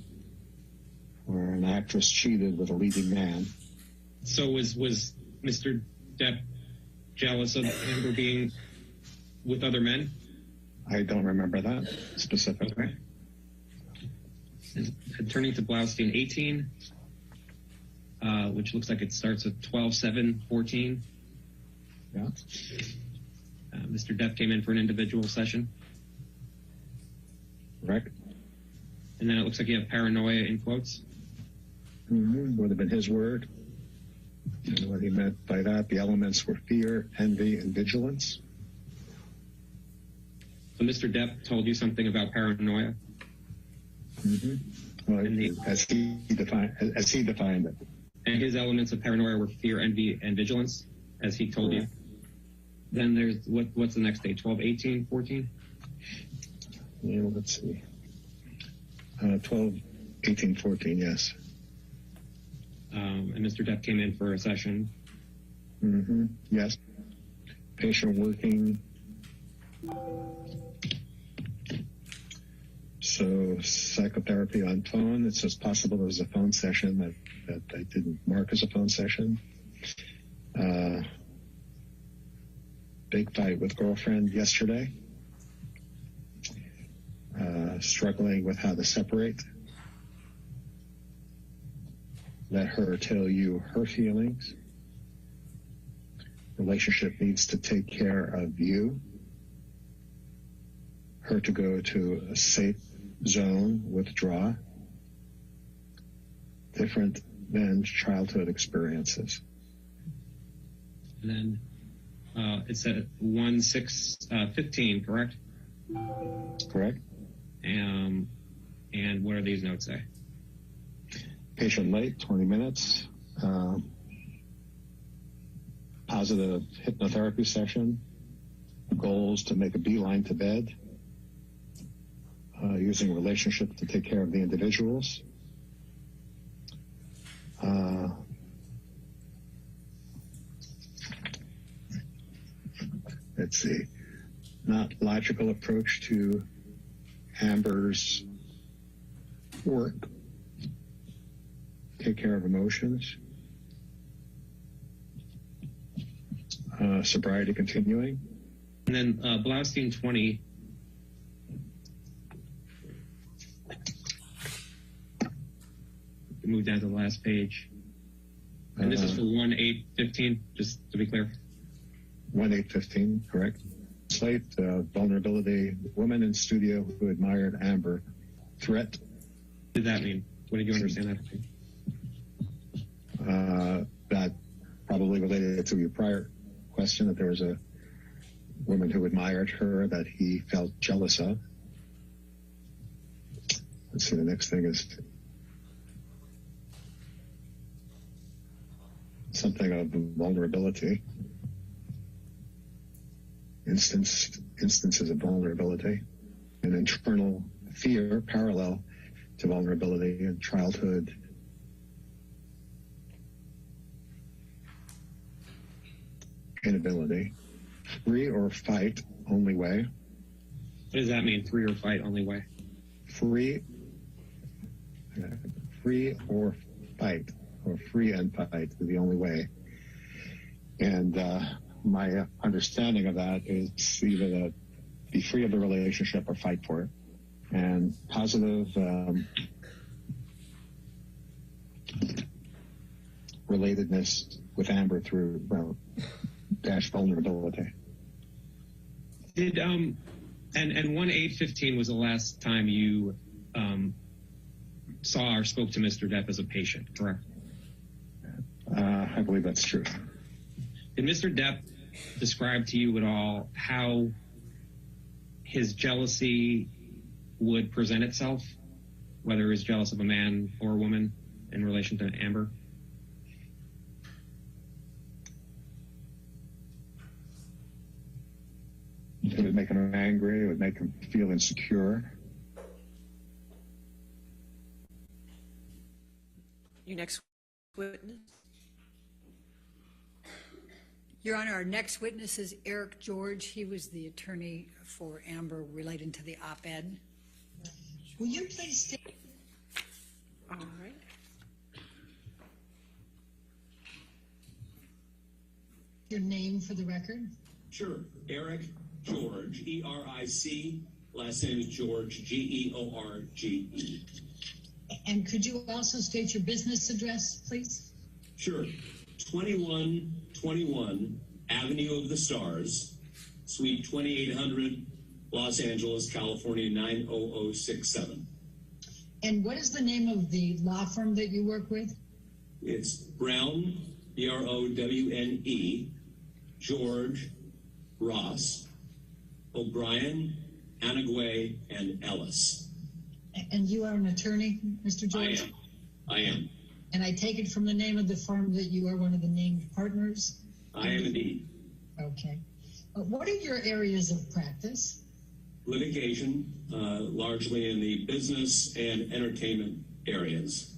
where an actress cheated with a leading man. So was Mr. Depp jealous of Amber being with other men? I don't remember that specifically. Okay. And turning to Blaustein 18, which looks like it starts at 12:7:14. Yeah. Mr. Depp came in for an individual session. Correct. And then it looks like you have paranoia in quotes. Mm-hmm. Would have been his word. And what he meant by that, the elements were fear, envy, and vigilance. So Mr. Depp told you something about paranoia? Mm-hmm. Well, as he defined it. And his elements of paranoia were fear, envy, and vigilance, as he told you. Then there's, what's the next date, 12:18:14? Yeah, let's see. 12:18:14, yes. And Mr. Depp came in for a session. Mm-hmm. Yes. Patient working. So psychotherapy on phone. It says possible there was a phone session that I didn't mark as a phone session. Big fight with girlfriend yesterday. Struggling with how to separate. Let her tell you her feelings. Relationship needs to take care of you. Her to go to a safe zone, withdraw. Different than childhood experiences. And then it's at 1:6:15, correct? Correct. And what do these notes say? Patient late, 20 minutes. Positive hypnotherapy session. Goals to make a beeline to bed. Using relationship to take care of the individuals. Let's see. Not logical approach to Amber's work. Take care of emotions. Sobriety continuing. And then Blaustein 20. Move down to the last page. And this is for 1/8/15, just to be clear. 1/8/15, correct. Slate, vulnerability, woman in studio who admired Amber. Threat. What did that mean? What did you understand that to mean? That probably related to your prior question, that there was a woman who admired her that he felt jealous of. Let's see, the next thing is something of vulnerability. Instances of vulnerability. An internal fear parallel to vulnerability in childhood. Inability. Free or fight, only way. What does that mean, free or fight, only way? Free or fight, or free and fight is the only way. And my understanding of that is either to be free of the relationship or fight for it. And positive relatedness with Amber through dash vulnerability. Did and 1/8/15 was the last time you saw or spoke to Mr. Depp as a patient, correct? I believe that's true. Did Mr. Depp describe to you at all how his jealousy would present itself, whether he was jealous of a man or a woman in relation to Amber? It would make him angry. It would make him feel insecure. Your next witness? Your Honor, our next witness is Eric George. He was the attorney for Amber relating to the op-ed. Will you please state All right. your name for the record? Sure. Eric George, E-R-I-C. Last name is George, G-E-O-R-G-E. And could you also state your business address, please? Sure. 2121 Avenue of the Stars, Suite 2800, Los Angeles, California, 90067. And what is the name of the law firm that you work with? It's Brown, B-R-O-W-N-E, George, Ross, O'Brien, Anagway, and Ellis. And you are an attorney, Mr. George? I am. And I take it from the name of the firm that you are one of the named partners? I am indeed. Okay. What are your areas of practice? Litigation, largely in the business and entertainment areas.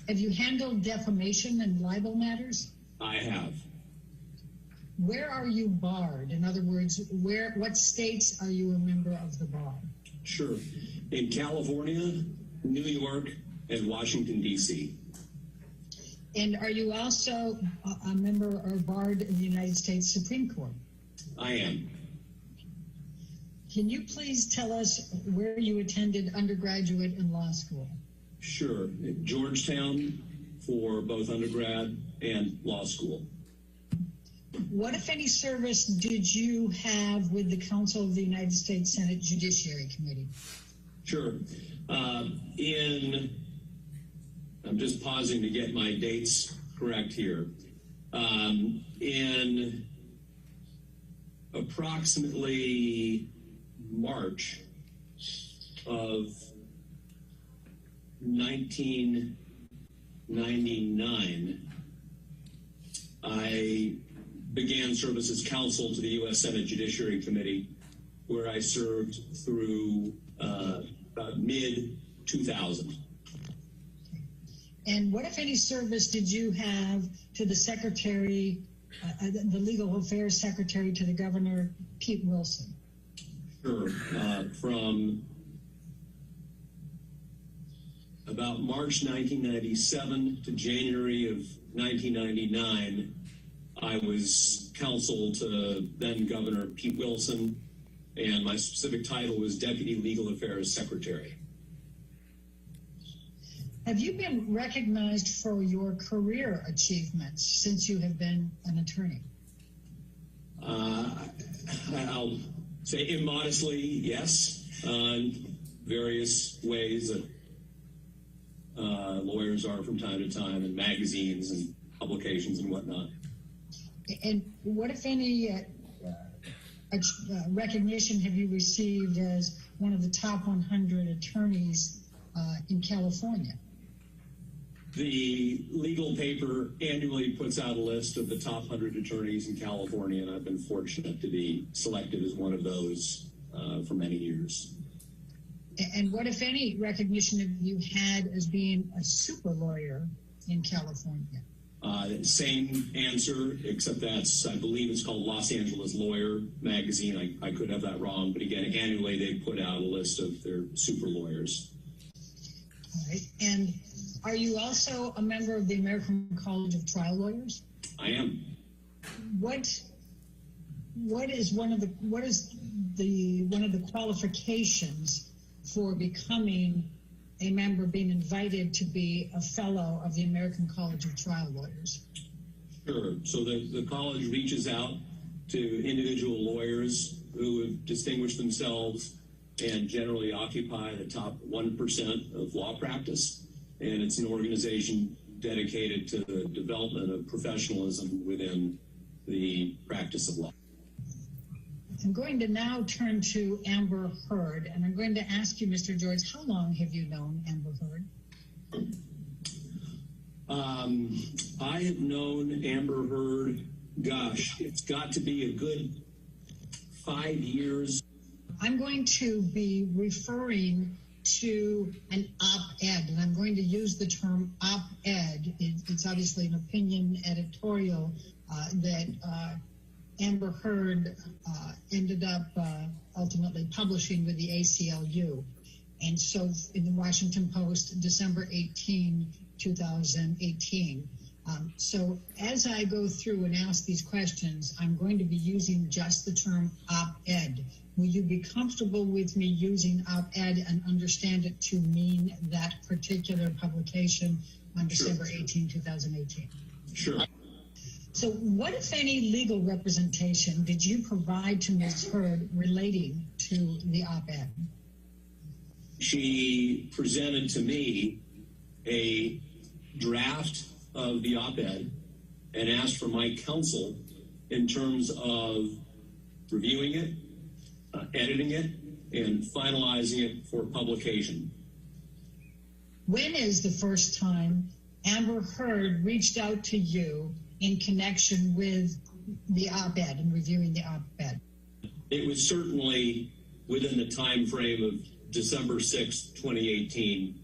Have you handled defamation and libel matters? I have. Where are you barred? In other words, what states are you a member of the bar? Sure. In California, New York, and Washington, D.C. And are you also a member or barred in the United States Supreme Court? I am. Can you please tell us where you attended undergraduate and law school? Sure. At Georgetown for both undergrad and law school. What, if any, service did you have with the Council of the United States Senate Judiciary Committee? Sure. I'm just pausing to get my dates correct here. In approximately March of 1999, I began service as counsel to the U.S. Senate Judiciary Committee, where I served through about mid-2000. And what, if any, service did you have to the Secretary, the Legal Affairs Secretary to the Governor, Pete Wilson? Sure. From about March 1997 to January of 1999, I was counsel to then Governor Pete Wilson, and my specific title was Deputy Legal Affairs Secretary. Have you been recognized for your career achievements since you have been an attorney? I'll say immodestly, yes, in various ways that lawyers are from time to time in magazines and publications and whatnot. And what, if any, recognition have you received as one of the top 100 attorneys in California? The legal paper annually puts out a list of the top 100 attorneys in California, and I've been fortunate to be selected as one of those for many years. And what, if any, recognition have you had as being a super lawyer in California? Same answer, except that's, I believe it's called Los Angeles Lawyer magazine. I could have that wrong, but again, annually they put out a list of their super lawyers. All right. And are you also a member of the American College of Trial Lawyers? I am. what is one of the qualifications for becoming a member, being invited to be a fellow of the American College of Trial Lawyers? Sure. So the college reaches out to individual lawyers who have distinguished themselves and generally occupy the top 1% of law practice. And it's an organization dedicated to the development of professionalism within the practice of law. I'm going to now turn to Amber Heard, and I'm going to ask you, Mr. George, how long have you known Amber Heard? I have known Amber Heard, gosh, it's got to be a good 5 years. I'm going to be referring to an op-ed, and I'm going to use the term op-ed. It's obviously an opinion editorial that Amber Heard ended up ultimately publishing with the ACLU. And so in the Washington Post, December 18, 2018. So as I go through and ask these questions, I'm going to be using just the term op-ed. Will you be comfortable with me using op-ed and understand it to mean that particular publication on December 18, 2018? Sure. So what, if any, legal representation did you provide to Ms. Heard relating to the op-ed? She presented to me a draft of the op-ed and asked for my counsel in terms of reviewing it, editing it, and finalizing it for publication. When is the first time Amber Heard reached out to you in connection with the op-ed and reviewing the op-ed? It was certainly within the time frame of December 6, 2018.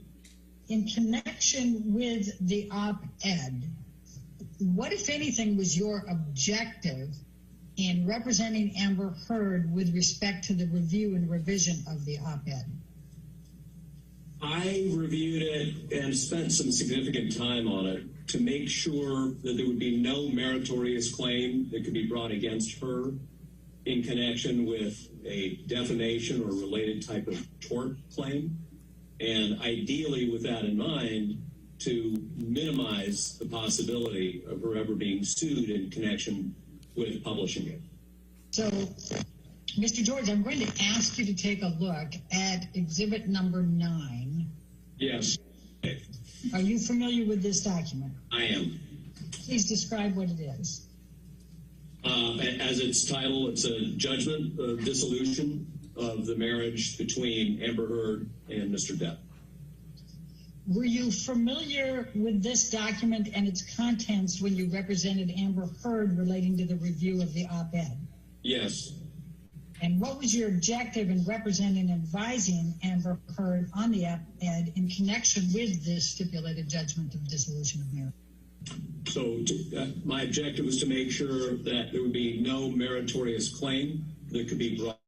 In connection with the op-ed, what, if anything, was your objective in representing Amber Heard with respect to the review and revision of the op-ed? I reviewed it and spent some significant time on it to make sure that there would be no meritorious claim that could be brought against her in connection with a defamation or related type of tort claim. And ideally, with that in mind, to minimize the possibility of her ever being sued in connection with publishing it. So, Mr. George, I'm going to ask you to take a look at exhibit number 9. Yes. Are you familiar with this document? I am. Please describe what it is. As its title, it's a judgment of dissolution of the marriage between Amber Heard and Mr. Depp. Were you familiar with this document and its contents when you represented Amber Heard relating to the review of the op-ed? Yes. And what was your objective in representing and advising Amber Heard on the op-ed in connection with this stipulated judgment of dissolution of marriage? So my objective was to make sure that there would be no meritorious claim that could be brought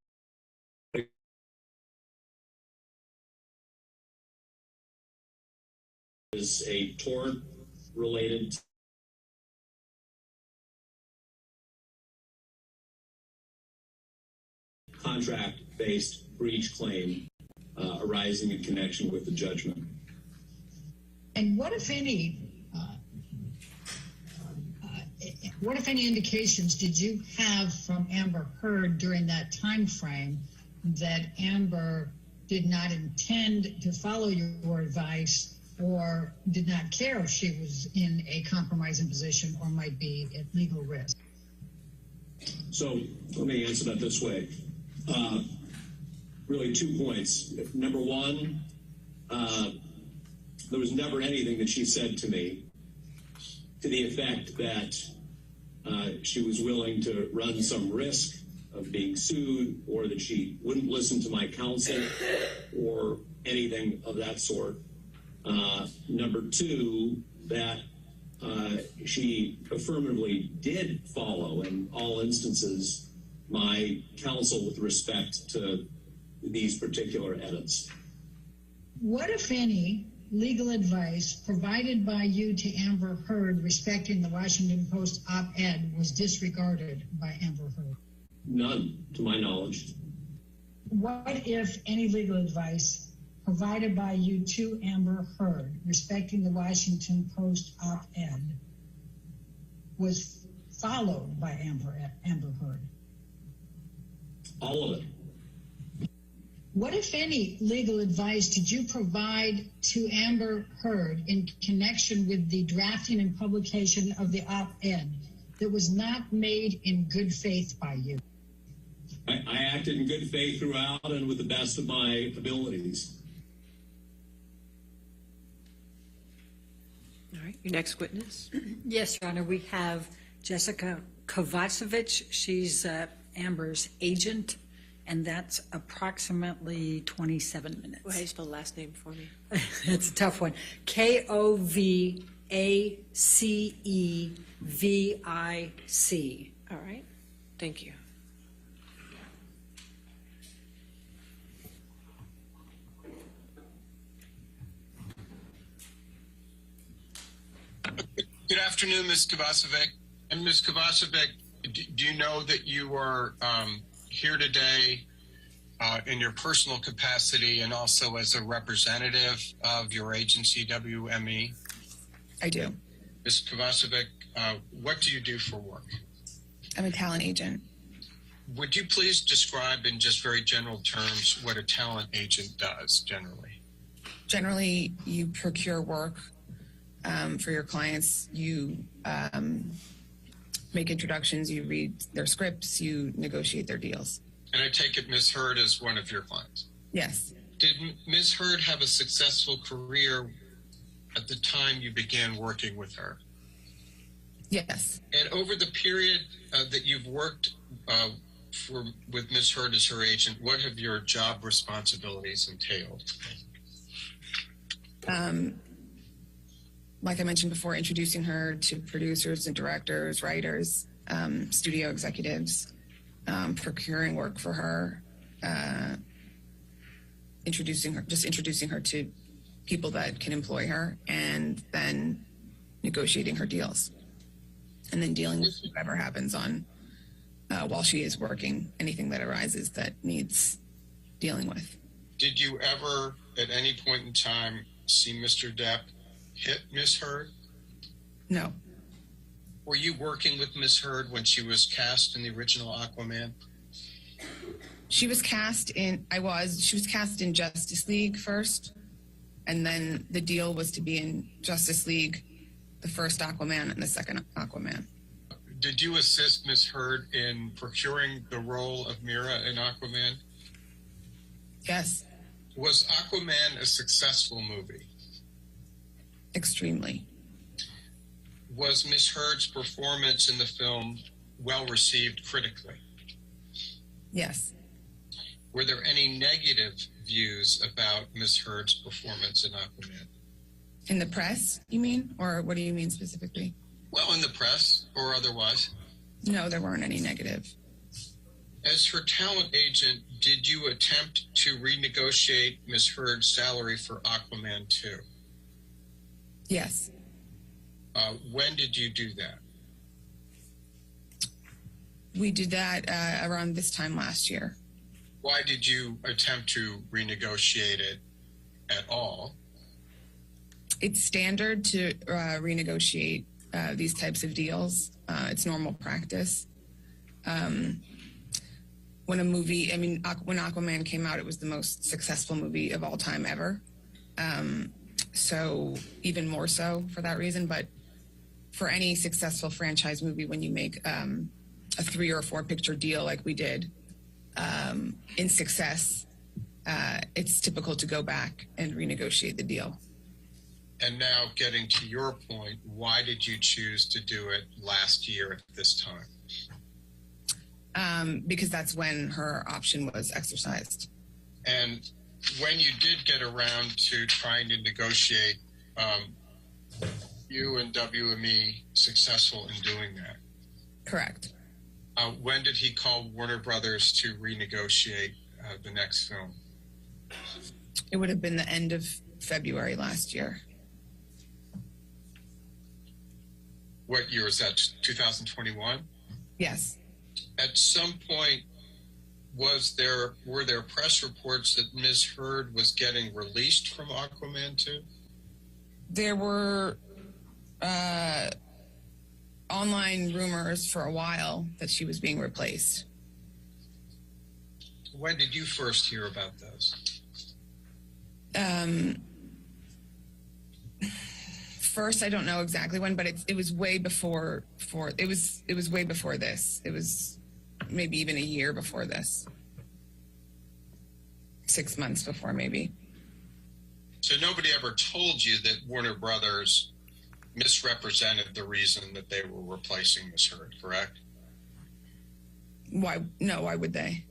as a tort related contract-based breach claim arising in connection with the judgment. And what, if any indications did you have from Amber Heard during that time frame that Amber did not intend to follow your advice or did not care if she was in a compromising position or might be at legal risk? So let me answer that this way. Really 2 points. Number one, there was never anything that she said to me to the effect that she was willing to run some risk of being sued or that she wouldn't listen to my counsel or anything of that sort. Number two, that she affirmatively did follow in all instances my counsel with respect to these particular edits. What, if any, legal advice provided by you to Amber Heard respecting the Washington Post op-ed was disregarded by Amber Heard? None, to my knowledge. What, if any, legal advice provided by you to Amber Heard respecting the Washington Post op-ed was followed by Amber Heard? All of it. What, if any, legal advice did you provide to Amber Heard in connection with the drafting and publication of the op-ed that was not made in good faith by you? I acted in good faith throughout and with the best of my abilities. All right, your next witness. Yes, Your Honor, we have Jessica Kovacevic. She's Amber's agent, and that's approximately 27 minutes. Go ahead and spell the last name for me. It's a tough one. Kovacevic. All right, thank you. Good afternoon, Ms. Kovacevic. And Ms. Kovacevic, do you know that you are here today in your personal capacity and also as a representative of your agency, WME? I do. Ms. Kovacevic, what do you do for work? I'm a talent agent. Would you please describe in just very general terms what a talent agent does generally? Generally, you procure work for your clients. You make introductions, you read their scripts, you negotiate their deals. And I take it Ms. Heard is one of your clients? Yes. Did Ms. Heard have a successful career at the time you began working with her? Yes. And over the period that you've worked with Ms. Heard as her agent, what have your job responsibilities entailed? Like I mentioned before, introducing her to producers and directors, writers, studio executives, procuring work for her, introducing her to people that can employ her, and then negotiating her deals, and then dealing with whatever happens on while she is working, anything that arises that needs dealing with. Did you ever, at any point in time, see Mr. Depp hit Ms. Heard? No. Were you working with Ms. Heard when she was cast in the original Aquaman? She was cast in Justice League first, and then the deal was to be in Justice League, the first Aquaman and the second Aquaman. Did you assist Ms. Heard in procuring the role of Mira in Aquaman? Yes. Was Aquaman a successful movie? Extremely. Was Ms. Heard's performance in the film well received critically? Yes. Were there any negative views about Ms. Heard's performance in Aquaman? In the press, you mean? Or what do you mean specifically? Well, in the press or otherwise. No, there weren't any negative. As her talent agent, did you attempt to renegotiate Ms. Heard's salary for Aquaman 2? Yes. When did you do that? We did that around this time last year. Why did you attempt to renegotiate it at all? It's standard to renegotiate these types of deals. It's normal practice. When when Aquaman came out, it was the most successful movie of all time ever. So even more so for that reason. But for any successful franchise movie, when you make a 3 or 4 picture deal like we did in success, it's typical to go back and renegotiate the deal. And now getting to your point, why did you choose to do it last year at this time? Because that's when her option was exercised. And when you did get around to trying to negotiate, you and WME successful in doing that? Correct. When did he call Warner Brothers to renegotiate the next film? It would have been the end of February last year. What year is that? 2021? Yes. At some point, were there press reports that Ms. Heard was getting released from Aquaman 2? There were online rumors for a while that she was being replaced. When did you first hear about those? First, I don't know exactly when, but it was way before. It was way before this. It was maybe even a year before this. 6 months before, maybe. So nobody ever told you that Warner Brothers misrepresented the reason that they were replacing Ms. Heard, correct? Why? No, why would they?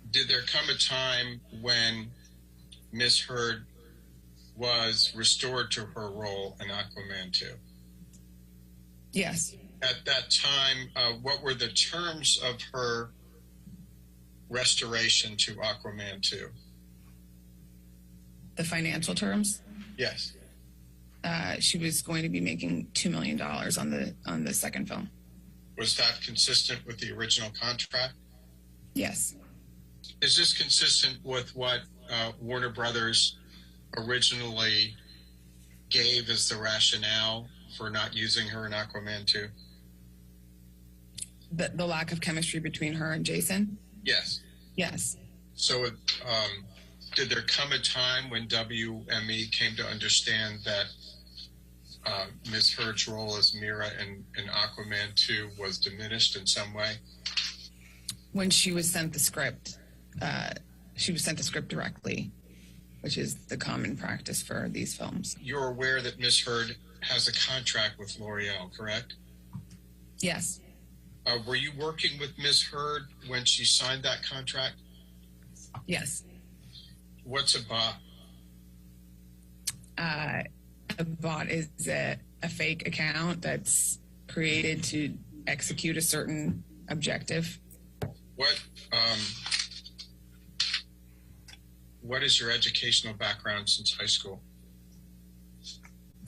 Did there come a time when Ms. Heard was restored to her role in Aquaman 2? Yes. At that time, what were the terms of her restoration to Aquaman 2? The financial terms? Yes. She was going to be making $2 million on the second film. Was that consistent with the original contract? Yes. Is this consistent with what Warner Brothers originally gave as the rationale for not using her in Aquaman 2? The lack of chemistry between her and Jason? Yes. Yes. So did there come a time when WME came to understand that Ms. Heard's role as Mira in Aquaman 2 was diminished in some way? When she was sent the script, directly, which is the common practice for these films. You're aware that Ms. Heard has a contract with L'Oreal, correct? Yes. Were you working with Ms. Heard when she signed that contract? Yes. What's a bot? A bot is a fake account that's created to execute a certain objective. What is your educational background since high school?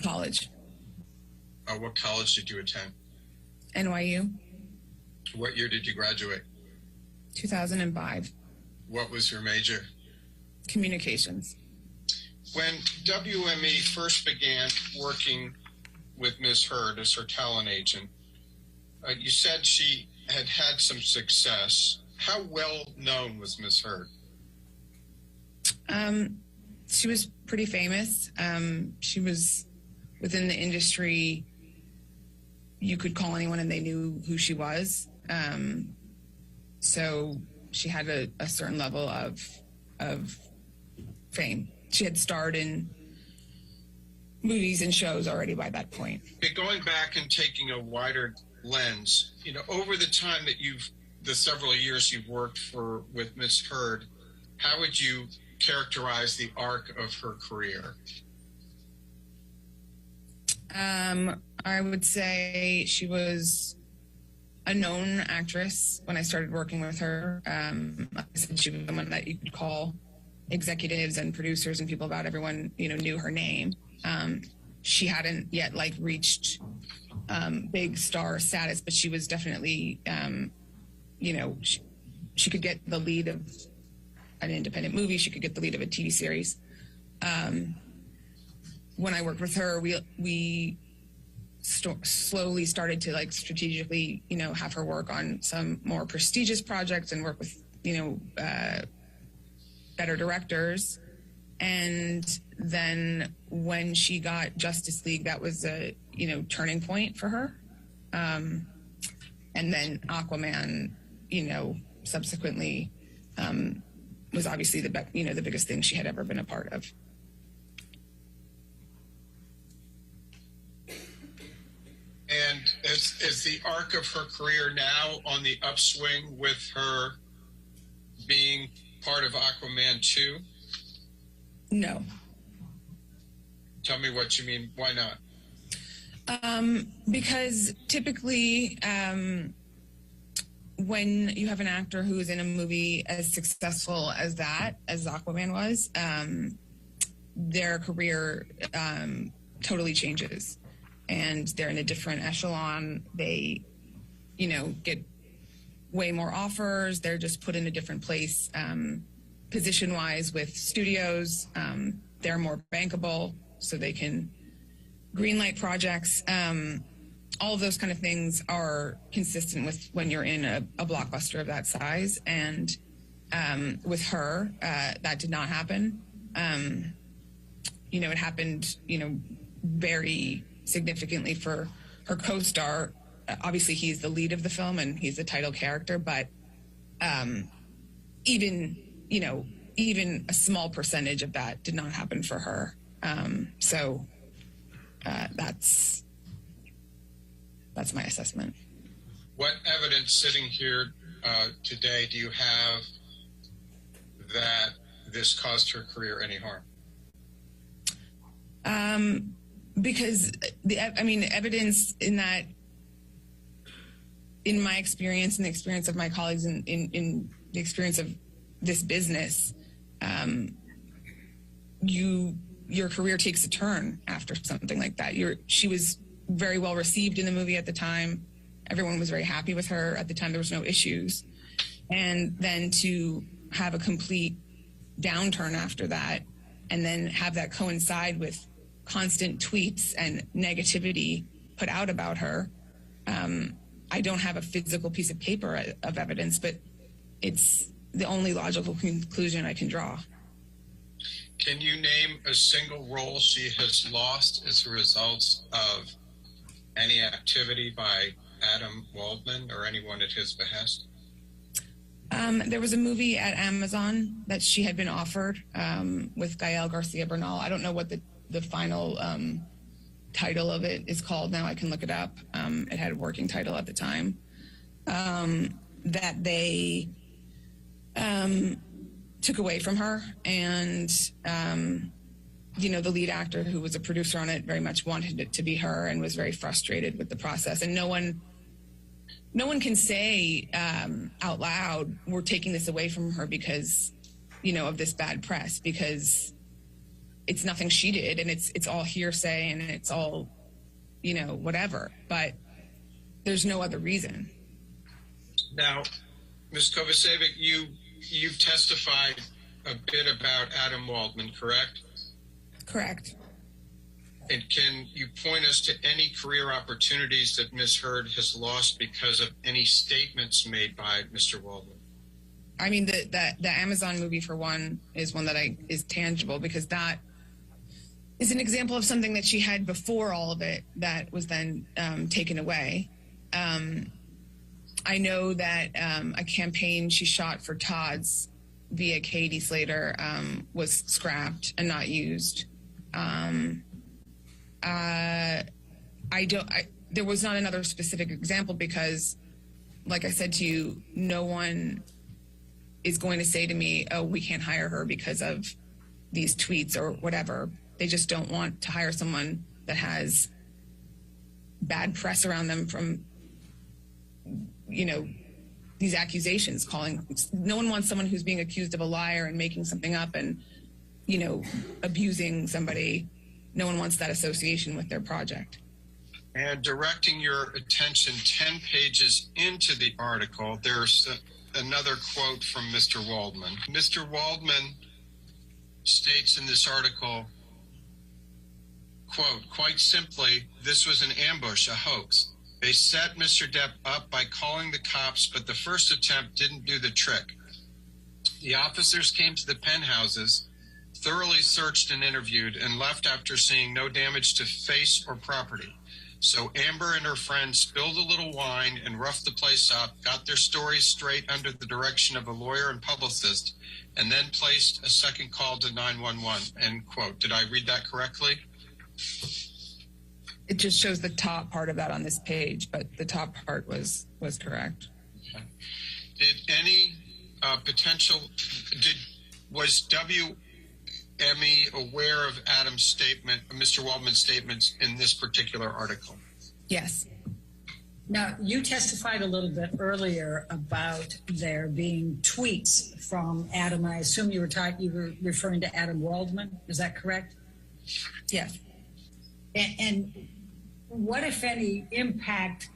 College. What college did you attend? NYU. What year did you graduate? 2005. What was your major? Communications. When WME first began working with Ms. Heard as her talent agent, you said she had had some success. How well known was Ms. Heard? She was pretty famous. She was within the industry. You could call anyone and they knew who she was. So she had a certain level of fame. She had starred in movies and shows already by that point. Going back and taking a wider lens, over the time that the several years you've worked with Ms. Heard, how would you characterize the arc of her career? I would say she was a known actress when I started working with her. Like I said, she was someone that you could call executives and producers and people about everyone, knew her name. She hadn't yet reached big star status, but she was definitely, she could get the lead of an independent movie. She could get the lead of a TV series. When I worked with her, we slowly started to strategically, have her work on some more prestigious projects and work with, better directors. And then when she got Justice League, that was a, turning point for her. And then Aquaman, subsequently, was obviously the biggest thing she had ever been a part of. And is the arc of her career now on the upswing with her being part of Aquaman 2? No. Tell me what you mean. Why not? Because typically, when you have an actor who is in a movie as successful as Aquaman was, their career totally changes, and they're in a different echelon. They, get way more offers. They're just put in a different place, position-wise with studios. They're more bankable, so they can greenlight projects. All of those kind of things are consistent with when you're in a blockbuster of that size. And with her, that did not happen. It happened, very significantly for her co-star. Obviously, he's the lead of the film and he's the title character, but even a small percentage of that did not happen for her. So that's my assessment. What evidence sitting here today do you have that this caused her career any harm? Because evidence in that, in my experience and the experience of my colleagues in the experience of this business, your career takes a turn after something like that. She was very well received in the movie at the time. Everyone was very happy with her at the time. There was no issues. And then to have a complete downturn after that, and then have that coincide with constant tweets and negativity put out about her. I don't have a physical piece of paper of evidence, but it's the only logical conclusion I can draw. Can you name a single role she has lost as a result of any activity by Adam Waldman or anyone at his behest? There was a movie at Amazon that she had been offered with Gael Garcia Bernal. I don't know what the final title of it is called now. I can look it up. It had a working title at the time. That they took away from her. And, the lead actor who was a producer on it very much wanted it to be her and was very frustrated with the process. And no one can say out loud, we're taking this away from her because, of this bad press, because it's nothing she did, and it's all hearsay, and it's all, whatever. But there's no other reason. Now, Ms. Kovacevic, you've testified a bit about Adam Waldman, correct? Correct. And can you point us to any career opportunities that Ms. Heard has lost because of any statements made by Mr. Waldman? I mean, the Amazon movie, for one, is one that is tangible, because that is an example of something that she had before all of it that was then taken away. I know that a campaign she shot for Todd's via Katie Slater was scrapped and not used. There was not another specific example because, like I said to you, no one is going to say to me, oh, we can't hire her because of these tweets or whatever. They just don't want to hire someone that has bad press around them from, these accusations. No one wants someone who's being accused of a liar and making something up and, abusing somebody. No one wants that association with their project. And directing your attention 10 pages into the article, there's another quote from Mr. Waldman. Mr. Waldman states in this article, quote, quite simply, this was an ambush, a hoax. They set Mr. Depp up by calling the cops, but the first attempt didn't do the trick. The officers came to the penthouses, thoroughly searched and interviewed, and left after seeing no damage to face or property. So Amber and her friend spilled a little wine and roughed the place up, got their stories straight under the direction of a lawyer and publicist, and then placed a second call to 911, end quote. Did I read that correctly? It just shows the top part of that on this page, but the top part was correct. Okay. Did any was WME aware of Adam's statement, Mr. Waldman's statements in this particular article? Yes. Now, you testified a little bit earlier about there being tweets from Adam. I assume you were referring to Adam Waldman. Is that correct? Yes. And what, if any, impact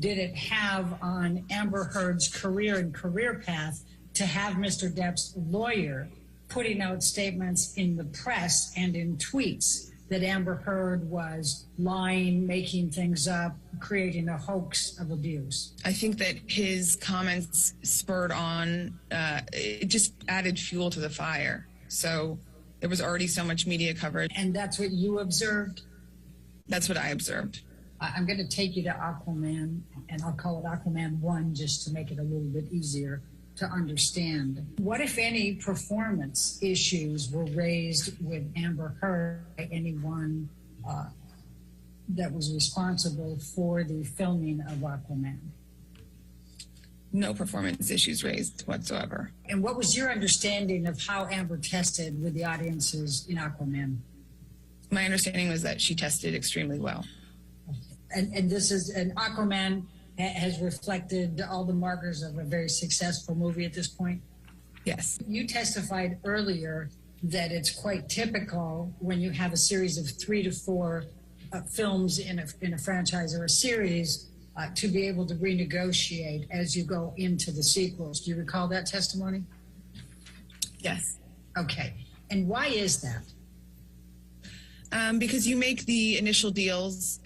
did it have on Amber Heard's career and career path to have Mr. Depp's lawyer putting out statements in the press and in tweets that Amber Heard was lying, making things up, creating a hoax of abuse? I think that his comments spurred on, it just added fuel to the fire. So there was already so much media coverage. And that's what you observed? That's what I observed. I'm going to take you to Aquaman, and I'll call it Aquaman 1 just to make it a little bit easier to understand. What, if any, performance issues were raised with Amber Heard by anyone that was responsible for the filming of Aquaman? No performance issues raised whatsoever. And what was your understanding of how Amber tested with the audiences in Aquaman? My understanding was that she tested extremely well. And this is an Aquaman has reflected all the markers of a very successful movie at this point? Yes. You testified earlier that it's quite typical when you have a series of 3 to 4 films in a franchise or a series to be able to renegotiate as you go into the sequels. Do you recall that testimony? Yes. Okay. And why is that? Because you make the initial deals,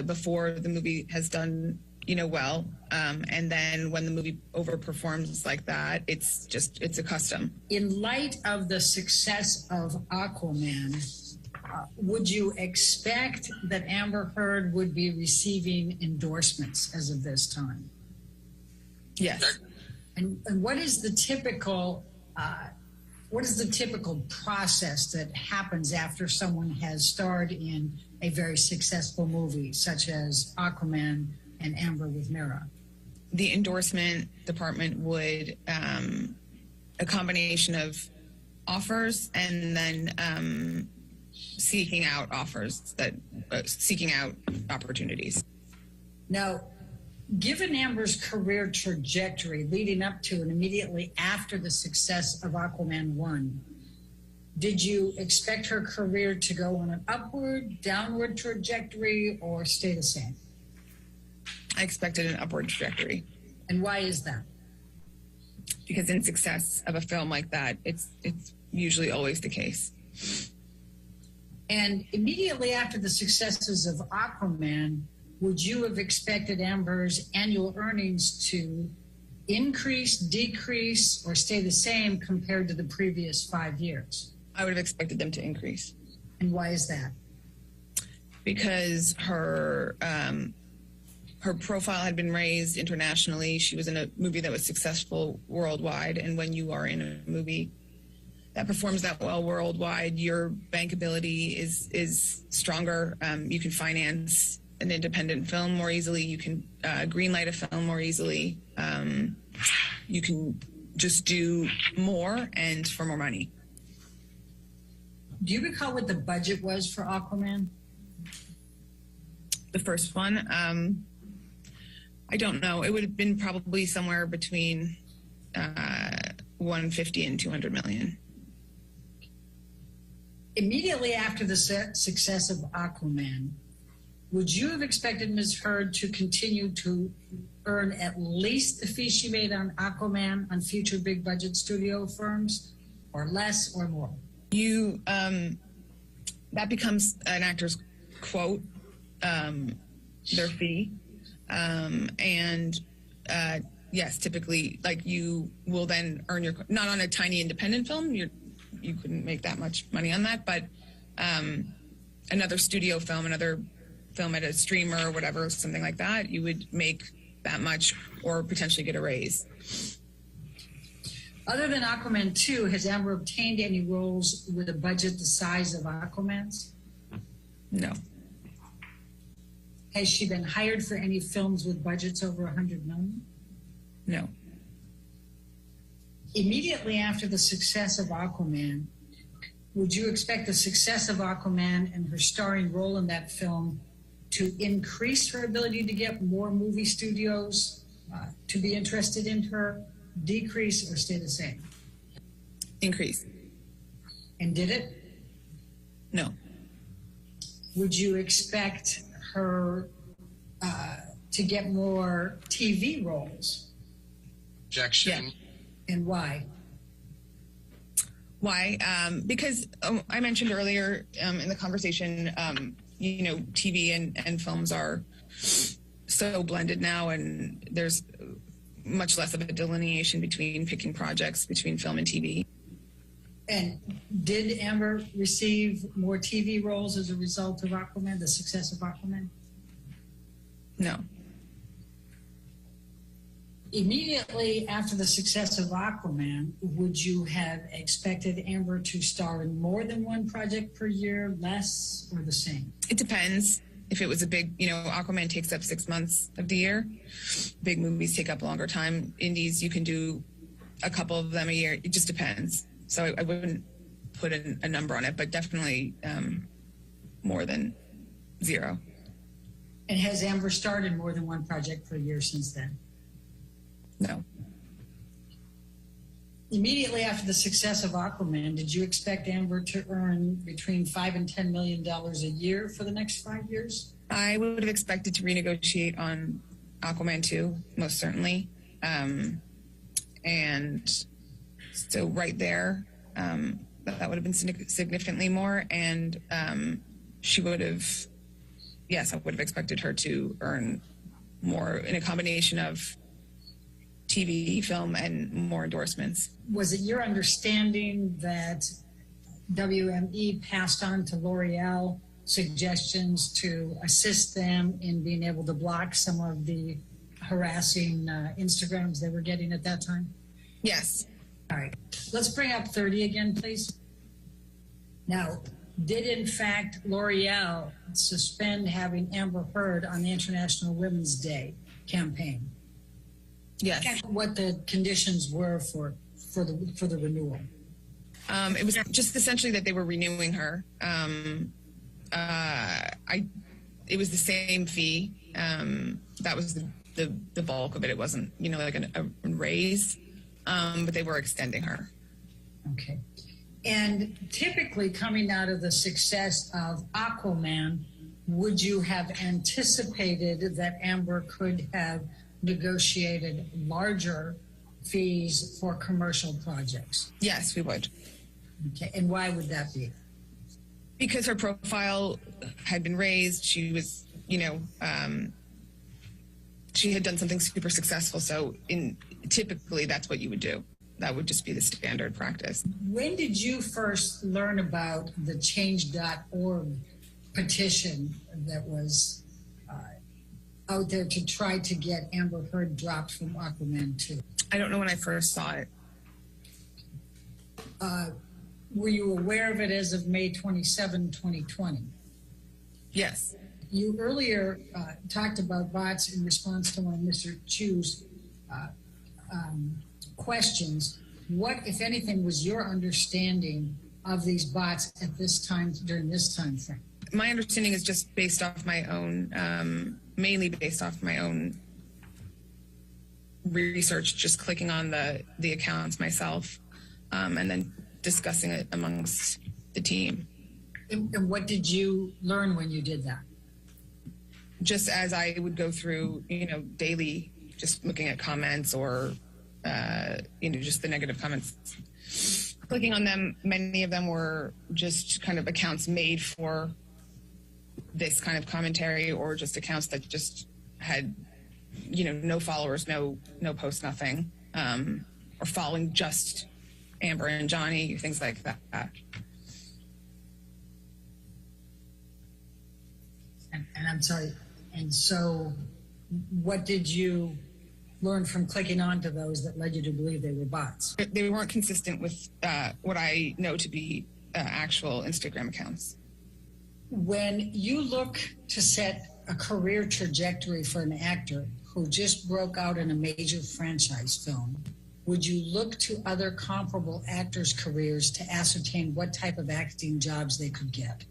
before the movie has done, well. And then when the movie overperforms like that, it's a custom. In light of the success of Aquaman, would you expect that Amber Heard would be receiving endorsements as of this time? Yes. And what is the typical process that happens after someone has starred in a very successful movie, such as Aquaman and Amber with Mira? The endorsement department would, a combination of offers and then seeking out opportunities. Now, given Amber's career trajectory leading up to and immediately after the success of Aquaman 1, did you expect her career to go on an upward, downward trajectory, or stay the same? I expected an upward trajectory. And why is that? Because in success of a film like that, it's usually always the case. And immediately after the successes of Aquaman, would you have expected Amber's annual earnings to increase, decrease, or stay the same compared to the previous 5 years? I would have expected them to increase. And why is that? Because her profile had been raised internationally. She was in a movie that was successful worldwide. And when you are in a movie that performs that well worldwide, your bankability is stronger. You can finance an independent film more easily. You can greenlight a film more easily. You can just do more and for more money. Do you recall what the budget was for Aquaman? The first one? I don't know. It would have been probably somewhere between 150 and 200 million. Immediately after the success of Aquaman, would you have expected Ms. Heard to continue to earn at least the fee she made on Aquaman on future big budget studio firms, or less or more? That becomes an actor's quote, their fee. Yes, typically, like, you will then earn your, not on a tiny independent film, you couldn't make that much money on that, but another studio film, another film at a streamer or whatever, something like that, you would make that much or potentially get a raise. Other than Aquaman 2, has Amber obtained any roles with a budget the size of Aquaman's? No. Has she been hired for any films with budgets over $100 million? No. Immediately after the success of Aquaman, would you expect the success of Aquaman and her starring role in that film to increase her ability to get more movie studios to be interested in her, decrease, or stay the same? Increase. And did it? No. Would you expect her to get more TV roles? Objection. And why? Why? Because I mentioned earlier in the conversation, TV and films are so blended now, and there's much less of a delineation between picking projects between film and TV. And did Amber receive more TV roles as a result of Aquaman, the success of Aquaman? No. Immediately after the success of Aquaman, would you have expected Amber to star in more than one project per year, less, or the same? It depends. If it was a big, Aquaman takes up 6 months of the year. Big movies take up a longer time. Indies, you can do a couple of them a year. It just depends. So I wouldn't put a number on it, but definitely more than 0. And has Amber starred in more than one project per year since then? No. Immediately after the success of Aquaman, did you expect Amber to earn between $5 and $10 million a year for the next 5 years? I would have expected to renegotiate on Aquaman 2, most certainly. And so right there, that would have been significantly more. And she would have, yes, I would have expected her to earn more in a combination of TV, film, and more endorsements. Was it your understanding that WME passed on to L'Oreal suggestions to assist them in being able to block some of the harassing Instagrams they were getting at that time? Yes. All right. Let's bring up 30 again, please. Now, did in fact L'Oreal suspend having Amber Heard on the International Women's Day campaign? Yes. And what the conditions were for the renewal? It was just essentially that they were renewing her. It was the same fee. That was the bulk of it. It wasn't, like a raise, but they were extending her. Okay. And typically coming out of the success of Aquaman, would you have anticipated that Amber could have negotiated larger fees for commercial projects? Yes, we would. Okay. And why would that be? Because her profile had been raised. She was, she had done something super successful. So typically that's what you would do. That would just be the standard practice. When did you first learn about the change.org petition that was out there to try to get Amber Heard dropped from Aquaman 2? I don't know when I first saw it. Were you aware of it as of May 27, 2020? Yes. You earlier talked about bots in response to one of Mr. Chu's questions. What, if anything, was your understanding of these bots at this time, during this time frame? My understanding is just based off my own, mainly based off my own research, just clicking on the accounts myself, and then discussing it amongst the team. And what did you learn when you did that? Just as I would go through, daily, just looking at comments or, just the negative comments, clicking on them. Many of them were just kind of accounts made for this kind of commentary, or just accounts that just had, no followers, no posts, nothing, or following just Amber and Johnny, things like that. And I'm sorry. And so what did you learn from clicking onto those that led you to believe they were bots? They weren't consistent with what I know to be actual Instagram accounts. When you look to set a career trajectory for an actor who just broke out in a major franchise film, would you look to other comparable actors' careers to ascertain what type of acting jobs they could get?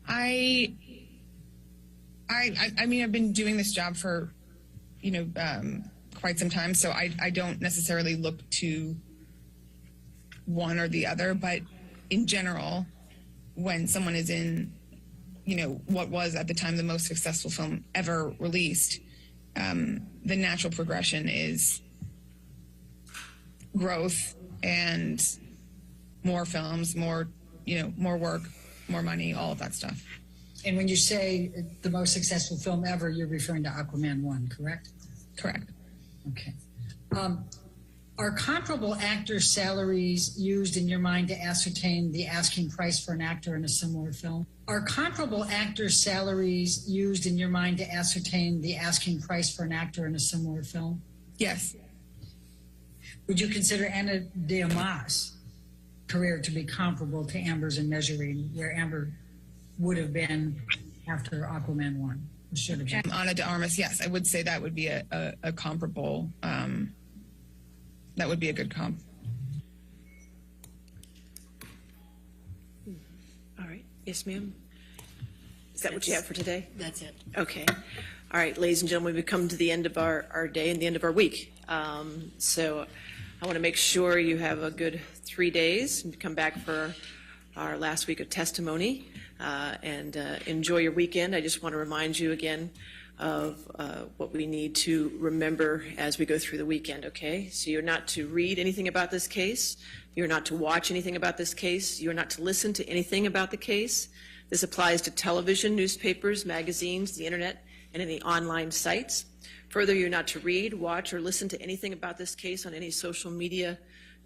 I mean, I've been doing this job for, quite some time, so I don't necessarily look to one or the other, but in general, when someone is in, what was at the time the most successful film ever released, the natural progression is growth and more films, more work, more money, all of that stuff. And when you say the most successful film ever, you're referring to Aquaman 1, correct? Correct. Okay. Are comparable actors' salaries used in your mind to ascertain the asking price for an actor in a similar film? Are comparable actors' salaries used in your mind to ascertain the asking price for an actor in a similar film? Yes. Would you consider Ana de Armas' career to be comparable to Amber's in measuring where Amber would have been after Aquaman 1? Should have been. Ana de Armas, yes, I would say that would be a comparable, that would be a good comp. All right. Yes, ma'am. Is that what you have for today? That's it. Okay. All right, ladies and gentlemen, we've come to the end of our day and the end of our week. So I want to make sure you have a good 3 days and come back for our last week of testimony and enjoy your weekend. I just want to remind you again of what we need to remember as we go through the weekend, okay? So you're not to read anything about this case. You're not to watch anything about this case. You're not to listen to anything about the case. This applies to television, newspapers, magazines, the internet, and any online sites. Further, you're not to read, watch, or listen to anything about this case on any social media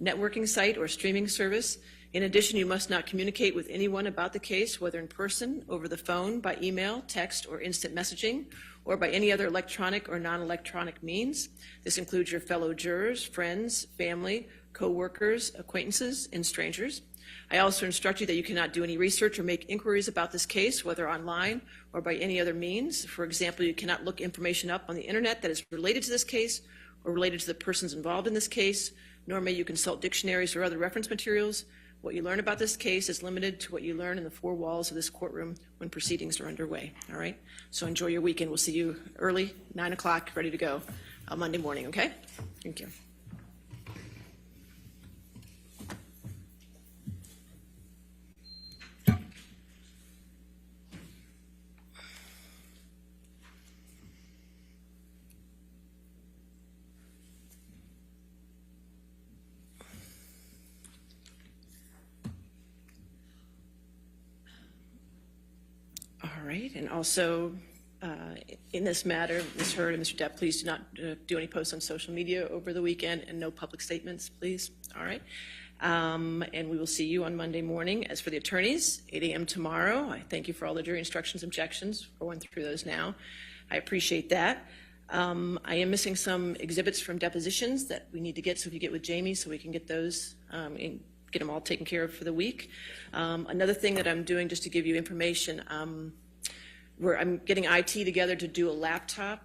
networking site or streaming service. In addition, you must not communicate with anyone about the case, whether in person, over the phone, by email, text, or instant messaging, or by any other electronic or non-electronic means. This includes your fellow jurors, friends, family, co-workers, acquaintances, and strangers. I also instruct you that you cannot do any research or make inquiries about this case, whether online or by any other means. For example, you cannot look information up on the internet that is related to this case or related to the persons involved in this case, nor may you consult dictionaries or other reference materials. What you learn about this case is limited to what you learn in the four walls of this courtroom when proceedings are underway, all right? So enjoy your weekend. We'll see you early, 9 o'clock, ready to go Monday morning, okay? Thank you. All right, and also in this matter, Ms. Hurd and Mr. Depp, please do not do any posts on social media over the weekend and no public statements, please. All right, and we will see you on Monday morning. As for the attorneys, 8 a.m. tomorrow. I thank you for all the jury instructions, objections. We're going through those now. I appreciate that. I am missing some exhibits from depositions that we need to get, so if you get with Jamie so we can get those and get them all taken care of for the week. Another thing that I'm doing, just to give you information, I'm getting IT together to do a laptop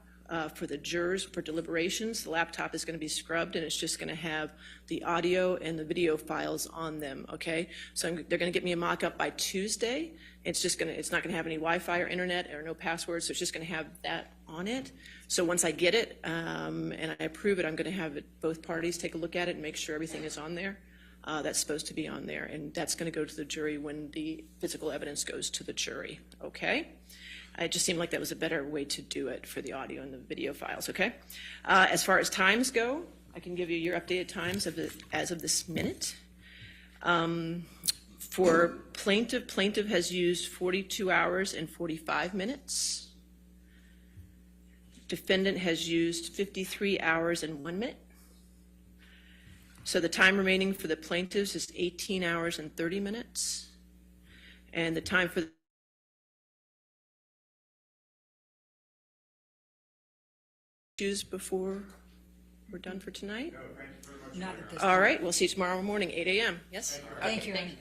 for the jurors for deliberations. The laptop is going to be scrubbed and it's just going to have the audio and the video files on them, okay? So they're going to get me a mock-up by Tuesday. It's not going to have any Wi-Fi or internet or no passwords, so it's just going to have that on it. So once I get it and I approve it, I'm going to have both parties take a look at it and make sure everything is on there. That's supposed to be on there, and that's going to go to the jury when the physical evidence goes to the jury, okay? It just seemed like that was a better way to do it for the audio and the video files, okay? As far as times go, I can give you your updated times as of this minute. For plaintiff has used 42 hours and 45 minutes. Defendant has used 53 hours and 1 minute. So the time remaining for the plaintiffs is 18 hours and 30 minutes. And the time for the issues before we're done for tonight? No, thank you very much. Not at this All time. right, we'll see you tomorrow morning, 8 a.m. Yes? Thank Okay, you. thank you.